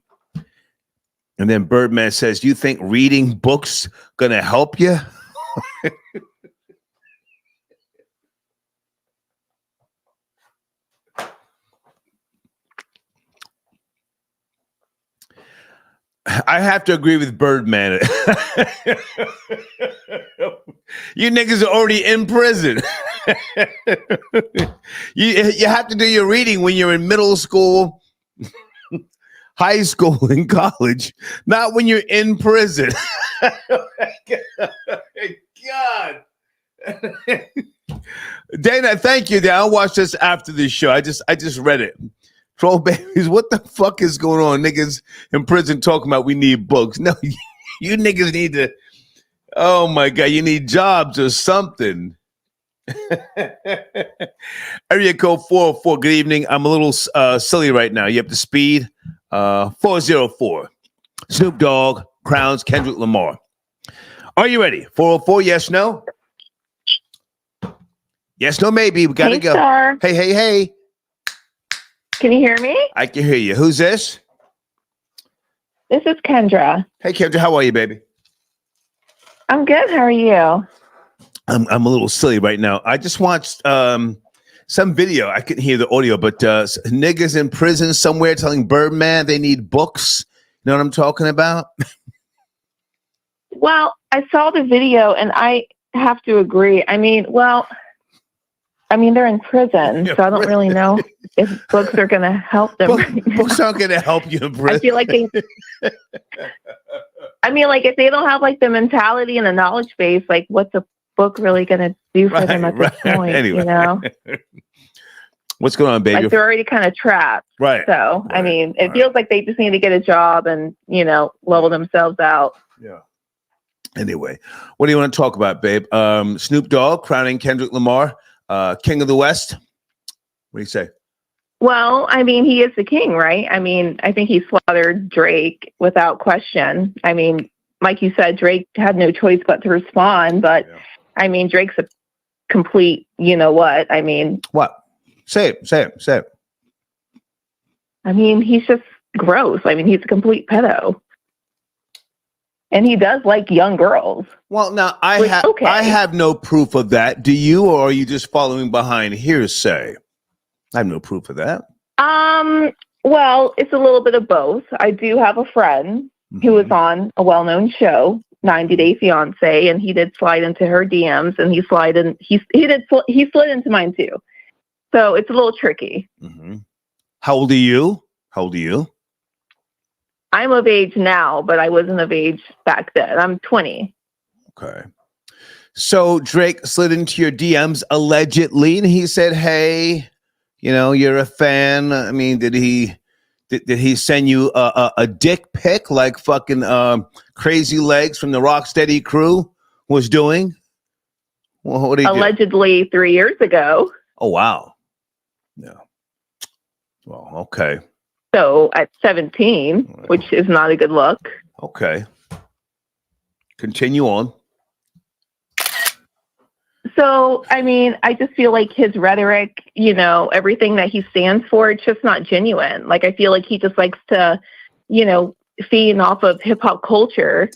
And then Birdman says, you think reading books gonna help you? I have to agree with Birdman. You niggas are already in prison. You have to do your reading when you're in middle school, high school, and college, not when you're in prison. God. Dana, thank you. I'll watch this after the show. I just read it. Troll babies, what the fuck is going on? Niggas in prison talking about we need books. No, you niggas need to, oh my God, you need jobs or something. Area code 404, good evening. I'm a little silly right now. You have to speed? 404. Snoop Dogg crowns Kendrick Lamar. Are you ready? 404, yes, no? Yes, no, maybe. We got to go. Star. Hey. Can you hear me? I can hear you. Who's this? This is Kendra. Hey, Kendra, how are you, baby? I'm good. How are you? I'm a little silly right now. I just watched some video. I couldn't hear the audio, but niggas in prison somewhere telling Birdman they need books. You know what I'm talking about? Well, I saw the video, and I have to agree. I mean, they're in prison, so I don't really know if books are going to help them. Books aren't going to help you in prison. I feel like if they don't have like the mentality and the knowledge base, like what's a book really going to do for them at this point? Anyway. You know, what's going on, baby? like they're already kind of trapped. Right. So, I mean, it feels like they just need to get a job and, level themselves out. Yeah. Anyway, what do you want to talk about, babe? Snoop Dogg crowning Kendrick Lamar King of the West. What do you say? Well, I mean, he is the king, right? I mean, I think he slaughtered Drake without question. I mean, like you said, Drake had no choice but to respond. But, I mean, Drake's a complete, what? I mean... What? Say it. I mean, he's just gross. I mean, he's a complete pedo. And he does like young girls. Well, now, I have no proof of that. Do you, or are you just following behind hearsay? I have no proof of that. Well, it's a little bit of both. I do have a friend who was on a well-known show, 90 Day Fiance, and he did slide into her DMs, and he slid into mine too. So it's a little tricky. Mm-hmm. How old are you? I'm of age now, but I wasn't of age back then. I'm 20. Okay. So Drake slid into your DMs allegedly, and he said, "Hey, you're a fan." I mean, did he send you a dick pic like fucking Crazy Legs from the Rocksteady crew was doing? Well, what did he allegedly do? 3 years ago. Oh wow. Yeah. Well, okay. So at 17, which is not a good look. Okay. Continue on. So, I mean, I just feel like his rhetoric, everything that he stands for, it's just not genuine. Like, I feel like he just likes to, feed off of hip hop culture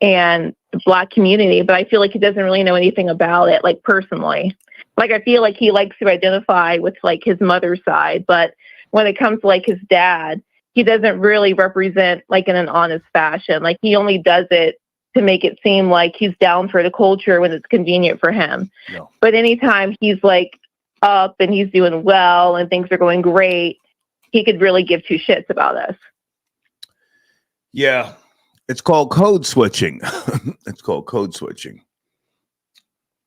and the Black community, but I feel like he doesn't really know anything about it, like, personally. Like, I feel like he likes to identify with, like, his mother's side, but when it comes to, like, his dad, he doesn't really represent, like, in an honest fashion. Like, he only does it to make it seem like he's down for the culture when it's convenient for him. No. But anytime he's, like, up and he's doing well and things are going great, he could really give two shits about us. Yeah. It's called code switching. It's called code switching.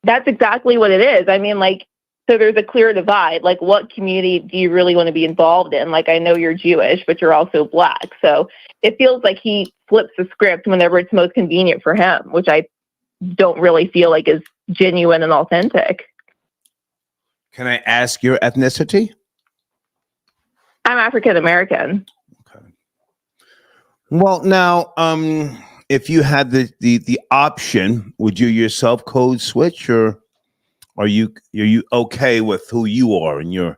That's exactly what it is. I mean, like, so there's a clear divide. Like, what community do you really want to be involved in? Like, I know you're Jewish, but you're also Black. So it feels like he flips the script whenever it's most convenient for him, which I don't really feel like is genuine and authentic. Can I ask your ethnicity? I'm African American. Okay. Well, now, if you had the option, would you yourself code switch, or are you okay with who you are and your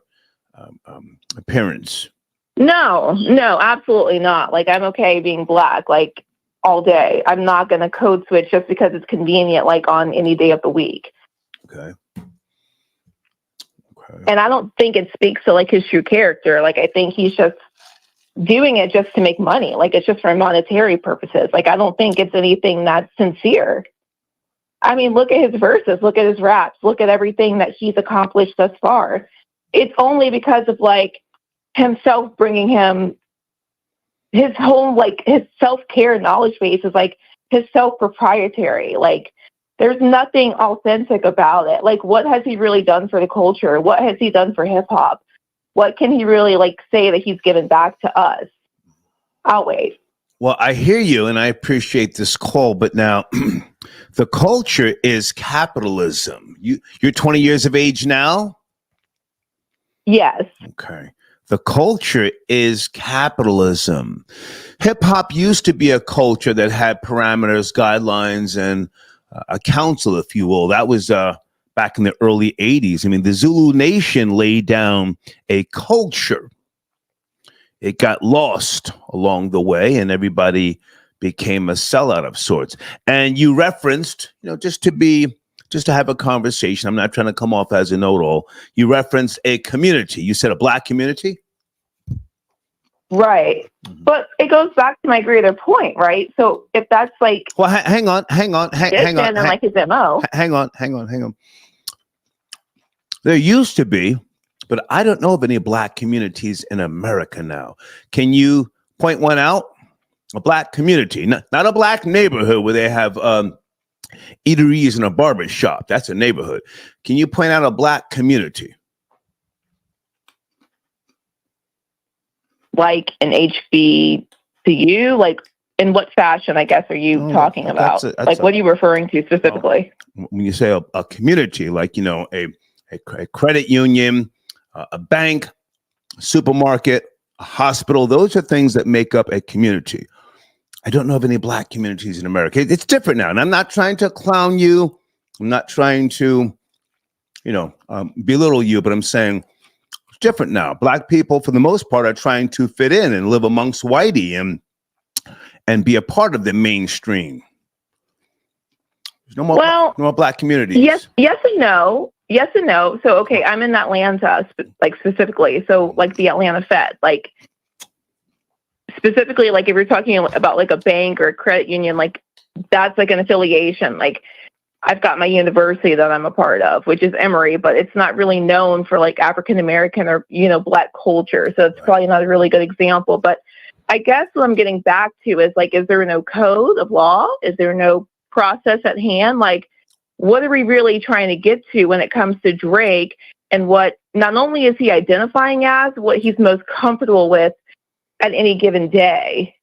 appearance? No, absolutely not. Like, I'm okay being Black, like, all day. I'm not going to code switch just because it's convenient, like, on any day of the week. Okay. And I don't think it speaks to, like, his true character. Like, I think he's just doing it just to make money. Like, it's just for monetary purposes. Like, I don't think it's anything that's sincere. I mean, look at his verses, look at his raps, look at everything that he's accomplished thus far. It's only because of, like, himself bringing him his whole, like, his self-care knowledge base is, like, his self-proprietary. Like, there's nothing authentic about it. Like, what has he really done for the culture? What has he done for hip-hop? What can he really, like, say that he's given back to us? I'll wait. Well, I hear you, and I appreciate this call, but now the culture is capitalism. You're 20 years of age now? Yes. Okay. The culture is capitalism. Hip-hop used to be a culture that had parameters, guidelines, and a council, if you will. That was back in the early 80s. I mean, the Zulu Nation laid down a culture. It got lost along the way, and everybody became a sellout of sorts. And you referenced, just to have a conversation. I'm not trying to come off as a know-it-all. You referenced a community. You said a Black community? Right. Mm-hmm. But it goes back to my greater point, right? So if that's like... Well, hang on. Hang on. Like his MO. Hang on. There used to be, but I don't know of any Black communities in America now. Can you point one out? A Black community, not a Black neighborhood where they have eateries and a barber shop. That's a neighborhood. Can you point out a Black community? Like an HBCU? Like, in what fashion, I guess, are you talking about? What are you referring to specifically? When you say a community, like, a credit union, a bank, a supermarket, a hospital, those are things that make up a community. I don't know of any Black communities in America. It's different now. And I'm not trying to clown you. I'm not trying to, belittle you, but I'm saying it's different now. Black people, for the most part, are trying to fit in and live amongst whitey and be a part of the mainstream. There's no more Black communities. Yes and no. Yes and no. So, okay, I'm in Atlanta, specifically. So, like, the Atlanta Fed, like, specifically, like, if you're talking about, like, a bank or a credit union, like, that's, like, an affiliation. Like, I've got my university that I'm a part of, which is Emory, but it's not really known for, like, African-American or, Black culture. So it's probably not a really good example. But I guess what I'm getting back to is, like, is there no code of law? Is there no process at hand? Like, what are we really trying to get to when it comes to Drake and what not only is he identifying as, what he's most comfortable with at any given day?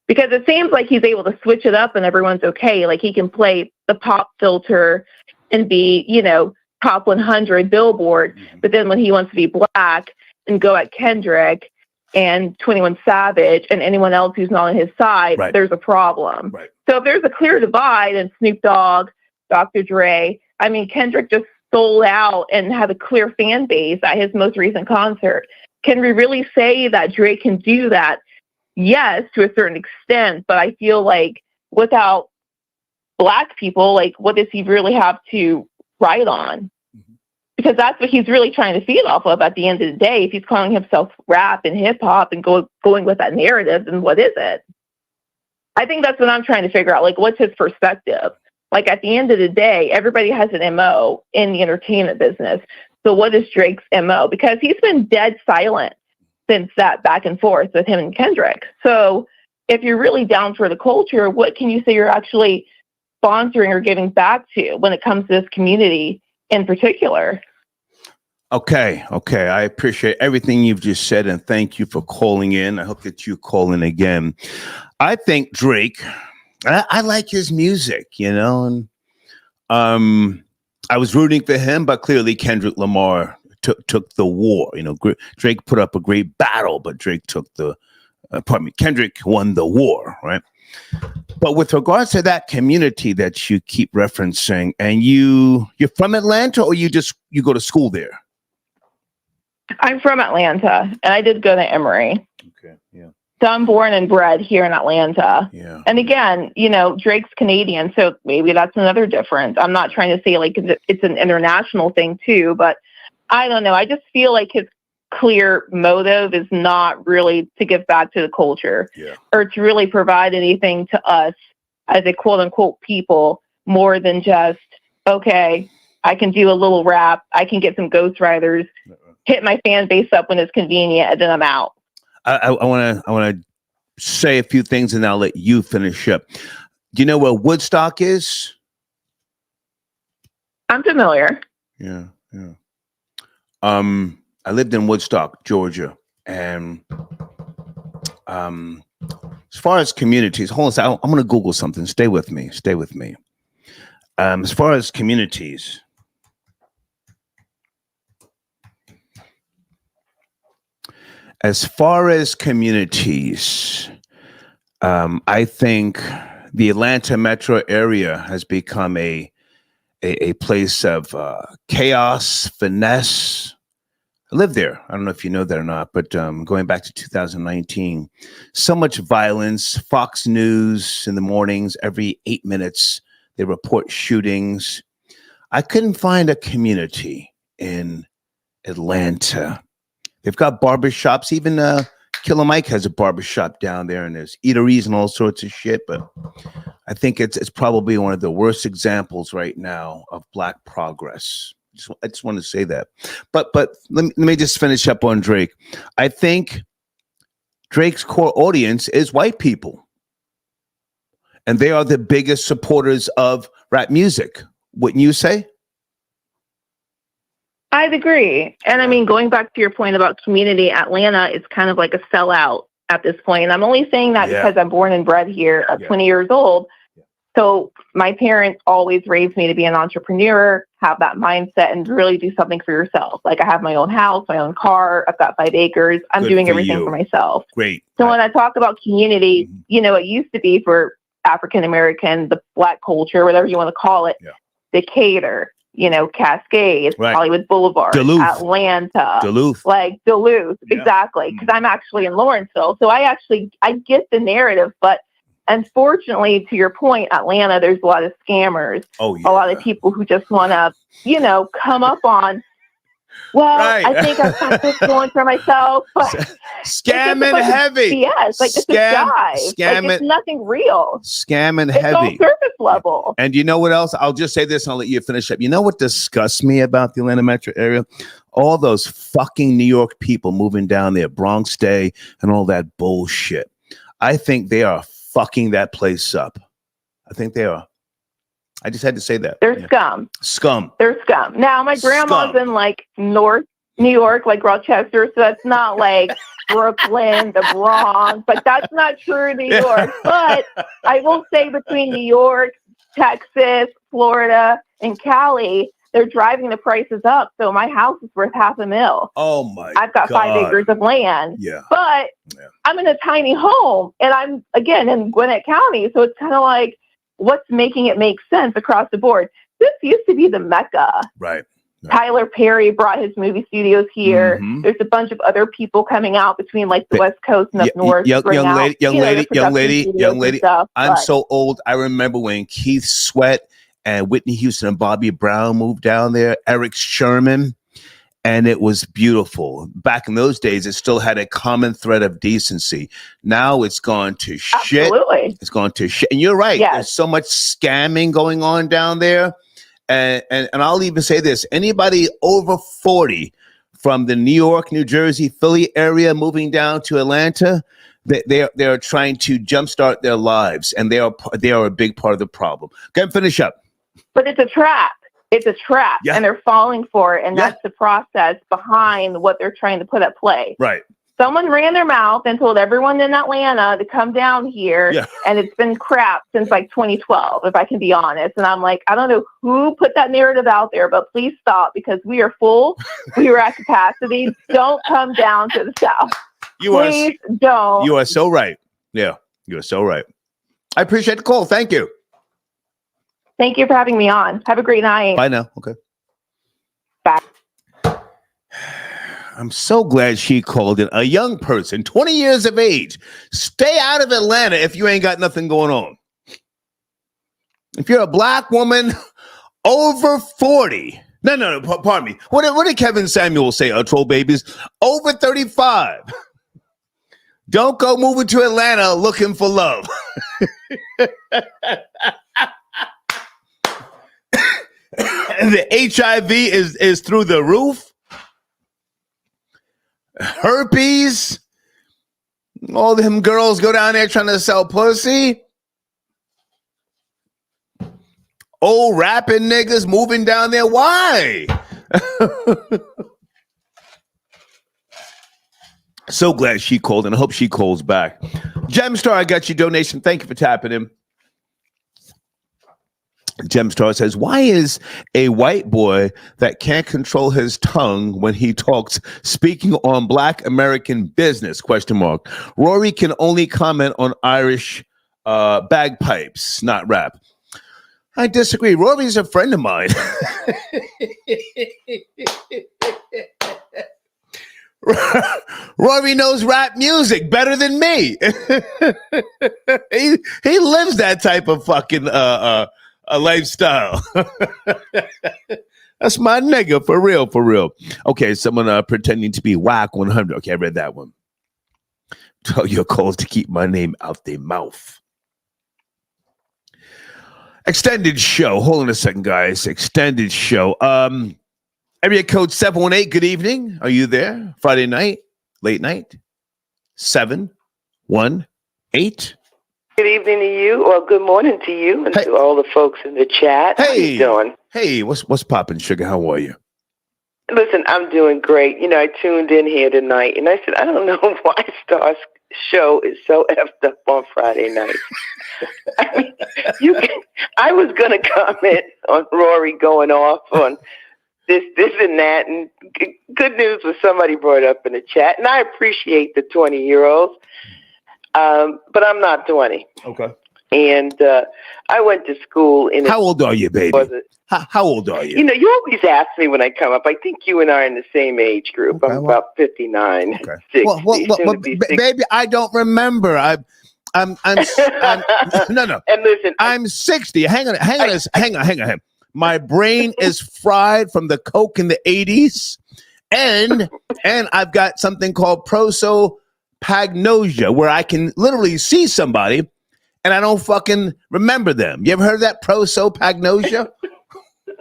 Because it seems like he's able to switch it up and everyone's okay. Like he can play the pop filter and be, you know, top 100 Billboard. But then when he wants to be black and go at Kendrick and 21 Savage and anyone else who's not on his side, there's a problem. Right. So if there's a clear divide in Snoop Dogg, Dr. Dre, I mean, Kendrick just sold out and had a clear fan base at his most recent concert. Can we really say that Drake can do that? Yes, to a certain extent, but I feel like without black people, like, what does he really have to write on? Because that's what he's really trying to feed off of at the end of the day. If he's calling himself rap and hip hop and going with that narrative, then what is it? I think that's what I'm trying to figure out. Like, what's his perspective? Like, at the end of the day, everybody has an MO in the entertainment business. So what is Drake's MO? Because he's been dead silent since that back and forth with him and Kendrick. So if you're really down for the culture, what can you say you're actually sponsoring or giving back to when it comes to this community in particular? Okay. I appreciate everything you've just said, and thank you for calling in. I hope that you call in again. I think Drake, I like his music, you know, and I was rooting for him, but clearly Kendrick Lamar took the war. You know, Drake put up a great battle, but Drake took Kendrick won the war, right? But with regards to that community that you keep referencing, and you're from Atlanta, or you go to school there? I'm from Atlanta, and I did go to Emory. Okay, yeah. So I'm born and bred here in Atlanta. Yeah. And again, you know, Drake's Canadian, so maybe that's another difference. I'm not trying to say like it's an international thing too, but I don't know. I just feel like his clear motive is not really to give back to the culture or to really provide anything to us as a quote unquote people more than just, okay, I can do a little rap. I can get some ghostwriters, hit my fan base up when it's convenient, and then I'm out. I want to say a few things, and I'll let you finish up. Do you know where Woodstock is? I'm familiar. Yeah. I lived in Woodstock, Georgia, and as far as communities, hold on a second, I'm going to Google something. Stay with me. As far as communities, I think the Atlanta metro area has become a place of chaos, finesse. I lived there. I don't know if you know that or not, but going back to 2019, so much violence. Fox News in the mornings, every 8 minutes, they report shootings. I couldn't find a community in Atlanta. They've got barbershops. Even Killer Mike has a barbershop down there, and there's eateries and all sorts of shit. But I think it's probably one of the worst examples right now of Black progress. I just want to say that. But let me just finish up on Drake. I think Drake's core audience is white people, and they are the biggest supporters of rap music. Wouldn't you say? I'd agree. And I mean, going back to your point about community, Atlanta is kind of like a sellout at this point. And I'm only saying that because I'm born and bred here at 20 years old. So my parents always raised me to be an entrepreneur, have that mindset, and really do something for yourself. Like, I have my own house, my own car. I've got 5 acres. I'm doing everything for myself. Great. So when I talk about community, you know, it used to be for African American, the Black culture, whatever you want to call it, Decatur, you know, Cascade, Hollywood Boulevard, Duluth. Atlanta, Duluth, exactly. Because I'm actually in Lawrenceville, so I get the narrative. But unfortunately, to your point, Atlanta, there's a lot of scammers, a lot of people who just want to, you know, come up on. Well, I think I've got this going for myself, but scamming heavy. Yes, like it's a dive. Like, it's nothing real. Scamming it's heavy. All surface level. And you know what else? I'll just say this and I'll let you finish up. You know what disgusts me about the Atlanta metro area? All those fucking New York people moving down there, Bronx Day and all that bullshit. I think they are fucking that place up. I think they are. I just had to say that. They're scum. Scum. They're scum. Now, my grandma's in like North New York, like Rochester, so that's not like Brooklyn, the Bronx, but that's not true in New York. But I will say between New York, Texas, Florida, and Cali, they're driving the prices up. So my house is worth $500,000. Oh my! I've got 5 acres of land. Yeah. But I'm in a tiny home, and I'm again in Gwinnett County, so it's kind of like, what's making it make sense across the board? This used to be the Mecca. Right. Tyler Perry brought his movie studios here. Mm-hmm. There's a bunch of other people coming out between like the West Coast and up north. Young lady. Stuff, I'm so old. I remember when Keith Sweat and Whitney Houston and Bobby Brown moved down there, Eric Sherman, and it was beautiful. Back in those days, it still had a common thread of decency. Now it's gone to shit. Absolutely. It's gone to shit. And you're right. Yes. There's so much scamming going on down there. And I'll even say this: anybody over 40 from the New York, New Jersey, Philly area moving down to Atlanta, they are trying to jumpstart their lives, and they are a big part of the problem. Go ahead and finish up. But it's a trap. It's a trap, and they're falling for it, and that's the process behind what they're trying to put at play. Right. Someone ran their mouth and told everyone in Atlanta to come down here, and it's been crap since like 2012, if I can be honest. And I'm like, I don't know who put that narrative out there, but please stop, because we are full. We are at capacity. Don't come down to the South. Please don't. You are so right. Yeah, you are so right. I appreciate the call. Thank you. Thank you for having me on. Have a great night. Bye now. Okay. Bye. I'm so glad she called in. A young person, 20 years of age. Stay out of Atlanta if you ain't got nothing going on. If you're a black woman over 40. No, pardon me. What did Kevin Samuel say, troll babies? Over 35. Don't go moving to Atlanta looking for love. The HIV is through the roof. Herpes. All them girls go down there trying to sell pussy. Old rapping niggas moving down there. Why? So glad she called, and I hope she calls back. Gemstar, I got your donation. Thank you for tapping in. Gemstar says, why is a white boy that can't control his tongue when he talks speaking on black American business? ? Rory can only comment on Irish bagpipes, not rap. I disagree. Rory's a friend of mine. Rory knows rap music better than me. He lives that type of fucking a lifestyle. That's my nigga, for real, for real. Okay, someone pretending to be whack 100. Okay, I read that one. Tell your calls to keep my name out their mouth. Extended show. Hold on a second, guys. Extended show. Area code 718. Good evening. Are you there? Friday night, late night. 718. Good evening to you, or good morning to you, and to all the folks in the chat. Hey, how you doing? Hey, what's popping, sugar? How are you? Listen, I'm doing great. You know, I tuned in here tonight, and I said, I don't know why Star's show is so effed up on Friday night. I mean, I was going to comment on Rory going off on this and that, and good news was somebody brought up in the chat, and I appreciate the 20-year-olds. But I'm not 20. Okay. And I went to school in. How old are you, baby? How old are you? You know, you always ask me when I come up. I think you and I are in the same age group. Okay, I'm about 59. Okay. 60, well, baby, I don't remember. I'm no. And listen, I'm 60. Hang on. My brain is fried from the coke in the 80s, and I've got something called prosopagnosia, where I can literally see somebody and I don't fucking remember them. You ever heard of that, prosopagnosia?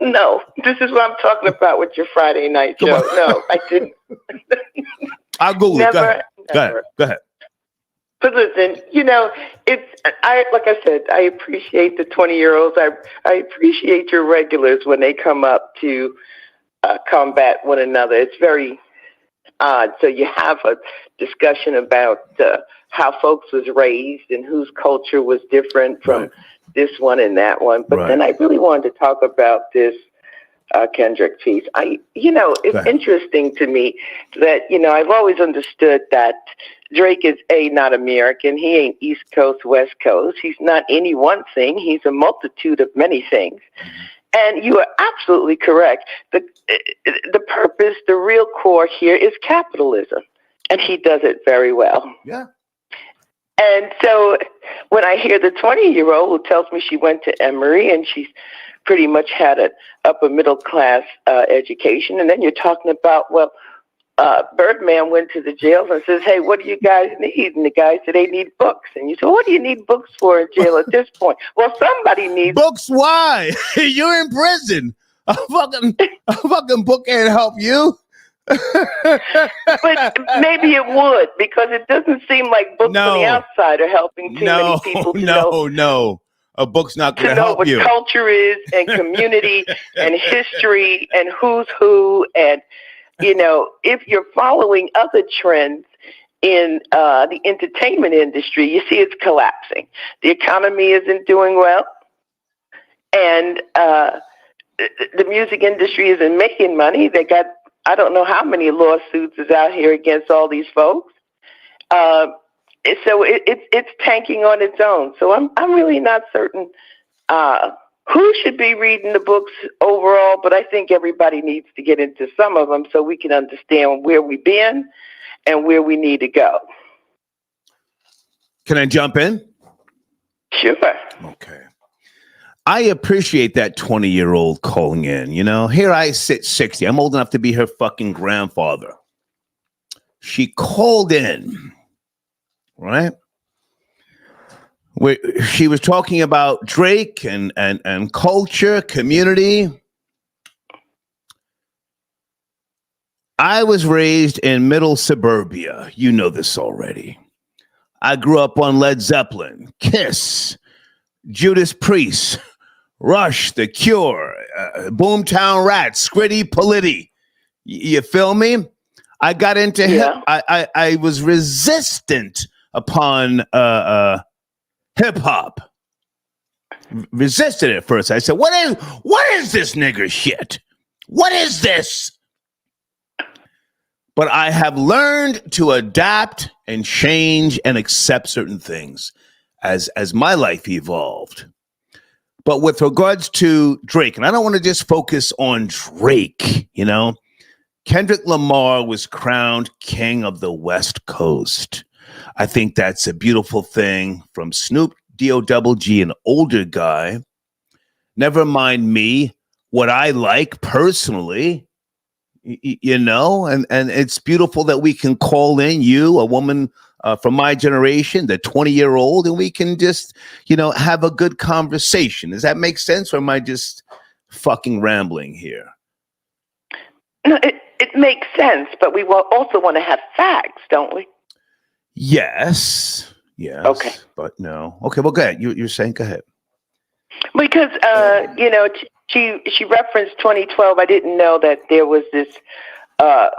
No, this is what I'm talking about with your Friday night show. No, I didn't. I'll Google it. Go ahead. But listen, like I said, I appreciate the 20-year-olds. I appreciate your regulars when they come up to combat one another. It's very odd. So you have a discussion about how folks was raised and whose culture was different from this one and that one. But then I really wanted to talk about this Kendrick piece. It's interesting to me that, I've always understood that Drake is not American. He ain't East Coast, West Coast. He's not any one thing. He's a multitude of many things. And you are absolutely correct. The purpose, the real core here is capitalism. And he does it very well. Yeah. And so when I hear the 20-year-old who tells me she went to Emory and she's pretty much had an upper middle class education, and then you're talking about, Birdman went to the jail and says, hey, what do you guys need? And the guy said, they need books. And you said, what do you need books for in jail at this point? Well, somebody needs books. Why? You're in prison. A fucking book can't help you. But maybe it would, because it doesn't seem like books on the outside are helping too many people to know. A book's not going to to help you. Know what culture is and community and history and who's who. And, if you're following other trends in the entertainment industry, you see it's collapsing. The economy isn't doing well. And the music industry isn't making money. They got, I don't know how many lawsuits is out here against all these folks. So it's tanking on its own. So I'm really not certain who should be reading the books overall, but I think everybody needs to get into some of them so we can understand where we've been and where we need to go. Can I jump in? Sure. Okay. I appreciate that 20-year-old calling in. Here I sit 60. I'm old enough to be her fucking grandfather. She called in, right? She was talking about Drake and culture, community. I was raised in middle suburbia. You know this already. I grew up on Led Zeppelin, Kiss, Judas Priest, Rush, The Cure, Boomtown Rats, Scritti Politti. You feel me? I got into I was resistant upon hip hop. Resisted at first. I said, what is this nigger shit? What is this? But I have learned to adapt and change and accept certain things as my life evolved. But with regards to Drake, and I don't want to just focus on Drake, Kendrick Lamar was crowned king of the West Coast. I think that's a beautiful thing from Snoop Dogg, an older guy. Never mind me, what I like personally, and it's beautiful that we can call in you, a woman from my generation, the 20-year-old, and we can just, have a good conversation. Does that make sense, or am I just fucking rambling here? No, it makes sense, but we will also want to have facts, don't we? Yes. Okay. But no. Okay, well, go ahead. You're saying, go ahead. Because, she referenced 2012. I didn't know that there was this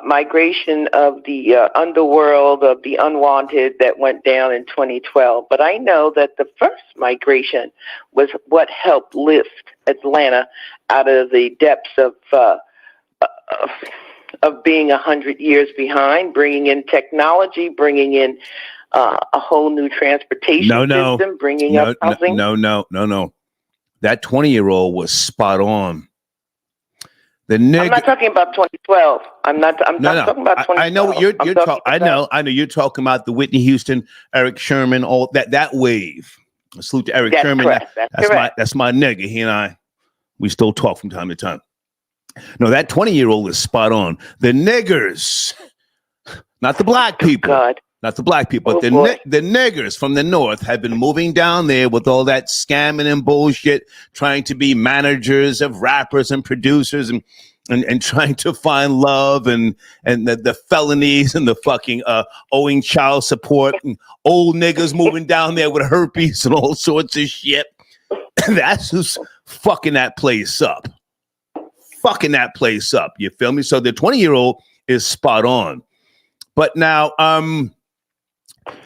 migration of the underworld, of the unwanted that went down in 2012. But I know that the first migration was what helped lift Atlanta out of the depths of being 100 years behind, bringing in technology, bringing in a whole new transportation system, bringing up housing. No. That 20-year-old was spot on. I'm not talking about 2012. I'm talking about 2012. I know what you're talking. I know you're talking about the Whitney Houston, Eric Sherman, all that wave. A salute to Eric Sherman. Correct. That's my nigga. He and I, we still talk from time to time. No, that 20-year-old is spot on. The niggers, not the black people. God. Not the black people, but the niggers from the north have been moving down there with all that scamming and bullshit, trying to be managers of rappers and producers. And and trying to find love and the felonies and the fucking owing child support and old niggas moving down there with herpes and all sorts of shit. That's who's fucking that place up. Fucking that place up. You feel me? So the 20-year-old is spot on. But now,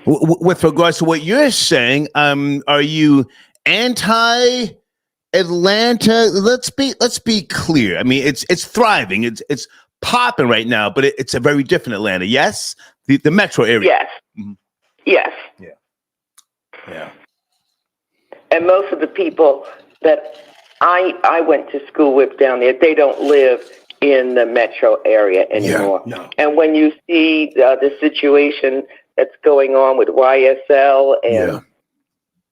with regards to what you're saying, are you anti-Atlanta? Let's be clear. I mean, it's thriving. It's popping right now, but it's a very different Atlanta. Yes, the metro area. Yes. Mm-hmm. Yes. Yeah. Yeah. And most of the people that I went to school with down there, they don't live in the metro area anymore. Yeah, no. And when you see the situation that's going on with YSL and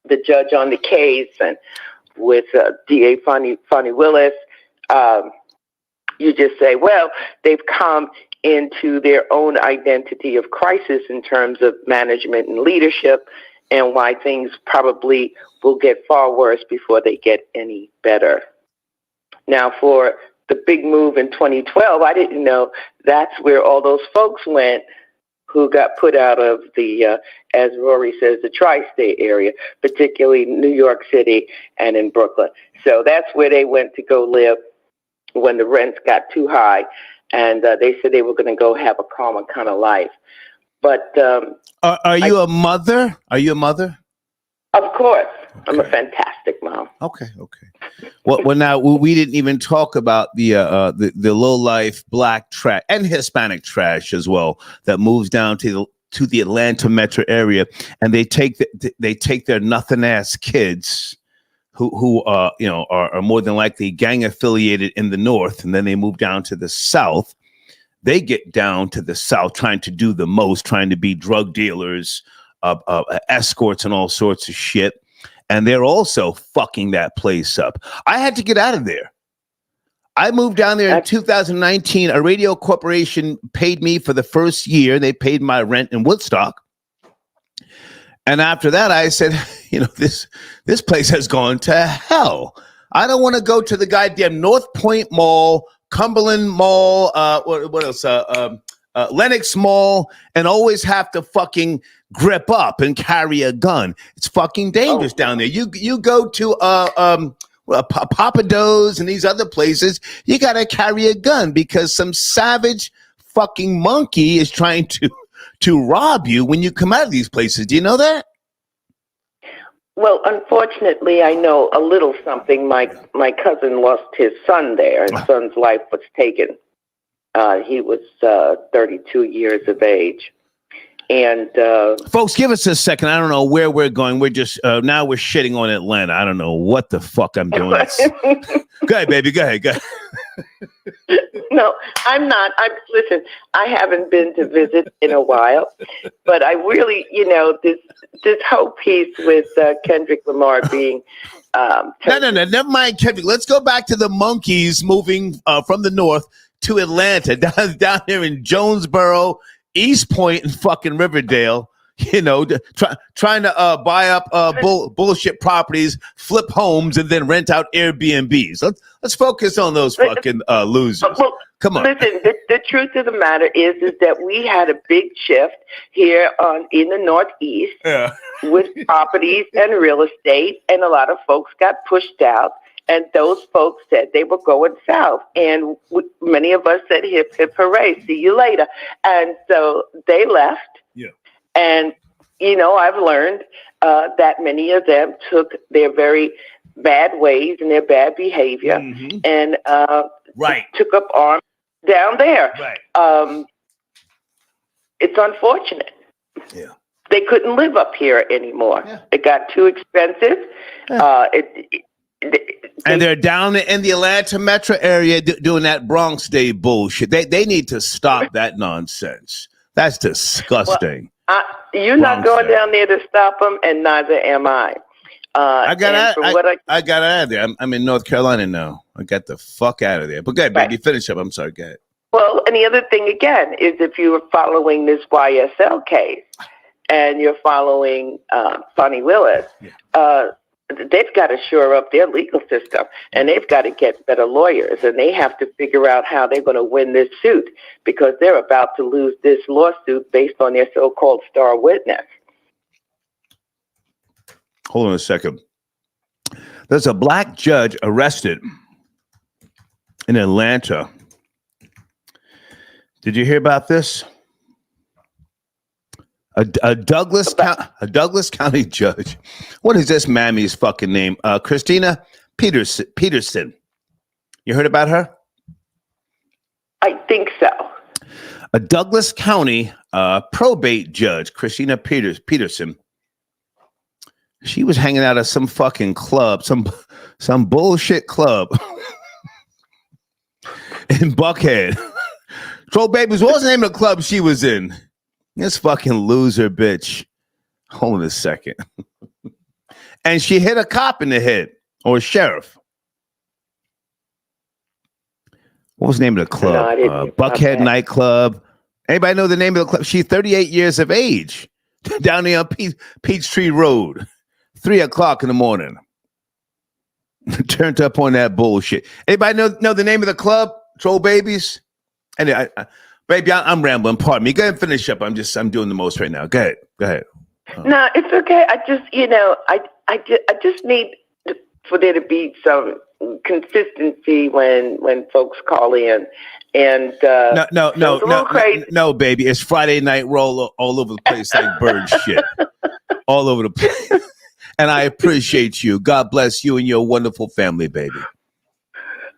the judge on the case and with DA Fonnie Willis, you just say, well, they've come into their own identity of crisis in terms of management and leadership, and why things probably will get far worse before they get any better. Now, for the big move in 2012, I didn't know that's where all those folks went who got put out of the, as Rory says, the tri-state area, particularly New York City and in Brooklyn. So that's where they went to go live when the rents got too high, and they said they were going to go have a calmer kind of life. But are you a mother? Are you a mother? Of course. Okay. I'm a fantastic mom. Okay. Well, now we didn't even talk about the low life black trash and Hispanic trash as well that moves down to the Atlanta metro area, and they take their nothing ass kids who are more than likely gang affiliated in the north, and then they move down to the south. They get down to the south trying to do the most, trying to be drug dealers, escorts, and all sorts of shit. And they're also fucking that place up. I had to get out of there. I moved down there in 2019. A radio corporation paid me for the first year. They paid my rent in Woodstock. And after that, I said, this place has gone to hell. I don't want to go to the goddamn North Point Mall, Cumberland Mall, what else? Lenox Mall, and always have to fucking grip up and carry a gun. It's fucking dangerous down there. You go to Papa Do's and these other places, you gotta carry a gun because some savage fucking monkey is trying to rob you when you come out of these places. Do you know that? Well, unfortunately, I know a little something. My cousin lost his son there, and son's life was taken. He was 32 years of age. And folks, give us a second. I don't know where we're going. We're just now we're shitting on Atlanta. I don't know what the fuck I'm doing. Go ahead, baby. Go ahead. No, I'm not. Listen, I haven't been to visit in a while, but I really, this whole piece with Kendrick Lamar being. No, never mind, Kendrick. Let's go back to the monkeys moving from the north to Atlanta, down here in Jonesboro, East Point, and fucking Riverdale. Trying to buy up bullshit properties, flip homes, and then rent out Airbnbs. Let's focus on those fucking losers. Well, come on. Listen, the truth of the matter is that we had a big shift here in the Northeast with properties and real estate, and a lot of folks got pushed out. And those folks said they were going south. And many of us said, hip, hip, hooray, see you later. And so they left. Yeah. And, I've learned that many of them took their very bad ways and their bad behavior and took up arms down there. Right. It's unfortunate. Yeah. They couldn't live up here anymore. Yeah. It got too expensive. Yeah. And they're down in the Atlanta metro area doing that Bronx Day bullshit. They need to stop that nonsense. That's disgusting. Well, you're not going down there to stop them, and neither am I. I got out of there. I'm in North Carolina now. I got the fuck out of there. But go ahead, baby. Finish up. I'm sorry. Go ahead. Well, and the other thing, again, is if you were following this YSL case and you're following Fonnie Willis, they've got to shore up their legal system, and they've got to get better lawyers, and they have to figure out how they're going to win this suit, because they're about to lose this lawsuit based on their so-called star witness. Hold on a second. There's a black judge arrested in Atlanta. Did you hear about this? A Douglas County judge. What is this mammy's fucking name? Christina Peterson. You heard about her? I think so. A Douglas County probate judge, Christina Peterson. She was hanging out at some fucking club, some bullshit club in Buckhead. Troll Babies, what was the name of the club she was in? This fucking loser bitch. Hold on a second. And she hit a cop in the head, or a sheriff. What was the name of the club? No, Buckhead nightclub. Anybody know the name of the club? She's 38 years of age. Down there on Peachtree Road. 3:00 in the morning. Turned up on that bullshit. Anybody know the name of the club? Troll Babies? And baby, I'm rambling. Pardon me. Go ahead and finish up. I'm doing the most right now. Go ahead. No, it's okay. I just, I just need for there to be some consistency when folks call in. And no, baby. It's Friday night roll all over the place like bird shit. All over the place. And I appreciate you. God bless you and your wonderful family, baby.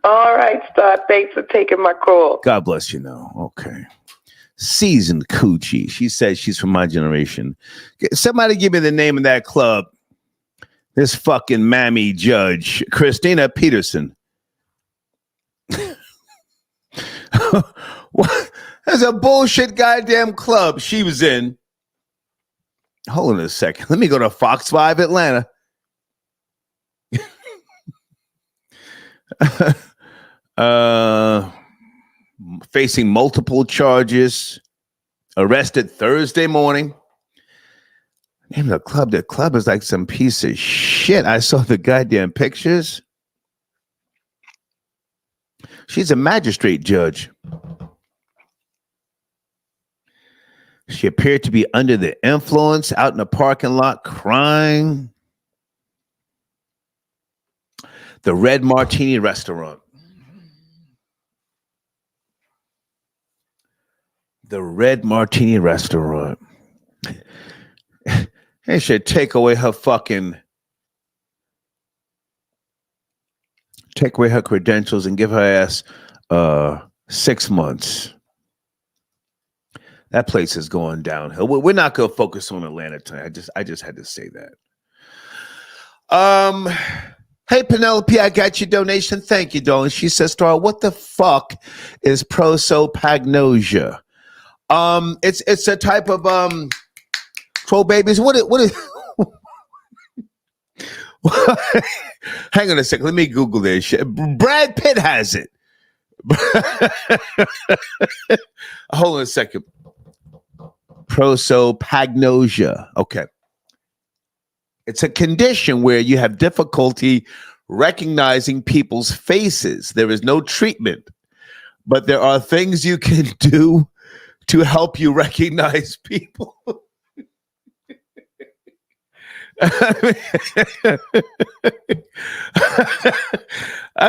All right, Star. Thanks for taking my call. God bless you. No, okay. Seasoned coochie. She says she's from my generation. Somebody give me the name of that club. This fucking mammy judge, Christina Peterson. There's a bullshit goddamn club she was in. Hold on a second. Let me go to Fox 5 Atlanta. Facing multiple charges. Arrested Thursday morning. Name of the club. The club is like some piece of shit. I saw the goddamn pictures. She's a magistrate judge. She appeared to be under the influence, out in the parking lot, crying. The Red Martini Restaurant. The Red Martini Restaurant. They should take away her credentials and give her ass 6 months. That place is going downhill. We're not going to focus on Atlanta tonight. I just had to say that. Hey, Penelope, I got your donation. Thank you, darling. She says, Star, what the fuck is prosopagnosia? It's a type of troll babies. What is Hang on a second. Let me Google this shit. Brad Pitt has it. Hold on a second. Prosopagnosia. Okay. It's a condition where you have difficulty recognizing people's faces. There is no treatment, but there are things you can do to help you recognize people. That's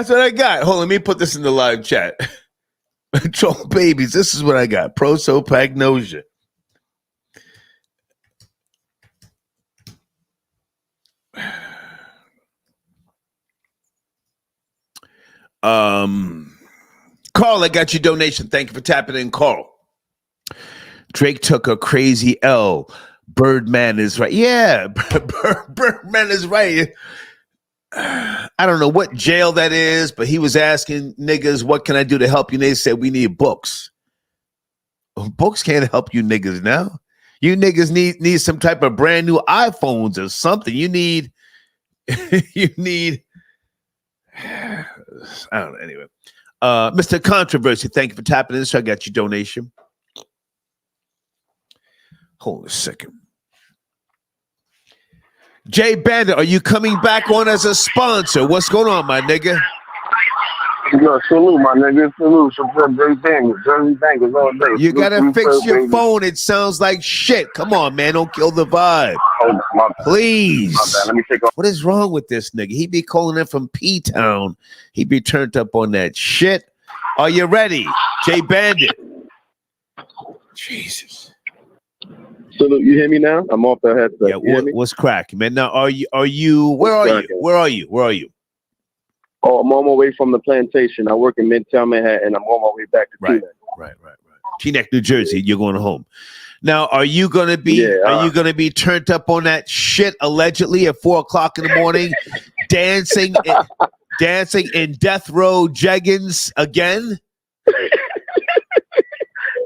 what I got. Hold on, let me put this in the live chat. Troll babies, this is what I got. Prosopagnosia. Carl, I got your donation. Thank you for tapping in, Carl. Drake took a crazy L. Birdman is right. Yeah, Birdman is right. I don't know what jail that is, but he was asking niggas, what can I do to help you? And they said, we need books. Books can't help you niggas now. You niggas need some type of brand new iPhones or something. You need, I don't know. Anyway, Mr. Controversy, thank you for tapping in. So I got your donation. Hold on a second. Jay Bandit, are you coming back on as a sponsor? What's going on, my nigga? Yo, salute, my nigga. Salute. Support Jay Bangers. Jersey Bangers all day. You gotta Salute, fix your baby. phone. It sounds like shit. Come on, man. Don't kill the vibe. Oh, my bad. Please. My bad. Let me take off. What is wrong with this nigga? He be calling in from P-Town. He be turned up on that shit. Are you ready? Jay Bandit. Jesus. Salute, you hear me now? I'm off the headset. Yeah, what's cracking, man? Now, where are you? Where are you? Oh, I'm on my way from the plantation. I work in Midtown Manhattan. I'm on my way back to Teaneck. Right. Teaneck, New Jersey. You're going home. Now, are you gonna be turned up on that shit allegedly at 4:00 in the morning, dancing in death row jeggings again?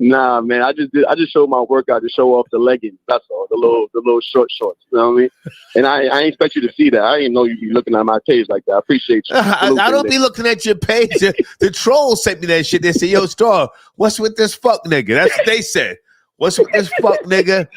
Nah, man. I just showed my workout to show off the leggings. That's all. The little short shorts. You know what I mean? And I ain't expect you to see that. I didn't know you'd be looking at my page like that. I appreciate you. I don't be looking at your page. The trolls sent me that shit. They said, "Yo, Star, what's with this fuck nigga?" That's what they said. What's with this fuck nigga?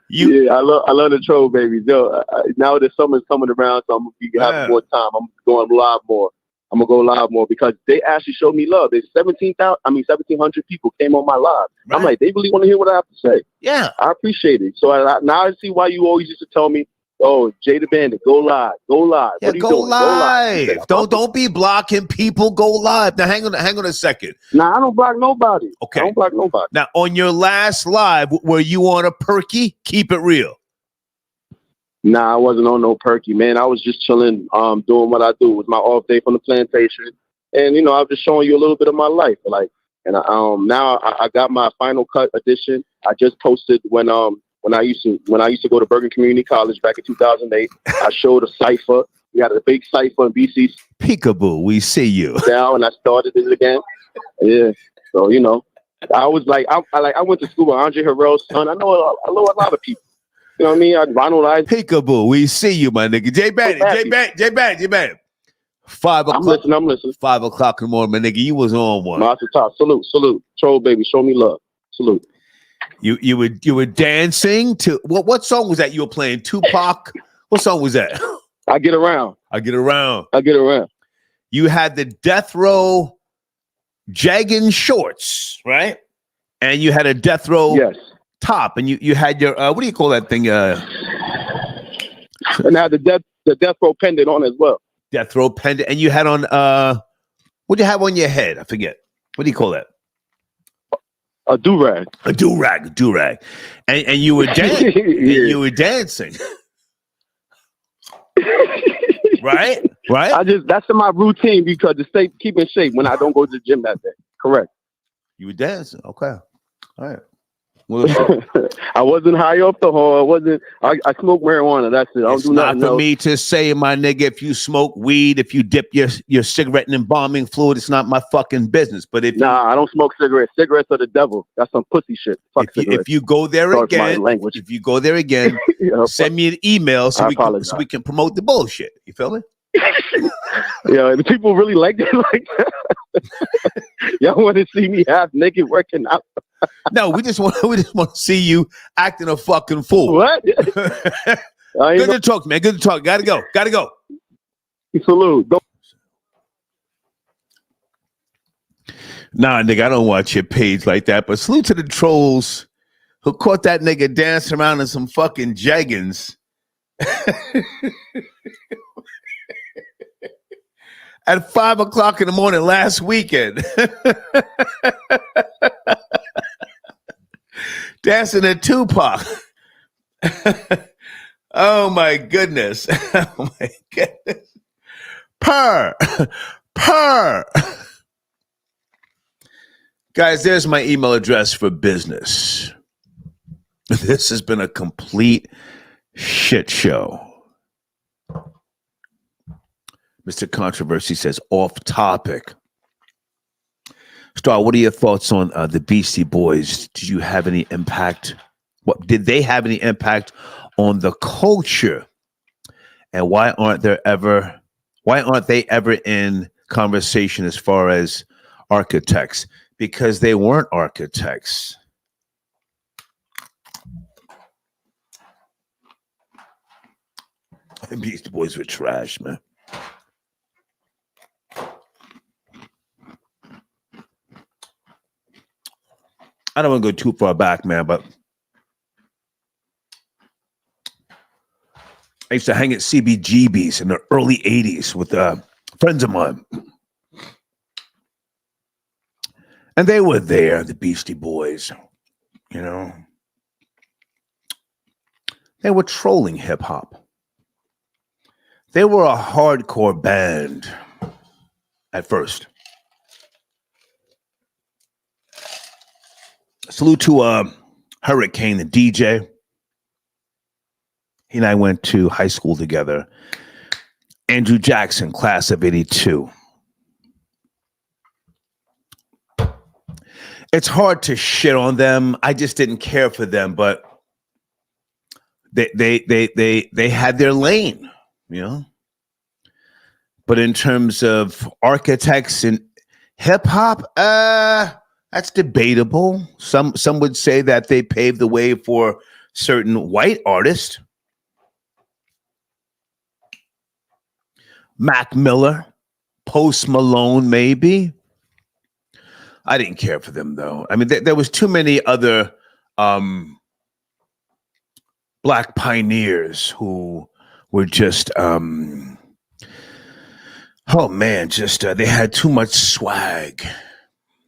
Yeah, I love the troll babies. Yo, now that summer's coming around, so I'm gonna be having more time. I'm going live more. I'm gonna go live more because they actually showed me love. There's 1,700 people came on my live. Right. I'm like, they really want to hear what I have to say. Yeah, I appreciate it. So now I see why you always used to tell me, "Oh, Jay the Bandit, go live." Yeah, what are you go doing? live. Go live. Don't be blocking people. Go live. Now, hang on a second. Nah, I don't block nobody. Okay, I don't block nobody. Now, on your last live, were you on a perky? Keep it real. Nah, I wasn't on no perky, man. I was just chilling, doing what I do. It was my off day from the plantation. And, you know, I'm just showing you a little bit of my life. Now I got my Final Cut edition. I just posted when I used to go to Bergen Community College back in 2008. I showed a cipher. We had a big cipher in BC. Peekaboo, we see you. Down, and I started it again. Yeah. So, you know, I was like, I went to school with Andre Harrell's son. I know a lot of people. You know what I mean? Ronald Eyes. Peekaboo, we see you, my nigga. Jay Bandit. 5 o'clock. I'm listening. 5 o'clock in the morning, my nigga. You was on one. Master Top. Salute. Troll baby. Show me love. Salute. You were dancing to what song was that you were playing? Tupac. What song was that? I Get Around. You had the death row jegging shorts, right? And you had a death row top, and you had your what do you call that thing? And I had the death row pendant on as well. Death row pendant, and you had on what do you have on your head? I forget. What do you call that? A do-rag. A do-rag. And you were dancing. And you were dancing. Right? That's in my routine because to keep in shape when I don't go to the gym that day. Correct. You were dancing. Okay. All right. I wasn't high off the hole. I smoke marijuana. That's it. I don't do nothing not for else. me to say, my nigga, if you smoke weed, if you dip your cigarette in embalming fluid, it's not my fucking business. But I don't smoke cigarettes. Cigarettes are the devil. That's some pussy shit. Fuck cigarettes. If you go there again, send me an email so we can promote the bullshit. You feel me? Yeah, the people really like it like that. Y'all want to see me half naked working out? No, we just want to see you acting a fucking fool. What? Good to talk, man. Good to talk. Gotta go. Salute. Nah, nigga, I don't watch your page like that. But salute to the trolls who caught that nigga dancing around in some fucking jeggings. At 5 o'clock in the morning last weekend. Dancing to Tupac. Oh my goodness. Purr. Guys, there's my email address for business. This has been a complete shit show. Mr. Controversy says, off topic. Star, what are your thoughts on the Beastie Boys? Did you have any impact? Did they have any impact on the culture? And why aren't they ever in conversation as far as architects? Because they weren't architects. The Beastie Boys were trash, man. I don't want to go too far back, man, but I used to hang at CBGB's in the early 80s with friends of mine. And they were there, the Beastie Boys, you know. They were trolling hip hop. They were a hardcore band at first. Salute to Hurricane, the DJ. He and I went to high school together. Andrew Jackson, class of 82. It's hard to shit on them. I just didn't care for them, but they had their lane, you know. But in terms of architects and hip hop, that's debatable. Some would say that they paved the way for certain white artists. Mac Miller, Post Malone, maybe. I didn't care for them, though. I mean, there was too many other black pioneers who were just, oh man, just they had too much swag,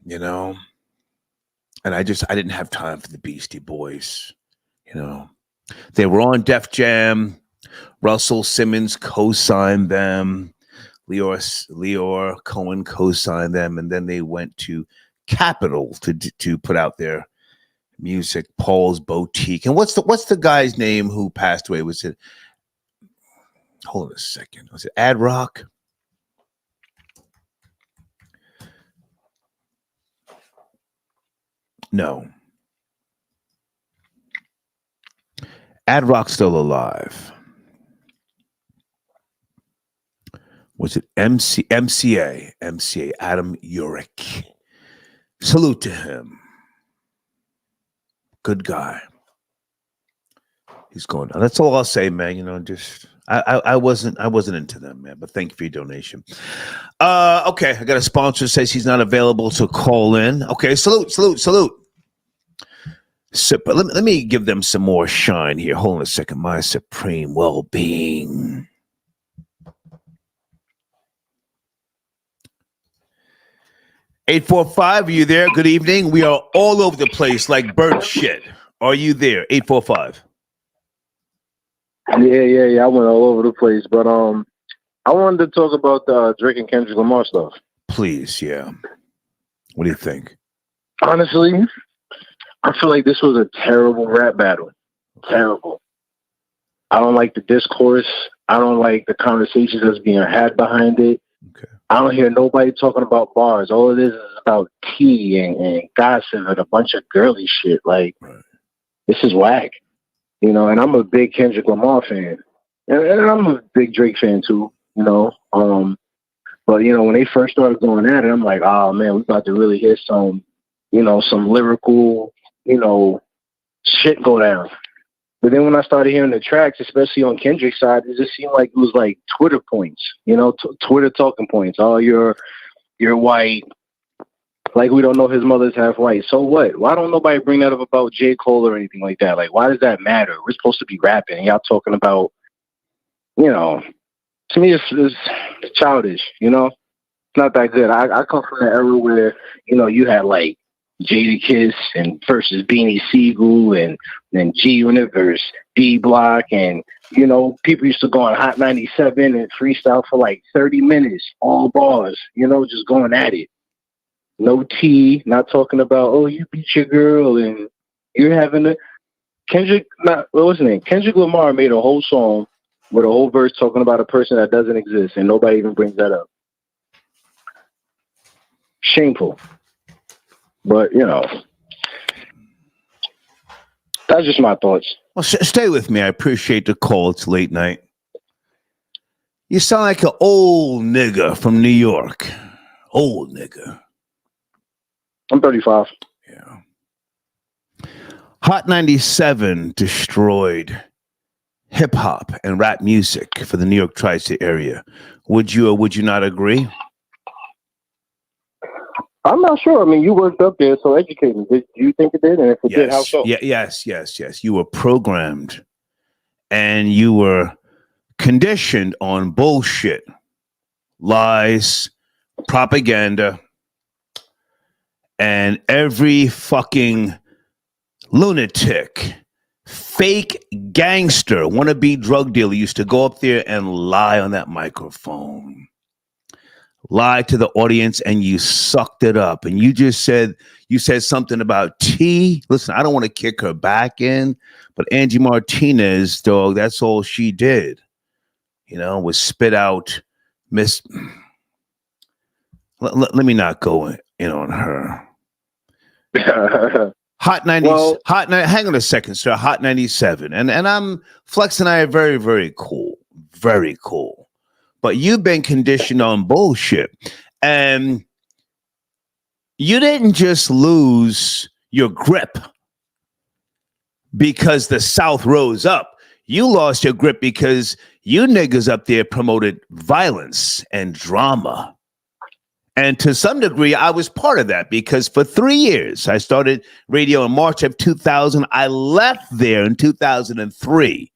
you know. And I didn't have time for the Beastie Boys, you know. They were on Def Jam. Russell Simmons co-signed them. Leor Cohen co-signed them, and then they went to Capitol to put out their music. Paul's Boutique, and what's the guy's name who passed away? Was it? Hold on a second. Was it Ad Rock? No. Ad Rock's still alive. Was it MCA, Adam Urich? Salute to him. Good guy. He's going on. That's all I'll say, man. You know, just I wasn't into them, man. But thank you for your donation. Okay, I got a sponsor that says he's not available to call in. Okay, salute. But let me give them some more shine here. Hold on a second. My supreme well-being. $845, are you there? Good evening. We are all over the place like bird shit. Are you there? 845. Yeah. I went all over the place, but I wanted to talk about the Drake and Kendrick Lamar stuff. Please, yeah. What do you think? Honestly, I feel like this was a terrible rap battle. Terrible. I don't like the discourse. I don't like the conversations that's being had behind it. Okay. I don't hear nobody talking about bars. All it is about tea and gossip and a bunch of girly shit. Like, This is whack. You know, and I'm a big Kendrick Lamar fan. And I'm a big Drake fan too, you know. But, you know, when they first started going at it, I'm like, oh, man, we're about to really hit some, you know, some lyrical, you know, shit go down. But then when I started hearing the tracks, especially on Kendrick's side, it just seemed like it was like Twitter points, you know, Twitter talking points. Oh, you're white. Like, we don't know his mother's half white. So what? Why don't nobody bring that up about J. Cole or anything like that? Like, why does that matter? We're supposed to be rapping, and y'all talking about, you know, to me, it's childish, you know? It's not that good. I come from an era where, you know, you had, like, Jadakiss and versus Beanie Siegel and then G-Unit versus D-Block, and, you know, people used to go on Hot 97 and freestyle for, like, 30 minutes, all bars, you know, just going at it. No tea, not talking about, oh, you beat your girl and you're having a Kendrick Lamar made a whole song with a whole verse talking about a person that doesn't exist, and nobody even brings that up. Shameful. But, you know, that's just my thoughts. Well, stay with me. I appreciate the call. It's late night. You sound like an old nigga from New York. Old nigga. I'm 35. Yeah. Hot 97 destroyed hip hop and rap music for the New York tri-state area. Would you or would you not agree? I'm not sure. I mean, you worked up there, so educate me. Do you think it did? And if it did, how so? Yes. You were programmed and you were conditioned on bullshit, lies, propaganda, and every fucking lunatic, fake gangster, wannabe drug dealer used to go up there and lie on that microphone. Lie to the audience, and you sucked it up. And you said something about T. Listen, I don't want to kick her back in, but Angie Martinez, dog, that's all she did. Was spit out Miss. Let me not go in on her. Hot 90s. Hang on a second, sir. Hot 97, and I'm Flex and I are very, very cool, very cool. But you've been conditioned on bullshit. And you didn't just lose your grip because the South rose up. You lost your grip because you niggas up there promoted violence and drama. And to some degree, I was part of that because for 3 years, I started radio in March of 2000. I left there in 2003.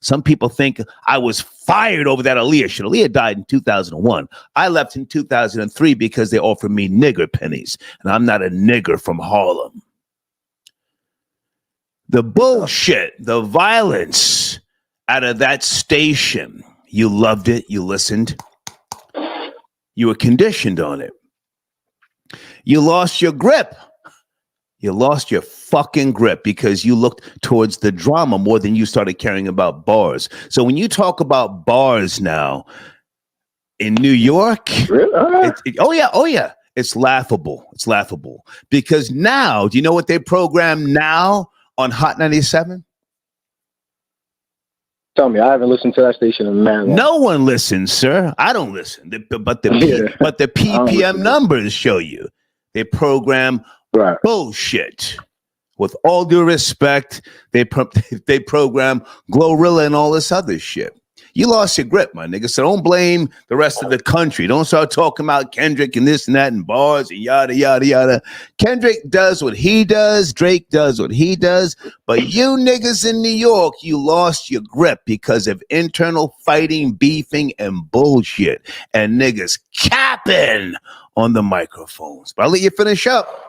Some people think I was fired over that Aaliyah shit. Aaliyah died in 2001. I left in 2003 because they offered me nigger pennies, and I'm not a nigger from Harlem. The bullshit, the violence out of that station, you loved it, you listened, you were conditioned on it. You lost your grip. You lost your fucking grip because you looked towards the drama more than you started caring about bars. So when you talk about bars now in New York, oh yeah, it's laughable. It's laughable because now, do you know what they program now on Hot 97? Tell me, I haven't listened to that station in a man. No one listens, sir. I don't listen, but the PPM numbers show you. They program bullshit. With all due respect, they program Glorilla and all this other shit. You lost your grip, my nigga. So don't blame the rest of the country. Don't start talking about Kendrick and this and that and bars and yada, yada, yada. Kendrick does what he does. Drake does what he does. But you niggas in New York, you lost your grip because of internal fighting, beefing, and bullshit. And niggas capping on the microphones. But I'll let you finish up.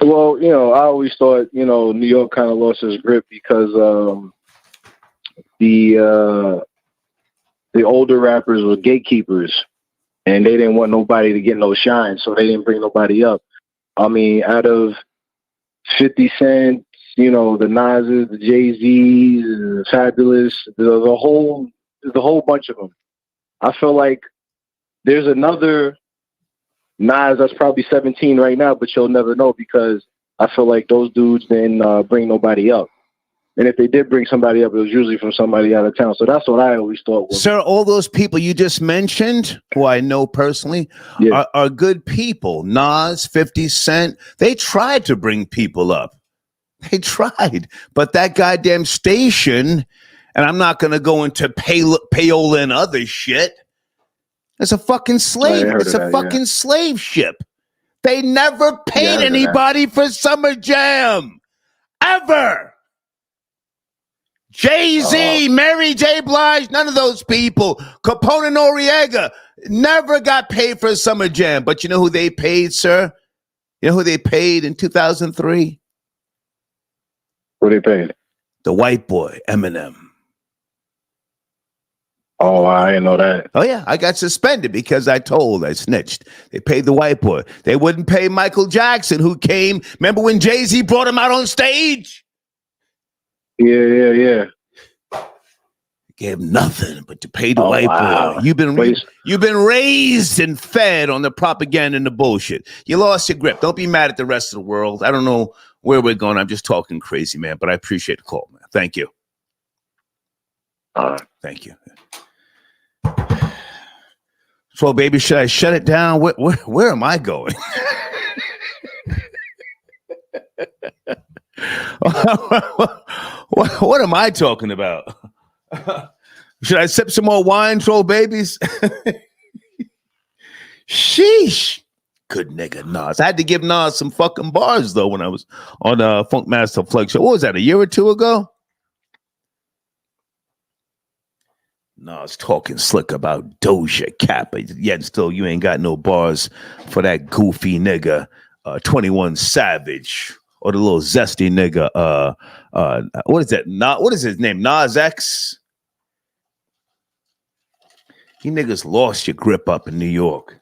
Well, I always thought, New York kind of lost its grip because the older rappers were gatekeepers and they didn't want nobody to get no shine, so they didn't bring nobody up. I mean, out of 50 Cent, the Nas's, the Jay-Z's, the Fabulous, there's a whole bunch of them. I feel like there's another Nas that's probably 17 right now, but you'll never know because I feel like those dudes didn't bring nobody up. And if they did bring somebody up, it was usually from somebody out of town. So that's what I always thought was. Sir, all those people you just mentioned, who I know personally, are good people. Nas, 50 Cent, they tried to bring people up. They tried. But that goddamn station, and I'm not going to go into payola and other shit, it's a fucking slave. It's a fucking slave ship. They never paid anybody for Summer Jam. Ever. Jay-Z, Mary J. Blige, none of those people. Capone and Noriega never got paid for Summer Jam. But you know who they paid, sir? You know who they paid in 2003? Who they paid? The white boy, Eminem. Oh, I didn't know that. Oh, yeah. I got suspended because I snitched. They paid the white boy. They wouldn't pay Michael Jackson, who came. Remember when Jay-Z brought him out on stage? Yeah. Gave him nothing but to pay the white boy. You've been raised and fed on the propaganda and the bullshit. You lost your grip. Don't be mad at the rest of the world. I don't know where we're going. I'm just talking crazy, man. But I appreciate the call, man. Thank you. Thank you. So, baby, should I shut it down? Where am I going? What am I talking about? Should I sip some more wine, troll babies? Sheesh. Good nigga Nas. I had to give Nas some fucking bars though when I was on Funk Master Flex show. What was that, a year or two ago? Nas talking slick about Doja Cat, but yet still you ain't got no bars for that goofy nigga 21 Savage or the little zesty nigga what is that? What is his name? Nas X? You niggas lost your grip up in New York.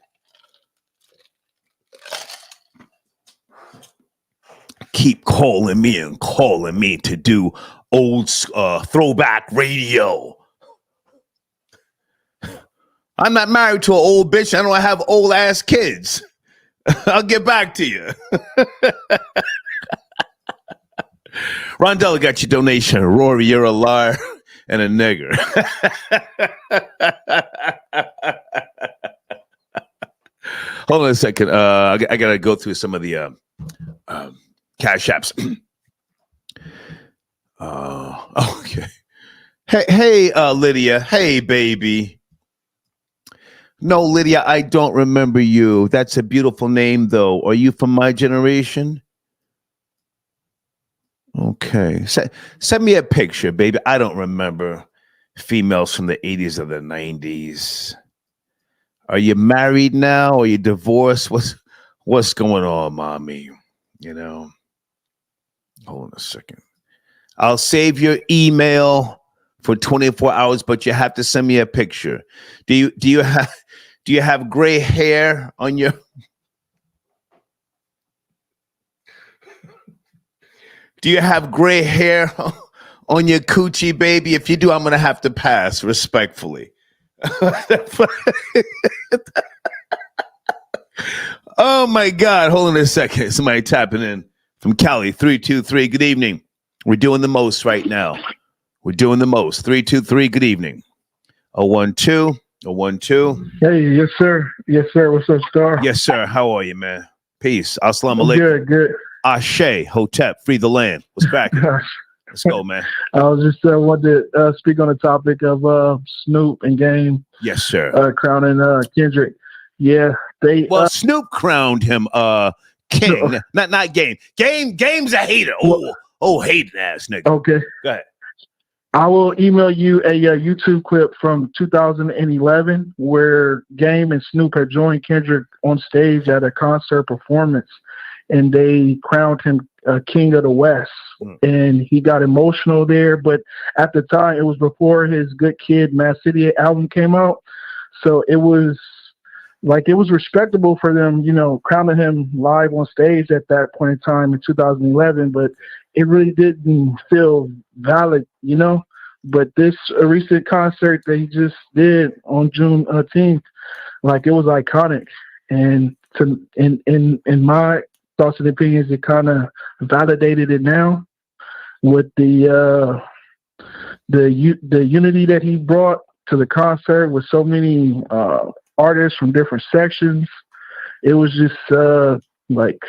Keep calling me and calling me to do old throwback radio. I'm not married to an old bitch. I don't have old ass kids. I'll get back to you. Rondella got your donation. Rory, you're a liar and a nigger. Hold on a second. I gotta go through some of the cash apps. Okay. Hey, Lydia. Hey, baby. No, Lydia, I don't remember you. That's a beautiful name, though. Are you from my generation? Okay. Send me a picture, baby. I don't remember females from the 80s or the 90s. Are you married now? Are you divorced? What's going on, mommy? You know? Hold on a second. I'll save your email for 24 hours, but you have to send me a picture. Do you have gray hair on your Do you have gray hair on your coochie, baby? If you do, I'm gonna have to pass respectfully. Oh my God. Hold on a second. Somebody tapping in from Cali 323. Good evening. We're doing the most right now. We're doing the most. 323. Good evening. 012. 012. Hey, yes, sir. Yes, sir. What's up, Star? Yes, sir. How are you, man? Peace. Assalamu alaikum. Good. Ashe, Hotep, free the land. What's cracking? Let's go, man. I was just wanted to speak on the topic of Snoop and Game. Yes, sir. Crowning Kendrick. Yeah, they. Well, Snoop crowned him king, not Game. Game's a hater. Hating ass nigga. Okay. Go ahead. I will email you a YouTube clip from 2011 where Game and Snoop had joined Kendrick on stage at a concert performance, and they crowned him King of the West. And he got emotional there, but at the time, it was before his Good Kid, Mad City album came out. So it was respectable for them, crowning him live on stage at that point in time in 2011, but it really didn't feel valid, But this recent concert that he just did on Juneteenth, it was iconic. And in my thoughts and opinions, it kind of validated it now with the unity that he brought to the concert with so many artists from different sections. It was just like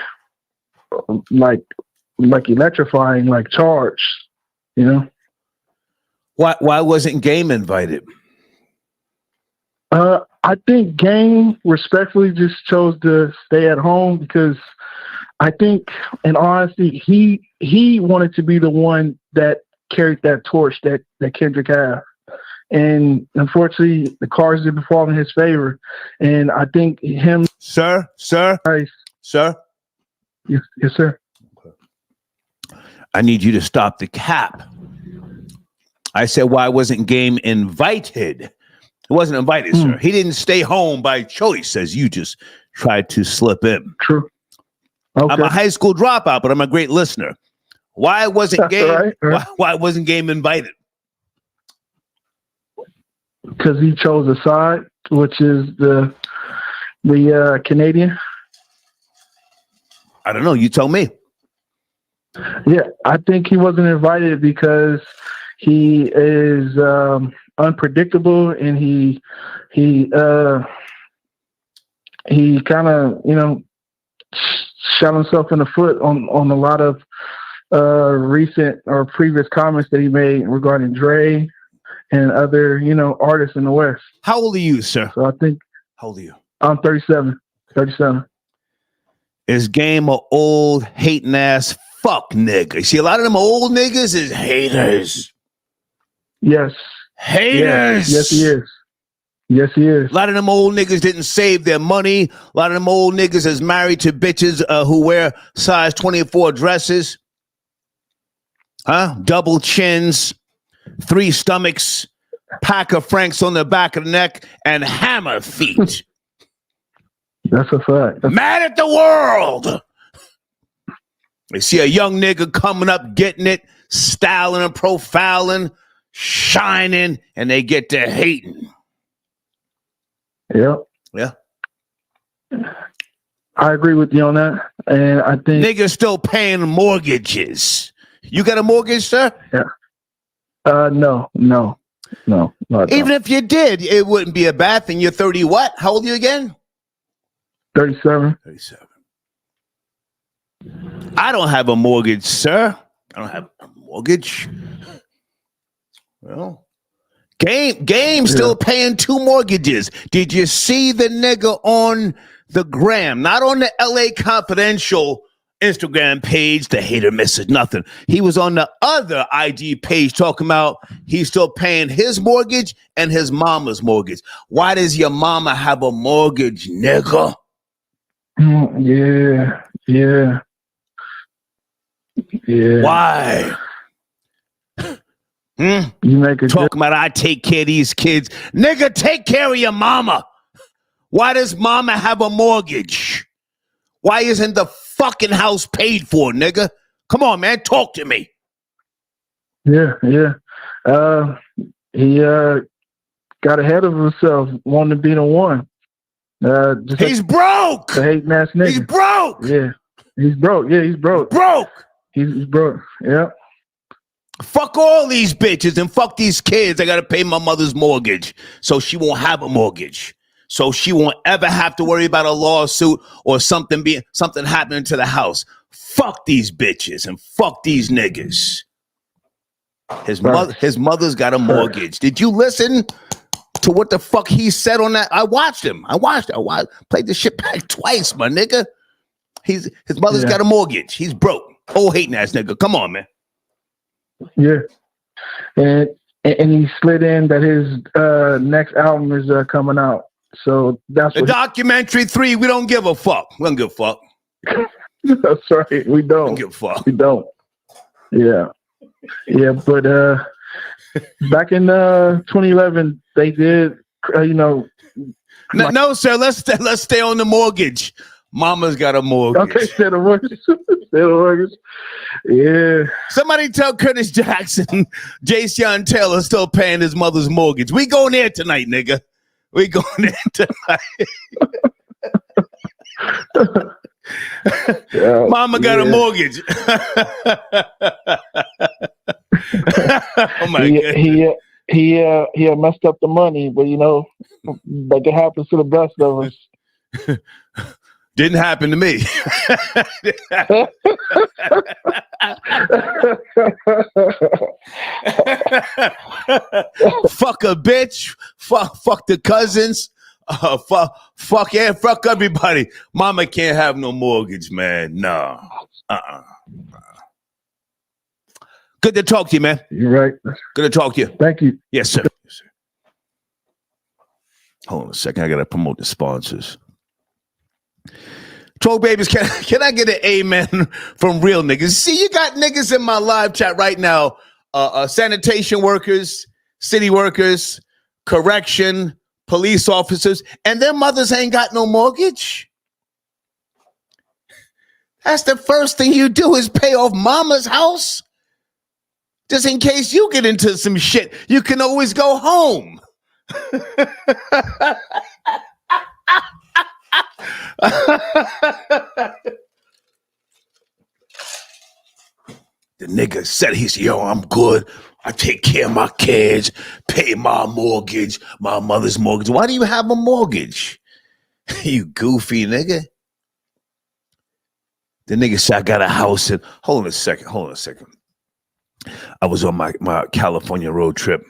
electrifying, like charged, Why wasn't Game invited? I think Game respectfully just chose to stay at home because I think, in honesty, he wanted to be the one that carried that torch that Kendrick had. And unfortunately, the cards didn't fall in his favor. And I think him... Sir? Sir? Yes, sir. I need you to stop the cap. I said, why wasn't Game invited? He wasn't invited, sir. He didn't stay home by choice, as you just tried to slip in. True. Okay. I'm a high school dropout, but I'm a great listener. Why wasn't Game? Right. Why wasn't Game invited? Because he chose a side, which is the Canadian. I don't know. You tell me. Yeah, I think he wasn't invited because he is unpredictable, and he kind of shot himself in the foot on a lot of recent or previous comments that he made regarding Dre and other, artists in the West. How old are you, sir? So I think. How old are you? I'm 37. 37. Is Game a old hating ass fuck nigga? See, a lot of them old niggas is haters. Yes. Haters. Yes, he is. Yes, he is. A lot of them old niggas didn't save their money. A lot of them old niggas is married to bitches who wear size 24 dresses. Double chins, 3 stomachs, pack of Franks on the back of the neck, and hammer feet. That's a fact. Mad at the world. They see a young nigga coming up, getting it, styling and profiling, shining, and they get to hating. Yep. Yeah. I agree with you on that. And I think niggas still paying mortgages. You got a mortgage, sir? Yeah. No. Even if you did, it wouldn't be a bad thing. You're 30 what? How old are you again? 37. 37. I don't have a mortgage, sir. I don't have a mortgage. Well, Game still paying 2 mortgages. Did you see the nigga on the gram? Not on the LA Confidential Instagram page, the hater misses nothing. He was on the other IG page talking about he's still paying his mortgage and his mama's mortgage. Why does your mama have a mortgage, nigga? Yeah. Why? You make a talking about I take care of these kids. Nigga, take care of your mama. Why does mama have a mortgage? Why isn't the fucking house paid for, nigga? Come on, man, talk to me. Yeah. He got ahead of himself, wanting to be the one. He's broke. The hating ass nigga. He's broke. Yeah. He's broke. Yeah, he's broke. He's broke. Yeah. Fuck all these bitches and fuck these kids. I gotta pay my mother's mortgage, so she won't have a mortgage. So she won't ever have to worry about a lawsuit or something happening to the house. Fuck these bitches and fuck these niggas. His mother's got a mortgage. Did you listen to what the fuck he said on that? I watched him. I played the shit back twice, my nigga. His mother's got a mortgage. He's broke. Old hating ass nigga. Come on, man. Yeah. And he slid in that his next album is coming out. So that's the documentary 3. We don't give a fuck. We don't give a fuck. That's right. We don't give a fuck. We don't. Yeah. But back in 2011, they did. No, sir. Let's stay on the mortgage. Mama's got a mortgage. Okay, stay on the mortgage. Yeah. Somebody tell Curtis Jackson, Jason Taylor still paying his mother's mortgage. We going there tonight, nigga. We going there tonight. Mama got a mortgage. Oh my God. He messed up the money, but like it happens to the best of us. Didn't happen to me. Fuck a bitch. Fuck the cousins. Fuck everybody. Mama can't have no mortgage, man. No. Good to talk to you, man. You're right. Good to talk to you. Thank you. Yes, sir. Hold on a second. I gotta promote the sponsors. Troll babies, can I get an amen from real niggas? See, you got niggas in my live chat right now. Sanitation workers, city workers, correction, police officers, and their mothers ain't got no mortgage. That's the first thing you do is pay off mama's house. Just in case you get into some shit, you can always go home. The nigga said, yo, I'm good. I take care of my kids, pay my mortgage, my mother's mortgage. Why do you have a mortgage? You goofy nigga. The nigga said, I got a house in. Hold on a second. I was on my California road trip.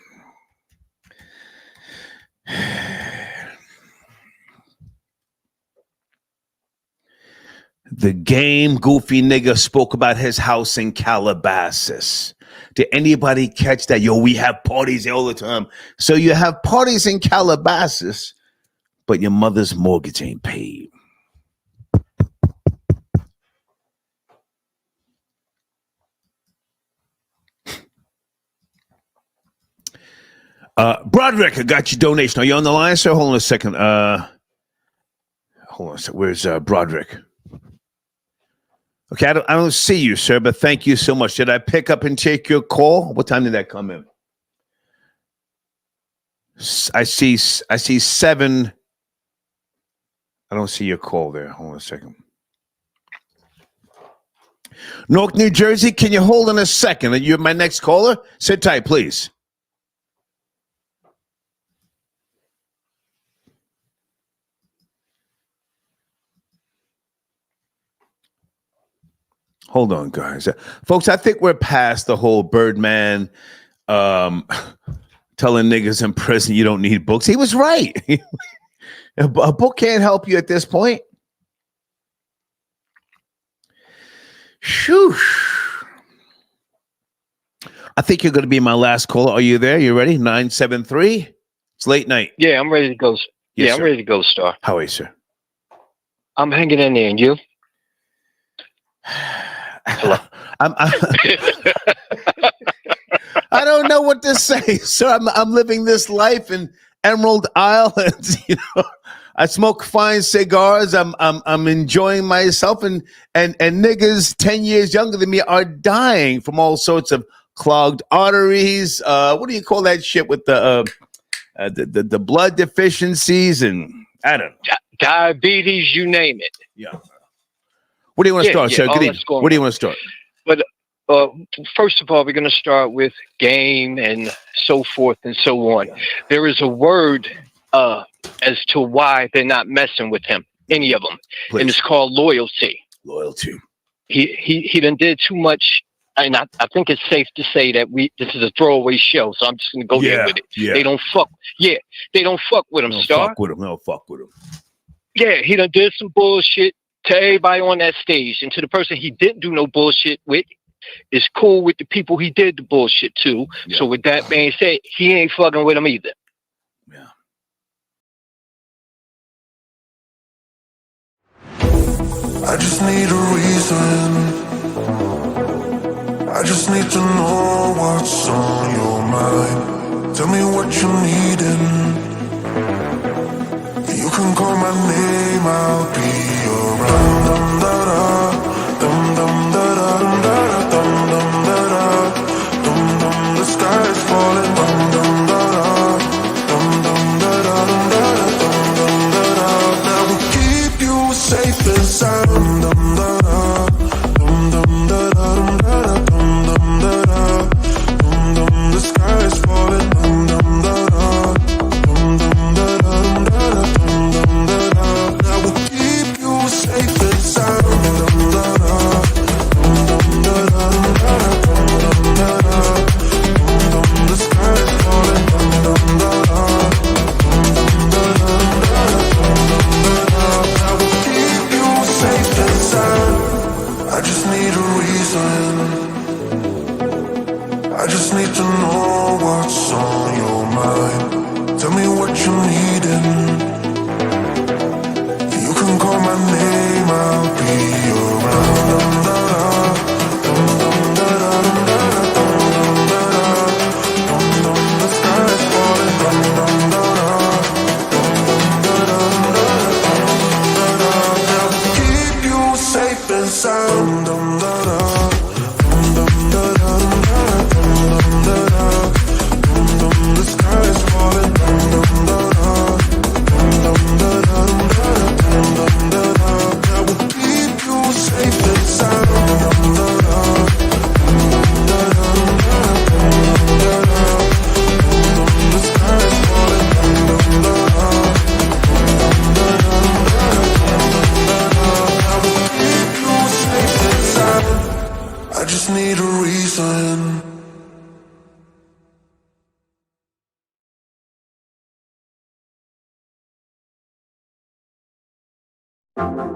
The game goofy nigga spoke about his house in Calabasas. Did anybody catch that? Yo, we have parties all the time. So you have parties in Calabasas, but your mother's mortgage ain't paid. Broderick, I got your donation. Are you on the line, sir? Hold on a second. Where's Broderick? Okay, I don't see you, sir, but thank you so much. Did I pick up and take your call? What time did that come in? I see 7. I don't see your call there. Hold on a second. Newark, New Jersey, can you hold on a second? Are you my next caller? Sit tight, please. Hold on, guys. Folks, I think we're past the whole Birdman telling niggas in prison you don't need books. He was right. A book can't help you at this point. Shoo. I think you're going to be my last caller. Are you there? You ready? 973. It's late night. Yeah, I'm ready to go. Yes, I'm sir. ready to go, Star. How are you, sir? I'm hanging in there, and you? Hello. I don't know what to say, sir. I'm living this life in Emerald Isle. I smoke fine cigars. I'm enjoying myself, and niggas 10 years younger than me are dying from all sorts of clogged arteries. What do you call that shit with the blood deficiencies and I don't know. Diabetes, you name it. Yeah. What do you want to start, sir? Good evening. What do you want to start? But first of all, we're going to start with game and so forth and so on. There is a word as to why they're not messing with him, any of them, and it's called loyalty. Loyalty. He done did too much, and I think it's safe to say that this is a throwaway show, so I'm just going to go there with it. Yeah. They don't fuck. Yeah, they don't fuck with him, Star. Fuck with him. No, fuck with him. Yeah, he done did some bullshit to everybody on that stage, and to the person he didn't do no bullshit with, is cool with the people he did the bullshit to. Yeah. So with that being said, he ain't fucking with them either. Yeah. I just need a reason. I just need to know what's on your mind. Tell me what you're needing. You can call my name, I'll be around. Dum da da, dum dum da da, dum da da, dum dum da da, dum dum. The sky is falling. Dum dum da da, dum dum da da, dum da da, dum dum da da. That will keep you safe and sound. Dum da da, dum dum da da, dum da da, dum dum da da, dum dum. The sky is falling. Dum dum da da, dum dum da da, dum da da. That will keep you safe and sound. Dum da da, dum dum da da, dum da da, dum da da, dum dum. The sky is falling. Dum dum da da, dum dum da da, dum da da, dum da da. That will keep you safe and sound. I just need a reason. I just need to know what's on your mind. Tell me what you're needing. You can call my name, I'll be around. Dum dum da da, dum da da, dum da da, dum dum. The sky is falling. Dum dum da da, dum da da, dum da da. That will keep you safe and sound. Dum da da, dum da da, dum da da, dum da da, dum dum. The sky is falling. Dum dum da da. Thank you.